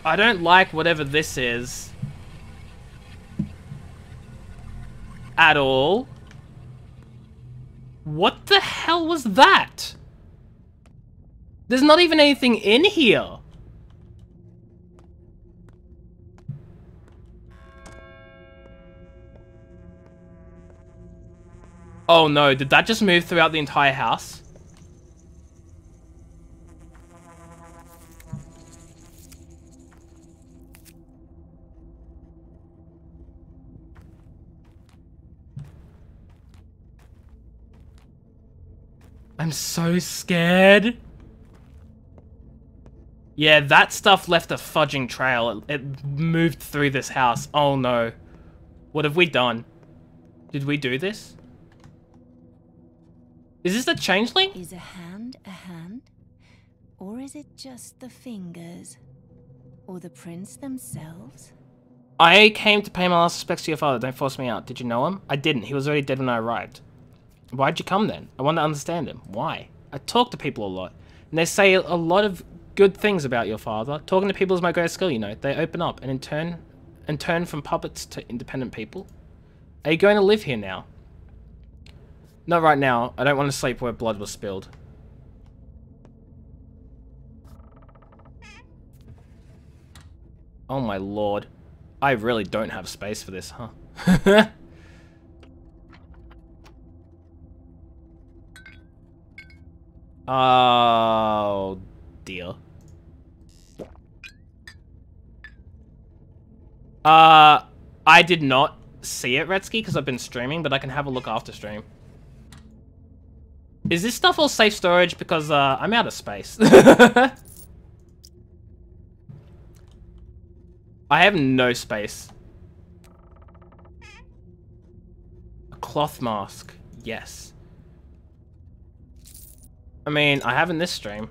I don't like whatever this is. At all. What the hell was that? There's not even anything in here. Oh no, did that just move throughout the entire house? I'm so scared. Yeah, that stuff left a fudging trail. It moved through this house. Oh no. What have we done? Did we do this? Is this the changeling? Is a hand? Or is it just the fingers? Or the prints themselves? I came to pay my last respects to your father. Don't force me out. Did you know him? I didn't. He was already dead when I arrived. Why'd you come then? I want to understand him. Why? I talk to people a lot. And they say a lot of good things about your father. Talking to people is my greatest skill, you know. They open up and turn from puppets to independent people. Are you going to live here now? Not right now. I don't want to sleep where blood was spilled. Oh my lord. I really don't have space for this, huh? Oh dear. I did not see it, Retsky, because I've been streaming, but I can have a look after stream. Is this stuff all safe storage? Because I'm out of space. I have no space. A cloth mask. Yes. I mean, I have in this stream.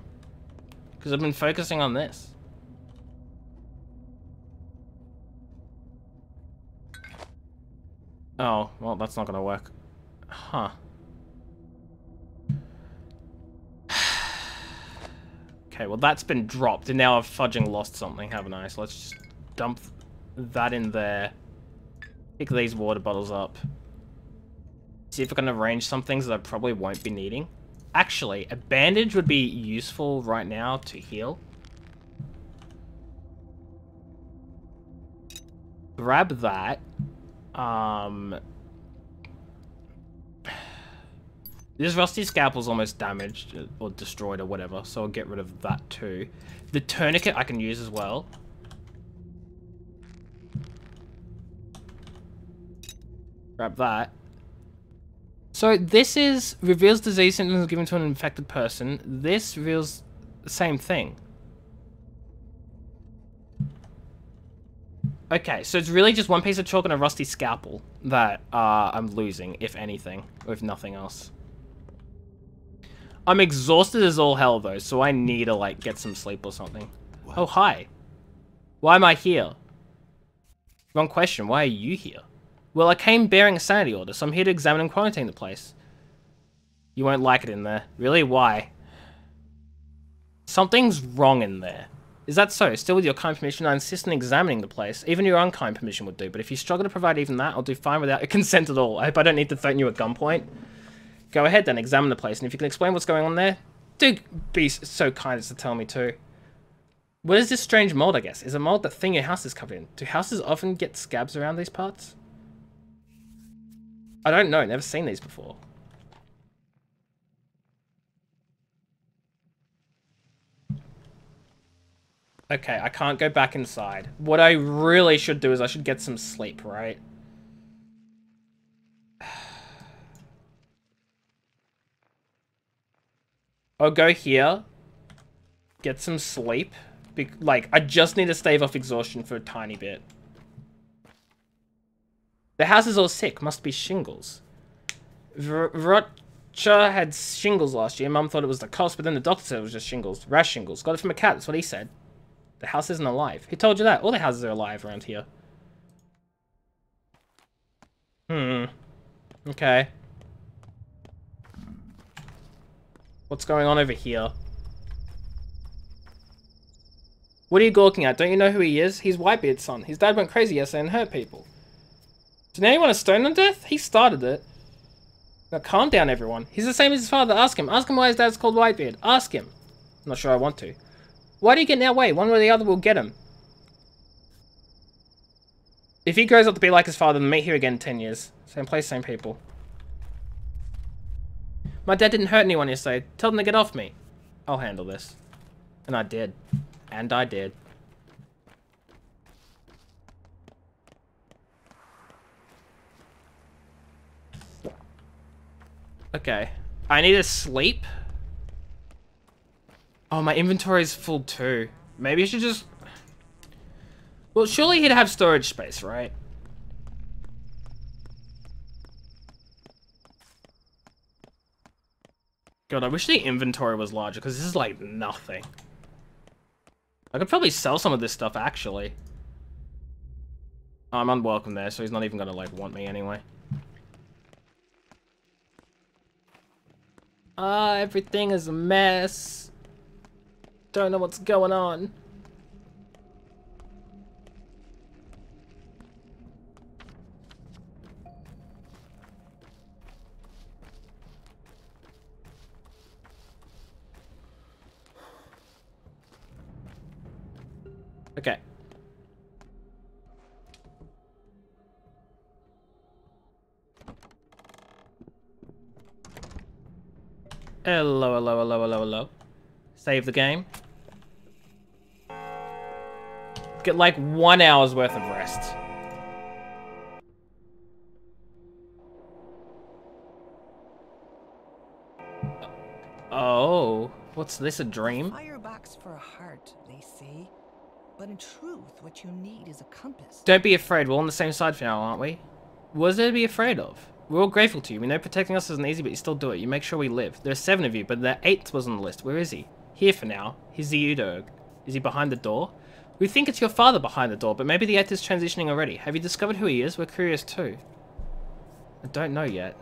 Because I've been focusing on this. Oh, well, that's not gonna work. Huh. Okay, well that's been dropped, and now I've fudging lost something, haven't I? So let's just dump that in there. Pick these water bottles up. See if I can arrange some things that I probably won't be needing. Actually, a bandage would be useful right now to heal. Grab that. This rusty scalpel's almost damaged or destroyed or whatever, so I'll get rid of that too. The tourniquet I can use as well. Grab that. So this is reveals disease symptoms given to an infected person. This reveals the same thing. Okay, so it's really just one piece of chalk and a rusty scalpel that I'm losing, if anything, or if nothing else. I'm exhausted as all hell, though, so I need to, like, get some sleep or something. What? Oh, hi. Why am I here? Wrong question. Why are you here? Well, I came bearing a sanity order, so I'm here to examine and quarantine the place. You won't like it in there. Really? Why? Something's wrong in there. Is that so? Still with your kind permission, I insist on examining the place. Even your unkind permission would do, but if you struggle to provide even that, I'll do fine without your consent at all. I hope I don't need to threaten you at gunpoint. Go ahead then, examine the place, and if you can explain what's going on there, do be so kind as to tell me too. What is this strange mold, I guess? Is a mold that thing your house is covered in? Do houses often get scabs around these parts? I don't know, never seen these before. Okay, I can't go back inside. What I really should do is I should get some sleep, right? I'll go here. Get some sleep. Like, I just need to stave off exhaustion for a tiny bit. The house is all sick. Must be shingles. Vrotcha had shingles last year. Mum thought it was the cost, but then the doctor said it was just shingles. Rash shingles. Got it from a cat. That's what he said. The house isn't alive. Who told you that? All the houses are alive around here. Okay. What's going on over here? What are you gawking at? Don't you know who he is? He's Whitebeard's son. His dad went crazy yesterday and hurt people. Did anyone a stone on death? He started it. Now calm down, everyone. He's the same as his father. Ask him. Ask him why his dad's called Whitebeard. Ask him. I'm not sure I want to. Why do you get in our way? One way or the other will get him. If he grows up to be like his father, then meet here again in 10 years. Same place, same people. My dad didn't hurt anyone yesterday. Tell them to get off me. I'll handle this. And I did. And I did. Okay. I need to sleep. Oh, my inventory is full too. Maybe I should just... Well, surely he'd have storage space, right? God, I wish the inventory was larger, because this is like nothing. I could probably sell some of this stuff, actually. Oh, I'm unwelcome there, so he's not even gonna, like, want me anyway. Everything is a mess. Don't know what's going on. Okay. Hello, hello, hello, hello, hello. Save the game. Get like 1 hour's worth of rest. Oh, what's this, a dream? Firebox for a heart, they say. But in truth, what you need is a compass. Don't be afraid, we're all on the same side for now, aren't we? What is there to be afraid of? We're all grateful to you. We know protecting us isn't easy, but you still do it. You make sure we live. There are 7 of you, but the 8th was on the list. Where is he? Here for now. He's the Udog. Is he behind the door? We think it's your father behind the door, but maybe the 8th is transitioning already. Have you discovered who he is? We're curious too. I don't know yet.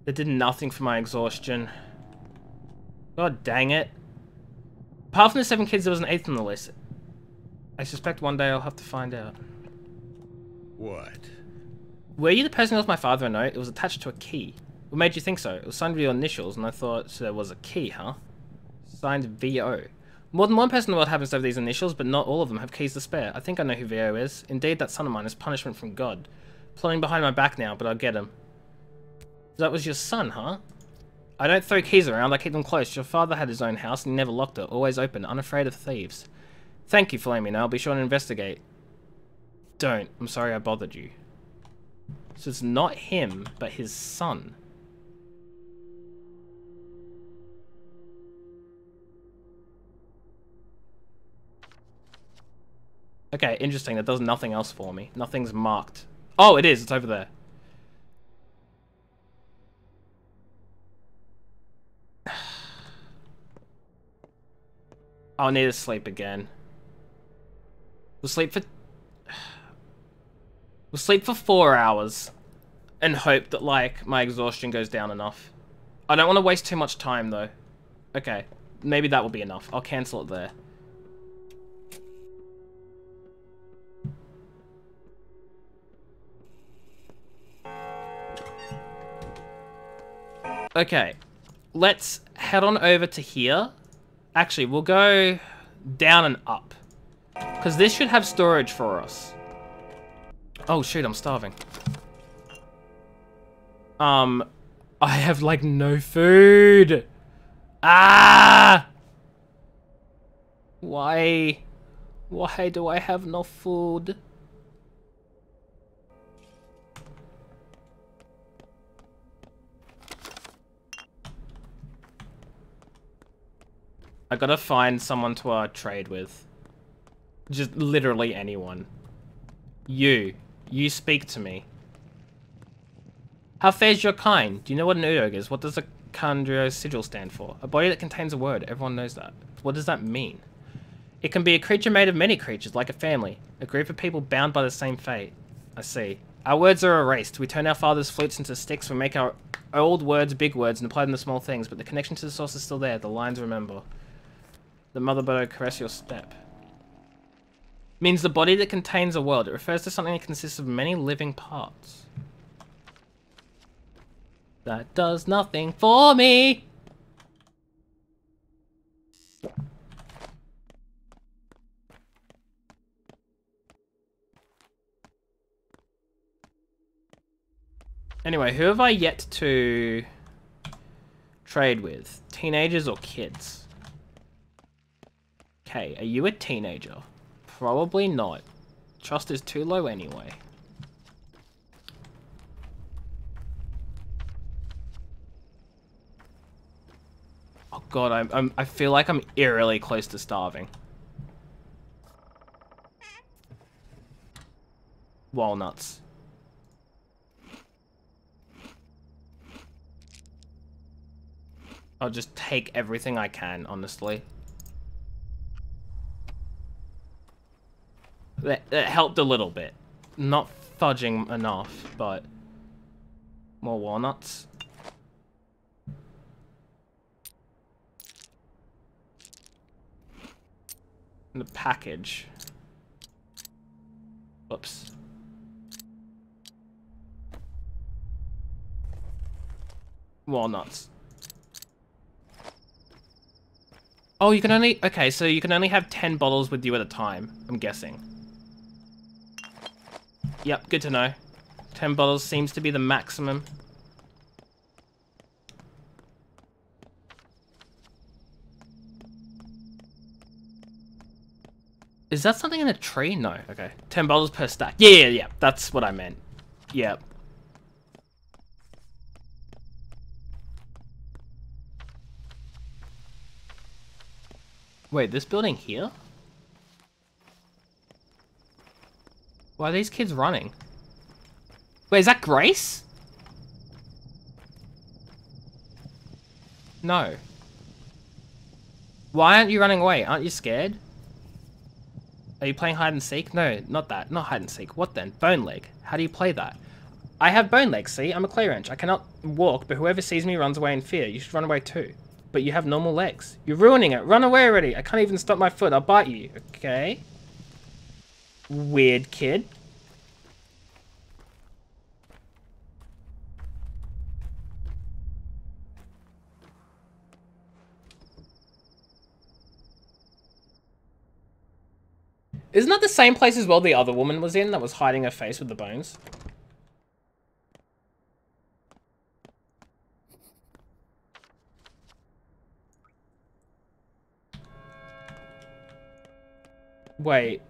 That did nothing for my exhaustion. God dang it. Apart from the 7 kids, there was an 8th on the list. I suspect one day I'll have to find out. What? Were you the person who left my father a note? It was attached to a key. What made you think so? It was signed with your initials, and I thought so there was a key, huh? Signed VO. More than one person in the world happens to have these initials, but not all of them have keys to spare. I think I know who VO is. Indeed, that son of mine is punishment from God. Plotting behind my back now, but I'll get him. That was your son, huh? I don't throw keys around, I keep them close. Your father had his own house and he never locked it. Always open, unafraid of thieves. Thank you for letting me know. I'll be sure to investigate. Don't. I'm sorry I bothered you. So it's not him, but his son. Okay, interesting. That does nothing else for me. Nothing's marked. Oh, it is. It's over there. I'll need to sleep again. We'll sleep for 4 hours and hope that, like, my exhaustion goes down enough. I don't want to waste too much time, though. Okay, maybe that will be enough. I'll cancel it there. Okay, let's head on over to here. Actually, we'll go down and up, because this should have storage for us. Oh shoot, I'm starving. I have like no food. Ah! Why do I have no food? I gotta find someone to trade with. Just literally anyone. You speak to me. How fares your kind? Do you know what an Udog is? What does a Kandrio sigil stand for? A body that contains a word. Everyone knows that. What does that mean? It can be a creature made of many creatures, like a family. A group of people bound by the same fate. I see. Our words are erased. We turn our father's flutes into sticks. We make our old words big words and apply them to small things. But the connection to the source is still there. The lines remember. The mother bird caress your step. Means the body that contains a world. It refers to something that consists of many living parts. That does nothing for me. Anyway, who have I yet to trade with? Teenagers or kids? Okay, are you a teenager? Probably not. Trust is too low anyway. Oh god, I feel like I'm eerily close to starving. Walnuts. I'll just take everything I can, honestly. That helped a little bit. Not fudging enough, but more walnuts. And the package. Whoops. Walnuts. Oh, you can only... Okay, so you can only have 10 bottles with you at a time, I'm guessing. Yep, good to know. 10 bottles seems to be the maximum. Is that something in a tree? No, okay. 10 bottles per stack. Yeah, that's what I meant. Yep. Wait, this building here? Why are these kids running? Wait, is that Grace? No. Why aren't you running away? Aren't you scared? Are you playing hide and seek? No, not that. Not hide and seek. What then? Bone leg. How do you play that? I have bone legs, see? I'm a clay wrench. I cannot walk, but whoever sees me runs away in fear. You should run away too. But you have normal legs. You're ruining it. Run away already. I can't even stop my foot. I'll bite you. Okay. Weird kid. Isn't that the same place as well the other woman was in that was hiding her face with the bones? Wait.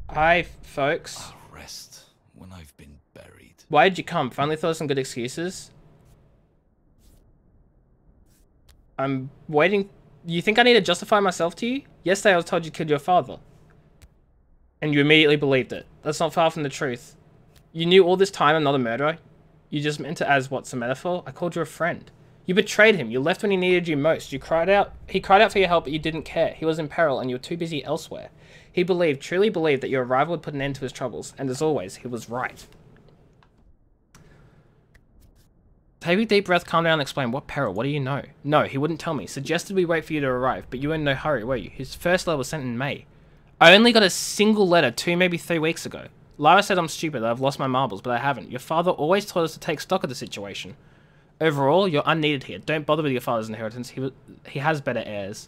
Hi, folks. I'll rest when I've been buried. Why did you come? Finally thought of some good excuses. I'm waiting. You think I need to justify myself to you? Yesterday I was told you killed your father. And you immediately believed it. That's not far from the truth. You knew all this time I'm not a murderer. You just meant it as what's a metaphor? I called you a friend. You betrayed him. You left when he needed you most. You cried out. He cried out for your help, but you didn't care. He was in peril, and you were too busy elsewhere. He believed, truly believed, that your arrival would put an end to his troubles. And as always, he was right. Take a deep breath, calm down, and explain. What peril? What do you know? No, he wouldn't tell me. Suggested we wait for you to arrive, but you were in no hurry, were you? His first letter was sent in May. I only got a single letter 2, maybe 3 weeks ago. Lara said I'm stupid, that I've lost my marbles, but I haven't. Your father always told us to take stock of the situation. Overall, you're unneeded here. Don't bother with your father's inheritance. He has better heirs.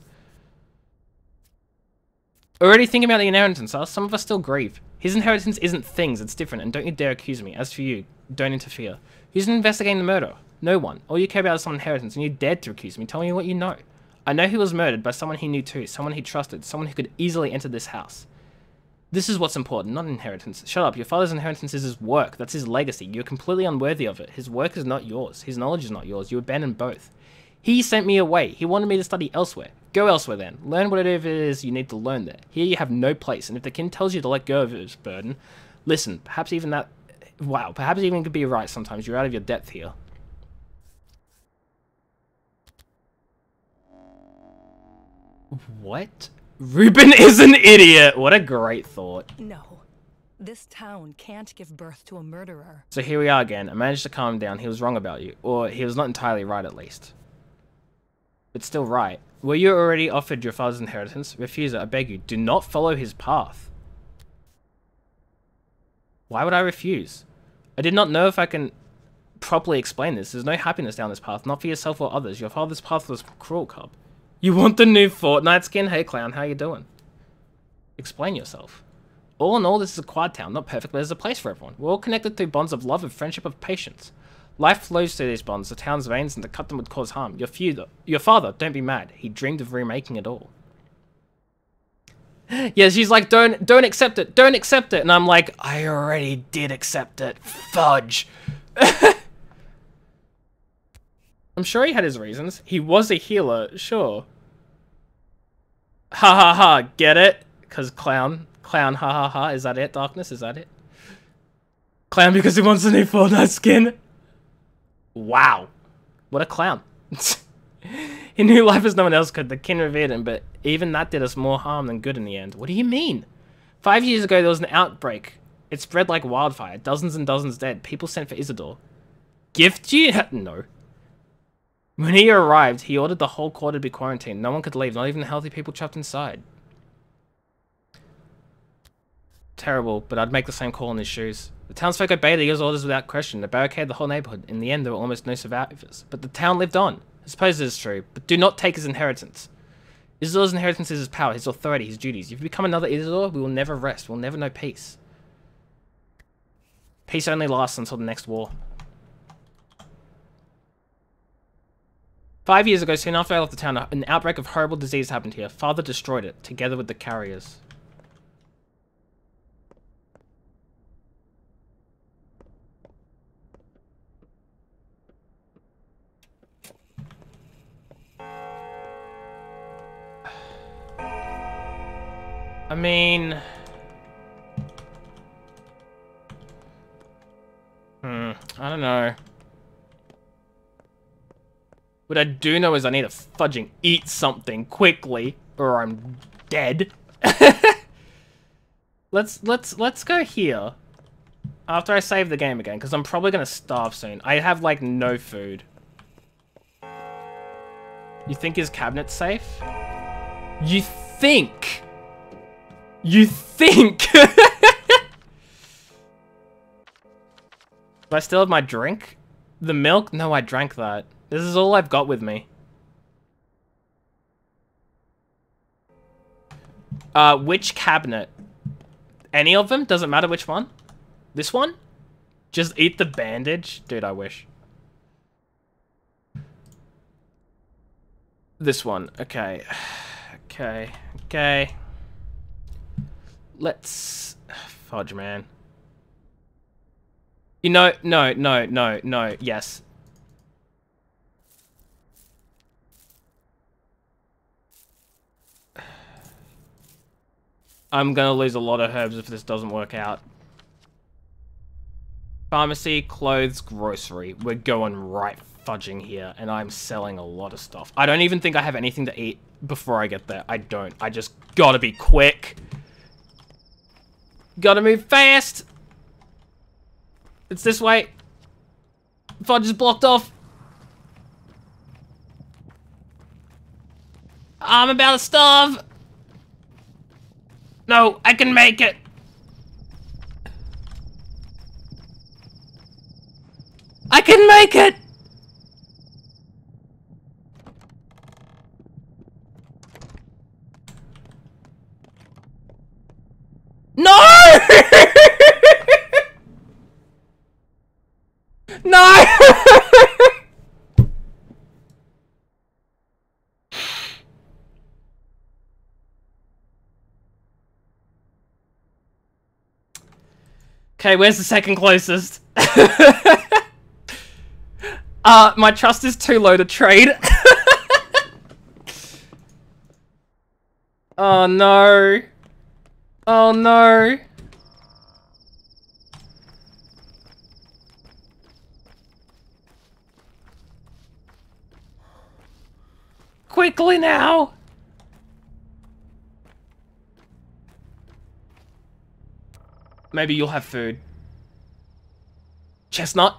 Already thinking about the inheritance, huh? Some of us still grieve. His inheritance isn't things, it's different, and don't you dare accuse me. As for you, don't interfere. Who's investigating the murder? No one. All you care about is some inheritance, and you dared to accuse me. Tell me what you know. I know he was murdered by someone he knew too, someone he trusted, someone who could easily enter this house. This is what's important, not inheritance. Shut up, your father's inheritance is his work, that's his legacy. You're completely unworthy of it. His work is not yours. His knowledge is not yours. You abandoned both. He sent me away. He wanted me to study elsewhere. Go elsewhere then. Learn whatever it is you need to learn there. Here you have no place, and if the king tells you to let go of his burden, listen, perhaps even that... Wow, perhaps even could be right sometimes. You're out of your depth here. What? Reuben is an idiot! What a great thought. No. This town can't give birth to a murderer. So here we are again. I managed to calm him down. He was wrong about you. Or he was not entirely right, at least. But still right. Were you already offered your father's inheritance? Refuse it, I beg you. Do not follow his path. Why would I refuse? I did not know if I can properly explain this. There's no happiness down this path. Not for yourself or others. Your father's path was cruel, cub. You want the new Fortnite skin? Hey, clown, how you doing? Explain yourself. All in all, this is a quad town. Not perfect, but there's a place for everyone. We're all connected through bonds of love, of friendship, of patience. Life flows through these bonds, the town's veins, and to cut them would cause harm. Your father, don't be mad. He dreamed of remaking it all. Yeah, she's like, don't accept it. Don't accept it. And I'm like, I already did accept it. Fudge. I'm sure he had his reasons. He was a healer, sure. Ha ha ha, get it? Because clown, ha ha ha, is that it, Darkness? Is that it? Clown because he wants a new Fortnite skin? Wow. What a clown. He knew life as no one else could. The kin revered him, but even that did us more harm than good in the end. What do you mean? 5 years ago, there was an outbreak. It spread like wildfire. Dozens and dozens dead. People sent for Isidore. Gift you? No. When he arrived, he ordered the whole quarter to be quarantined. No one could leave, not even the healthy people trapped inside. Terrible, but I'd make the same call in his shoes. The townsfolk obeyed his orders without question. They barricaded the whole neighborhood. In the end, there were almost no survivors. But the town lived on. I suppose it is true, but do not take his inheritance. Isidore's inheritance is his power, his authority, his duties. If you become another Isidore, we will never rest. We'll never know peace. Peace only lasts until the next war. 5 years ago, soon after I left the town, an outbreak of horrible disease happened here. Father destroyed it, together with the carriers. I mean... I don't know. What I do know is I need to fudging eat something quickly, or I'm dead. Let's go here. After I save the game again, because I'm probably gonna starve soon. I have like no food. You think his cabinet's safe? You think? You think? Do I still have my drink? The milk? No, I drank that. This is all I've got with me. Which cabinet? Any of them? Doesn't matter which one? This one? Just eat the bandage? Dude, I wish. This one. Okay. Okay. Okay. let's... Fudge, man. You know, no, yes. I'm gonna lose a lot of herbs if this doesn't work out. Pharmacy, clothes, grocery. We're going right fudging here, and I'm selling a lot of stuff. I don't even think I have anything to eat before I get there. I don't. I just gotta be quick. Gotta move fast. It's this way. Fudge is blocked off. I'm about to starve. No, I can make it. I can make it. No! No! Okay, where's the second closest? My trust is too low to trade. Oh no. Oh no. Quickly now. Maybe you'll have food. Chestnut.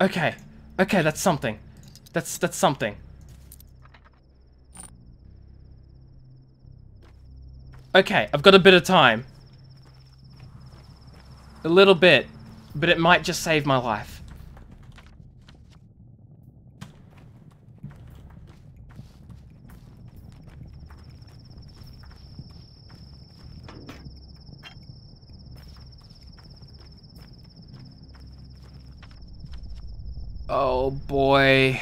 Okay. Okay, that's something. That's something. Okay, I've got a bit of time. A little bit. But it might just save my life. Oh boy.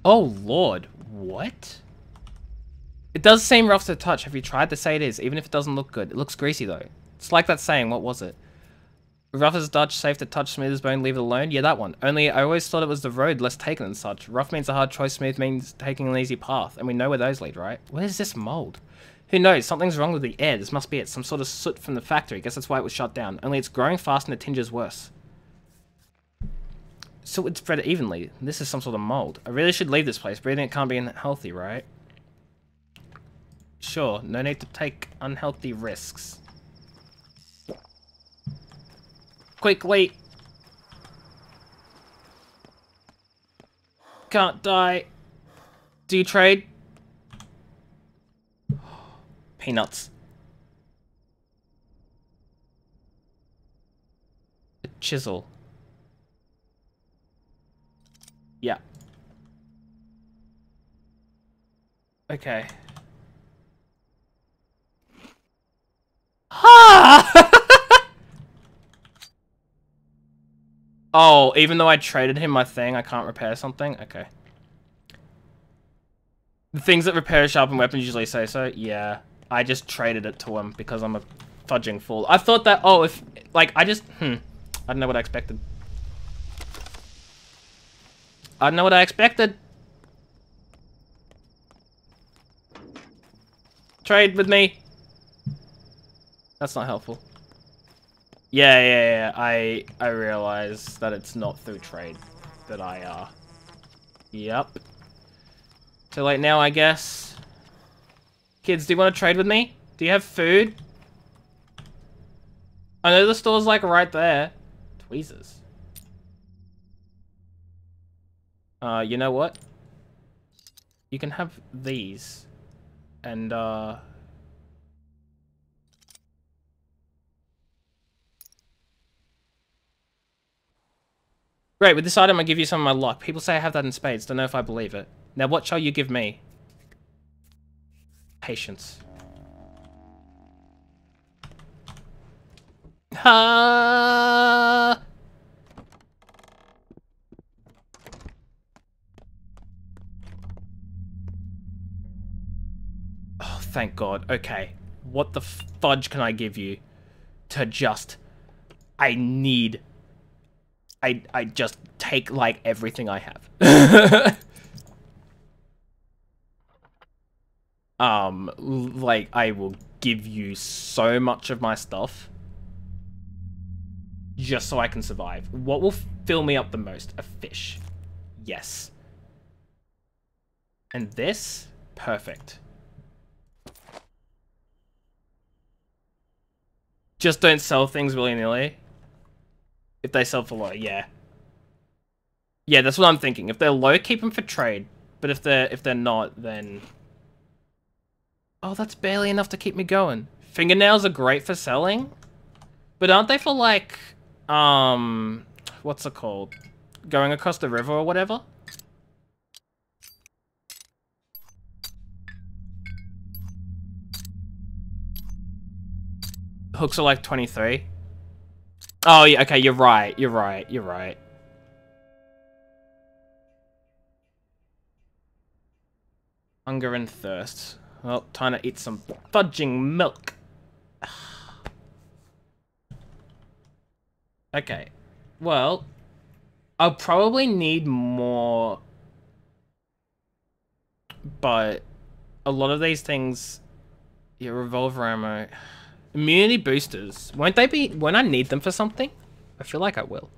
Oh lord, what? It does seem rough to touch. Have you tried to say it is, even if it doesn't look good? It looks greasy though. It's like that saying, what was it? Rough as Dutch, safe to touch, smooth as bone, leave it alone? Yeah, that one. Only I always thought it was the road, less taken and such. Rough means a hard choice, smooth means taking an easy path. And we know where those lead, right? Where's this mold? Who knows? Something's wrong with the air. This must be it. Some sort of soot from the factory. Guess that's why it was shut down. Only it's growing fast and the tinge is worse. So it's spread evenly. This is some sort of mold. I really should leave this place. Breathing it can't be unhealthy, right? Sure. No need to take unhealthy risks. Quickly! Can't die. Do you trade? Peanuts. A chisel. Yeah. Okay. Ha! Oh, even though I traded him my thing, I can't repair something? Okay. The things that repair sharpen weapons usually say so? Yeah. I just traded it to him because I'm a fudging fool. I thought that, oh, if, like, I don't know what I expected. I don't know what I expected. Trade with me. That's not helpful. Yeah. I realize that it's not through trade that I, Yep. Too late now, I guess. Kids, do you want to trade with me? Do you have food? I know the store's, like, right there. Tweezers. You know what? You can have these. And, Great, with this item I give you some of my luck. People say I have that in spades, don't know if I believe it. Now what shall you give me? Patience. Ha! Oh, thank God. Okay. What the fudge can I give you to just... I just take, like, everything I have. Like, I will give you so much of my stuff just so I can survive. What will fill me up the most? A fish. Yes. And this? Perfect. Just don't sell things willy-nilly. If they sell for low, yeah. Yeah, that's what I'm thinking. If they're low, keep them for trade. But if they're not, then... Oh, that's barely enough to keep me going. Fingernails are great for selling. But aren't they for, like... What's it called? Going across the river or whatever? Hooks are like 23. Oh, yeah, okay, you're right. You're right. You're right. Hunger and thirst. Well, time to eat some fudging milk. Okay. Well, I'll probably need more. But a lot of these things... Yeah, revolver ammo... Immunity boosters. Won't they be when I need them for something? I feel like I will.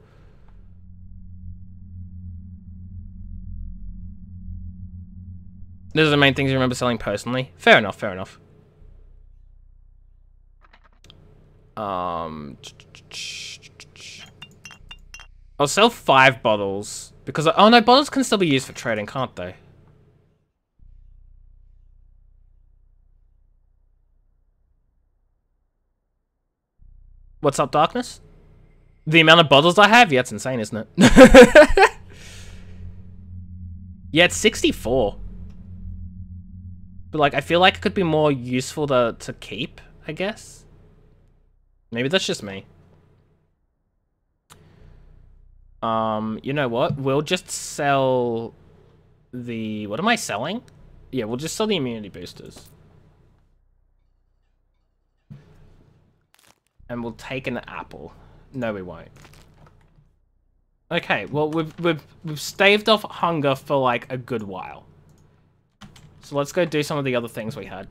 Those are the main things you remember selling personally. Fair enough, fair enough. I'll sell 5 bottles. Because, oh no, bottles can still be used for trading, can't they? What's up, Darkness? The amount of bottles I have? Yeah, it's insane, isn't it? Yeah, it's 64. But, like, I feel like it could be more useful to keep, I guess. Maybe that's just me. You know what? We'll just sell the... What am I selling? Yeah, we'll just sell the immunity boosters. And we'll take an apple. No, we won't. Okay, well, we've staved off hunger for, like, a good while. So let's go do some of the other things we had.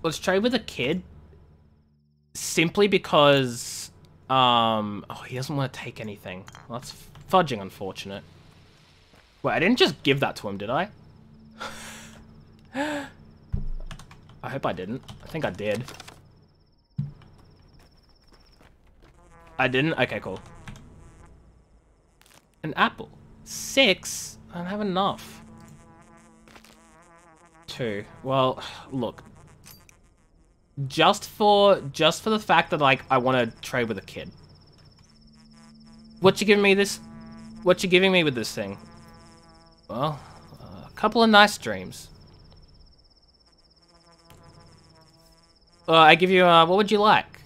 Let's trade with a kid. Simply because... Oh, he doesn't want to take anything. Well, that's fudging unfortunate. Wait, I didn't just give that to him, did I? I hope I didn't. I think I did. I didn't? Okay, cool. An apple. 6? I don't have enough. 2. Well, look. Just for the fact that, like, I want to trade with a kid. What you giving me this? What you giving me with this thing? Well, a couple of nice dreams. I give you, what would you like?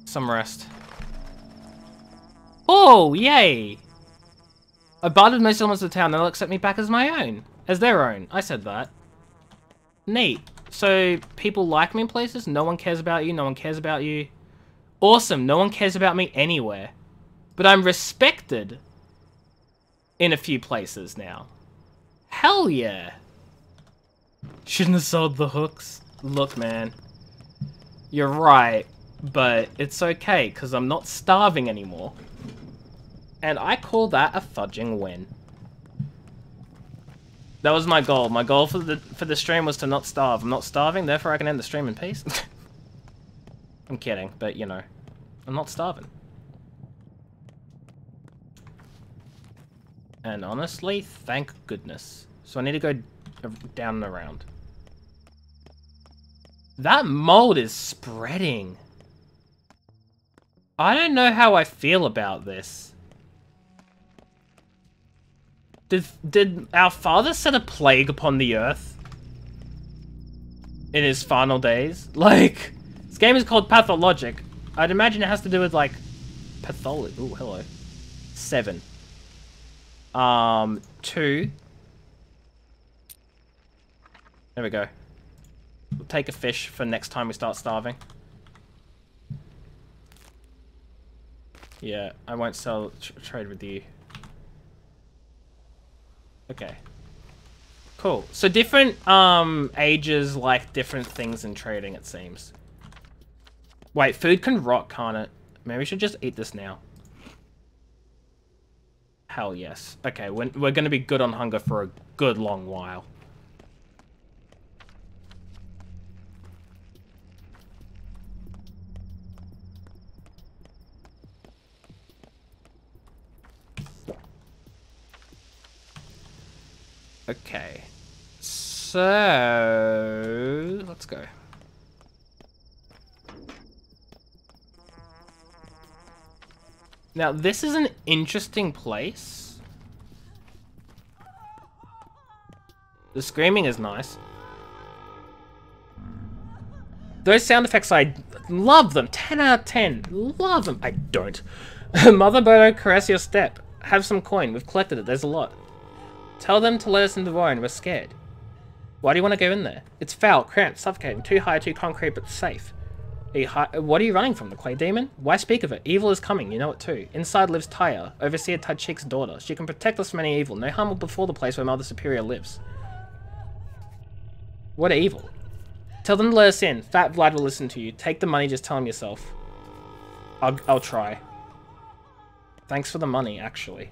Some rest. Oh, yay! I bartered most elements of the town, they'll accept me back as my own. As their own. I said that. Neat. So, people like me in places? No one cares about you, no one cares about you. Awesome, no one cares about me anywhere. But I'm respected in a few places now. Hell yeah! Shouldn't have sold the hooks. Look, man. You're right, but it's okay, because I'm not starving anymore. And I call that a fudging win. That was my goal. My goal for the stream was to not starve. I'm not starving, therefore I can end the stream in peace. I'm kidding, but you know, I'm not starving. And honestly, thank goodness. So I need to go down and around. That mold is spreading. I don't know how I feel about this. Did our father set a plague upon the earth in his final days? Like, this game is called Pathologic. I'd imagine it has to do with, like, pathology. Ooh, hello. 7. 2. There we go. We'll take a fish for next time we start starving. Yeah, I won't sell trade with you. Okay. Cool. So different ages like different things in trading, it seems. Wait, food can rot, can't it? Maybe we should just eat this now. Hell yes. Okay, we're gonna be good on hunger for a good long while. Okay, so let's go. Now, this is an interesting place. The screaming is nice. Those sound effects, I love them. 10 out of 10. Love them. I don't. Mother Bodo, caress your step. Have some coin. We've collected it. There's a lot. Tell them to let us into the warren. We're scared. Why do you want to go in there? It's foul, cramped, suffocating, too high, too concrete, but safe. What are you running from, the clay demon? Why speak of it? Evil is coming, you know it too. Inside lives Tyre, Overseer Tadchik's daughter. She can protect us from any evil. No harm will befall the place where Mother Superior lives. What evil? Tell them to let us in. Fat Vlad will listen to you. Take the money, just tell him yourself. I'll try. Thanks for the money, actually.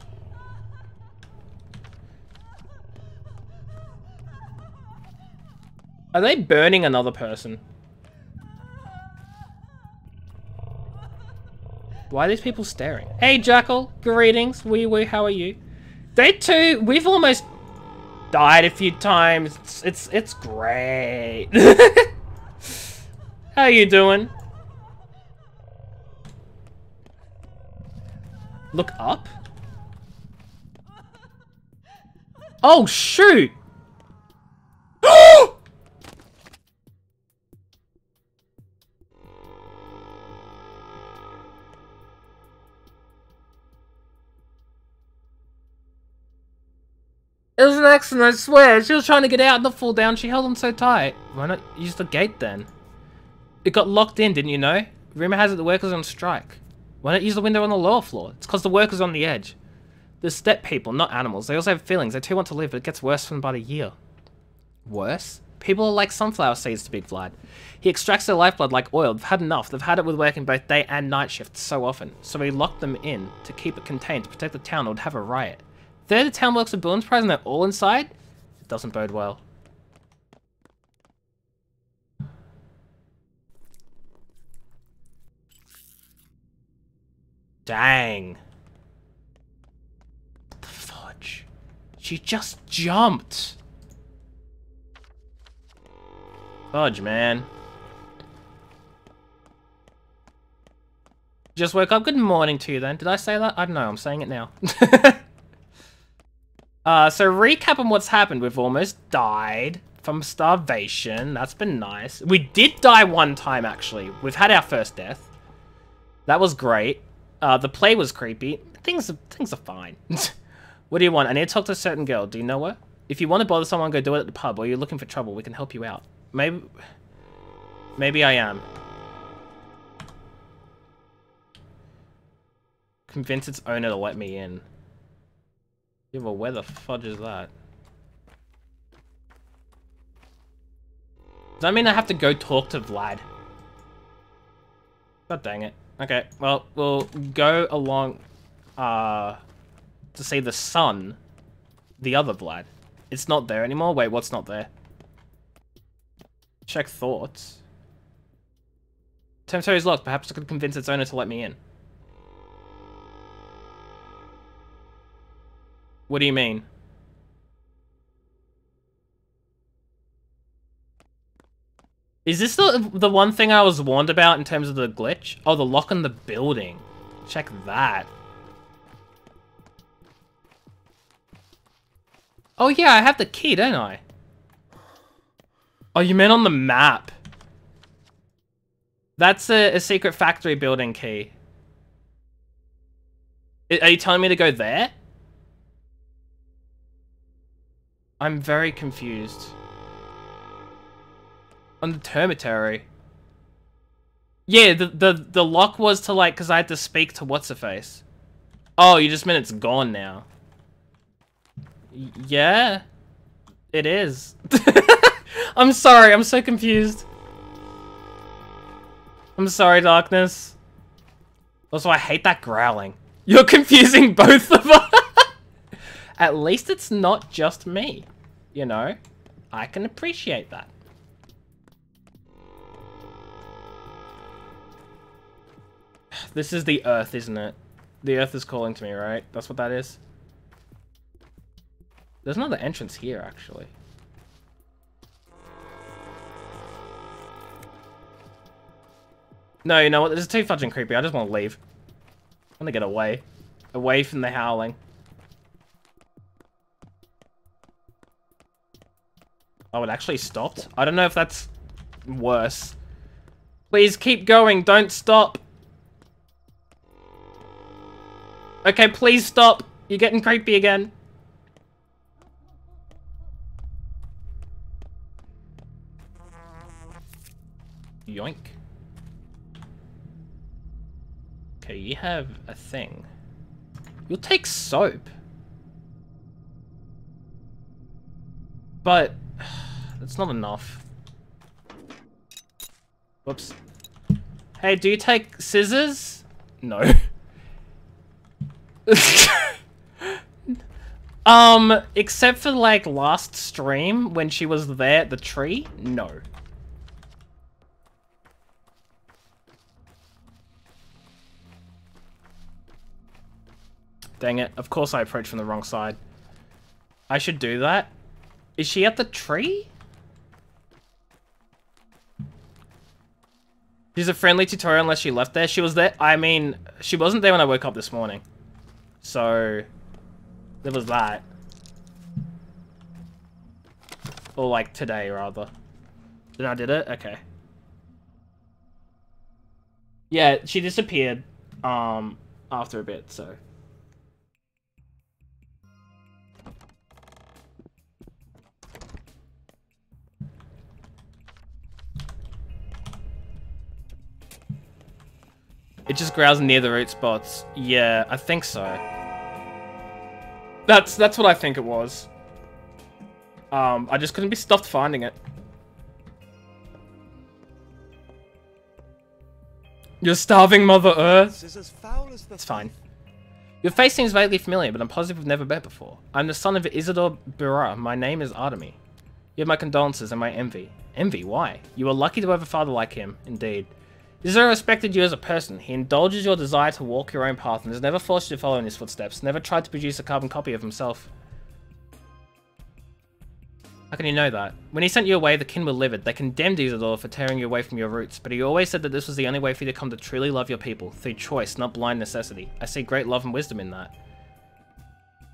Are they burning another person? Why are these people staring? Hey, Jackal. Greetings. Wee wee, how are you? Day 2. We've almost died a few times. It's great. How you doing? Look up? Oh, shoot! It was an accident, I swear. She was trying to get out and not fall down. She held on so tight. Why not use the gate then? It got locked in, didn't you know? Rumor has it the workers are on strike. Why not use the window on the lower floor? It's because the workers are on the edge. They're steppe people, not animals. They also have feelings. They too want to live, but it gets worse for about a year. Worse? People are like sunflower seeds to Big Vlad. He extracts their lifeblood like oil. They've had enough. They've had it with working both day and night shifts so often. So we locked them in to keep it contained, to protect the town, or would have a riot. There the town works with Bullen's Prize and they're all inside? It doesn't bode well. Dang. What the fudge? She just jumped. Fudge, man. Just woke up. Good morning to you then. Did I say that? I don't know. I'm saying it now. So recap on what's happened. We've almost died from starvation. That's been nice. We did die one time, actually. We've had our first death. That was great. The play was creepy. Things are fine. What do you want? I need to talk to a certain girl. Do you know her? If you want to bother someone, go do it at the pub. Or you're looking for trouble, we can help you out. Maybe I am. Convince its owner to let me in. Yeah, well, where the fudge is that? Does that mean I have to go talk to Vlad? God dang it. Okay, well, we'll go along to see the son, the other Vlad. It's not there anymore? Wait, what's not there? Check thoughts. Cemetery is locked. Perhaps I could convince its owner to let me in. What do you mean? Is this the one thing I was warned about in terms of the glitch? Oh, the lock on the building. Check that. Oh yeah, I have the key, don't I? Oh, you meant on the map. That's a secret factory building key. Are you telling me to go there? I'm very confused. On the termitary. Yeah, the lock was to like, cause I had to speak to what's-her-face. Oh, you just meant it's gone now. Yeah, it is. I'm sorry, I'm so confused. I'm sorry, Darkness. Also, I hate that growling. You're confusing both of us. At least it's not just me. You know? I can appreciate that. This is the Earth, isn't it? The Earth is calling to me, right? That's what that is? There's another entrance here, actually. No, you know what? This is too fudging creepy. I just want to leave. I want to get away. Away from the howling. Oh, it actually stopped? I don't know if that's worse. Please keep going. Don't stop. Okay, please stop. You're getting creepy again. Yoink. Okay, you have a thing. You'll take soap. But that's not enough. Whoops. Hey, do you take scissors? No. Except for like last stream when she was there at the tree? No. Dang it. Of course I approached from the wrong side. I should do that. Is she at the tree? She's a friendly tutorial unless she left there. She was there. I mean, she wasn't there when I woke up this morning. So, there was that. Or like today, rather. Then I did it? Okay. Yeah, she disappeared after a bit, so. It just growls near the root spots. Yeah, I think so. That's what I think it was. I just couldn't be stopped finding it. You're starving, Mother Earth. It's fine. Your face seems vaguely familiar, but I'm positive we've never met before. I'm the son of Isidore Bura. My name is Artemy. You have my condolences and my envy. Envy? Why? You are lucky to have a father like him, indeed. Isidore respected you as a person. He indulges your desire to walk your own path and has never forced you to follow in his footsteps, never tried to produce a carbon copy of himself. How can you know that? When he sent you away, the kin were livid. They condemned Isidore for tearing you away from your roots, but he always said that this was the only way for you to come to truly love your people, through choice, not blind necessity. I see great love and wisdom in that.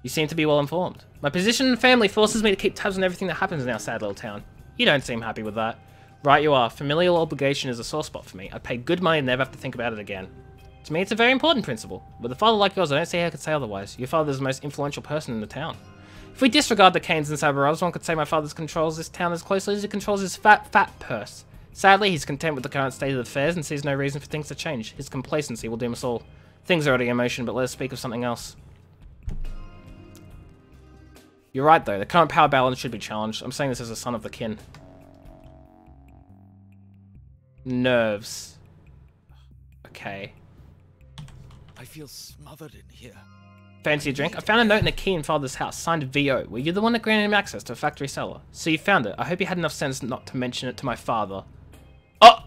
You seem to be well informed. My position and family forces me to keep tabs on everything that happens in our sad little town. You don't seem happy with that. Right you are. Familial obligation is a sore spot for me. I'd pay good money and never have to think about it again. To me, it's a very important principle. With a father like yours, I don't see how I could say otherwise. Your father is the most influential person in the town. If we disregard the Kains and Sabarovs, one could say my father controls this town as closely as he controls his fat purse. Sadly, he's content with the current state of affairs and sees no reason for things to change. His complacency will doom us all. Things are already in motion, but let us speak of something else. You're right, though. The current power balance should be challenged. I'm saying this as a son of the kin. Nerves. Okay. I feel smothered in here. Fancy a drink? I found a note in a key in father's house, signed VO. Were you the one that granted him access to a factory cellar? So you found it. I hope you had enough sense not to mention it to my father. Oh!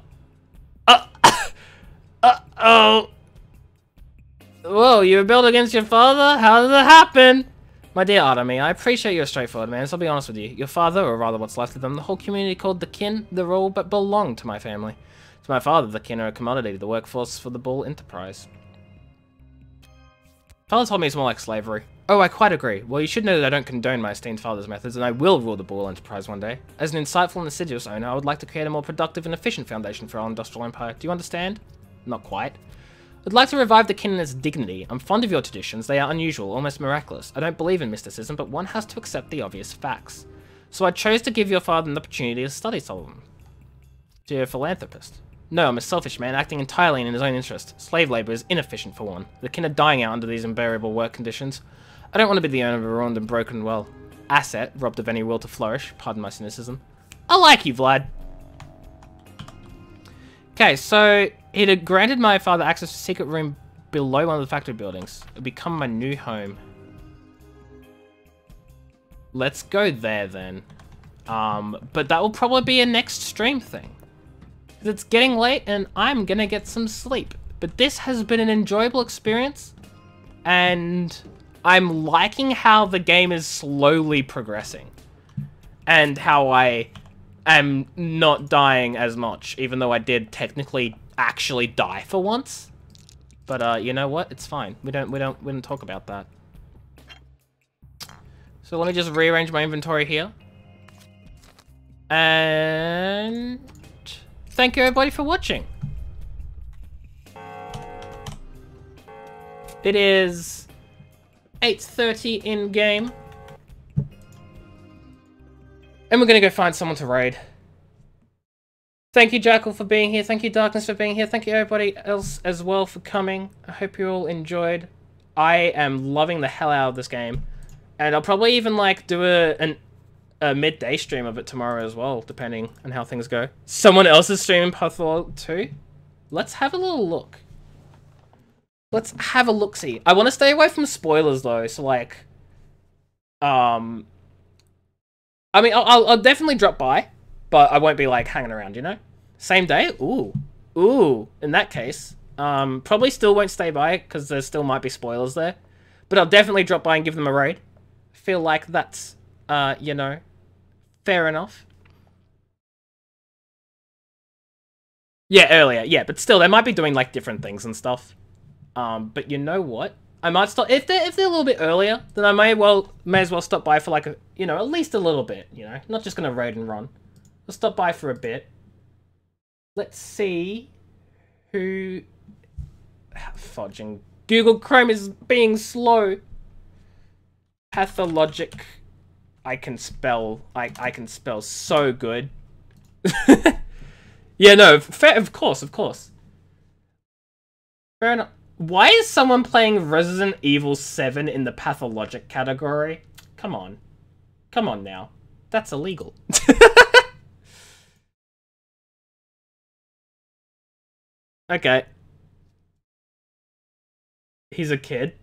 Whoa, you rebelled against your father? How did that happen? My dear Artemy, I appreciate you're a straightforward man, so I'll be honest with you. Your father, or rather what's left of them, the whole community called the kin, they're all but belong to my family. To my father, the kin are a commodity, the workforce for the Bull Enterprise. Father told me it's more like slavery. Oh, I quite agree. Well, you should know that I don't condone my esteemed father's methods, and I will rule the Boyle Enterprise one day. As an insightful and assiduous owner, I would like to create a more productive and efficient foundation for our industrial empire. Do you understand? Not quite. I'd like to revive the kin in its dignity. I'm fond of your traditions. They are unusual, almost miraculous. I don't believe in mysticism, but one has to accept the obvious facts. So I chose to give your father an opportunity to study some of them. You're a philanthropist. No, I'm a selfish man, acting entirely in his own interest. Slave labor is inefficient for one. The kin are dying out under these unbearable work conditions. I don't want to be the owner of a ruined and broken, well, asset, robbed of any will to flourish. Pardon my cynicism. I like you, Vlad. Okay, so it had granted my father access to a secret room below one of the factory buildings. It'll become my new home. Let's go there then. But that will probably be a next stream thing. It's getting late and I'm gonna get some sleep. But this has been an enjoyable experience, and I'm liking how the game is slowly progressing, and how I am not dying as much, even though I did technically actually die for once. But you know what? It's fine. We don't talk about that. So let me just rearrange my inventory here. And thank you everybody for watching. It is 8:30 in game. And we're gonna go find someone to raid. Thank you, Jackal, for being here. Thank you, Darkness, for being here. Thank you, everybody else as well, for coming. I hope you all enjoyed. I am loving the hell out of this game. And I'll probably even, like, do a midday stream of it tomorrow as well, depending on how things go. Someone else is streaming Pathologic 2? Let's have a little look. Let's have a look-see. I want to stay away from spoilers, though, so, like... I mean, I'll definitely drop by, but I won't be, like, hanging around, you know? Same day? Ooh. Ooh. In that case. Probably still won't stay by, because there still might be spoilers there. But I'll definitely drop by and give them a raid. Feel like that's, you know, fair enough. Yeah, earlier. Yeah, but still, they might be doing, like, different things and stuff. But you know what? I might stop... If they're a little bit earlier, then I may as well stop by for, like, a, you know, at least a little bit, you know? Not just gonna raid and run. I'll stop by for a bit. Let's see who... Fudging. Google Chrome is being slow. Pathologic. I can spell so good. Yeah, no, fair, of course. Fair enough. Why is someone playing Resident Evil 7 in the Pathologic category? Come on. Come on now. That's illegal. Okay. He's a kid.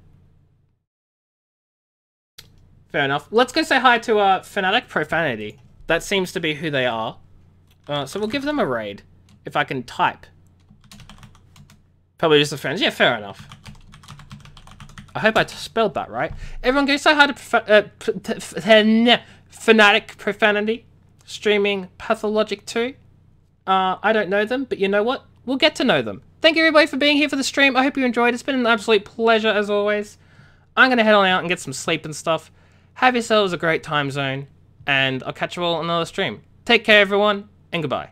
Fair enough. Let's go say hi to Fanatic Profanity. That seems to be who they are. So we'll give them a raid. If I can type. Probably just a friend. Yeah, fair enough. I hope I spelled that right. Everyone go say hi to Fanatic Profanity. Streaming Pathologic 2. I don't know them, but you know what? We'll get to know them. Thank you everybody for being here for the stream. I hope you enjoyed. It's been an absolute pleasure as always. I'm going to head on out and get some sleep and stuff. Have yourselves a great time zone. And I'll catch you all on another stream. Take care everyone, and goodbye.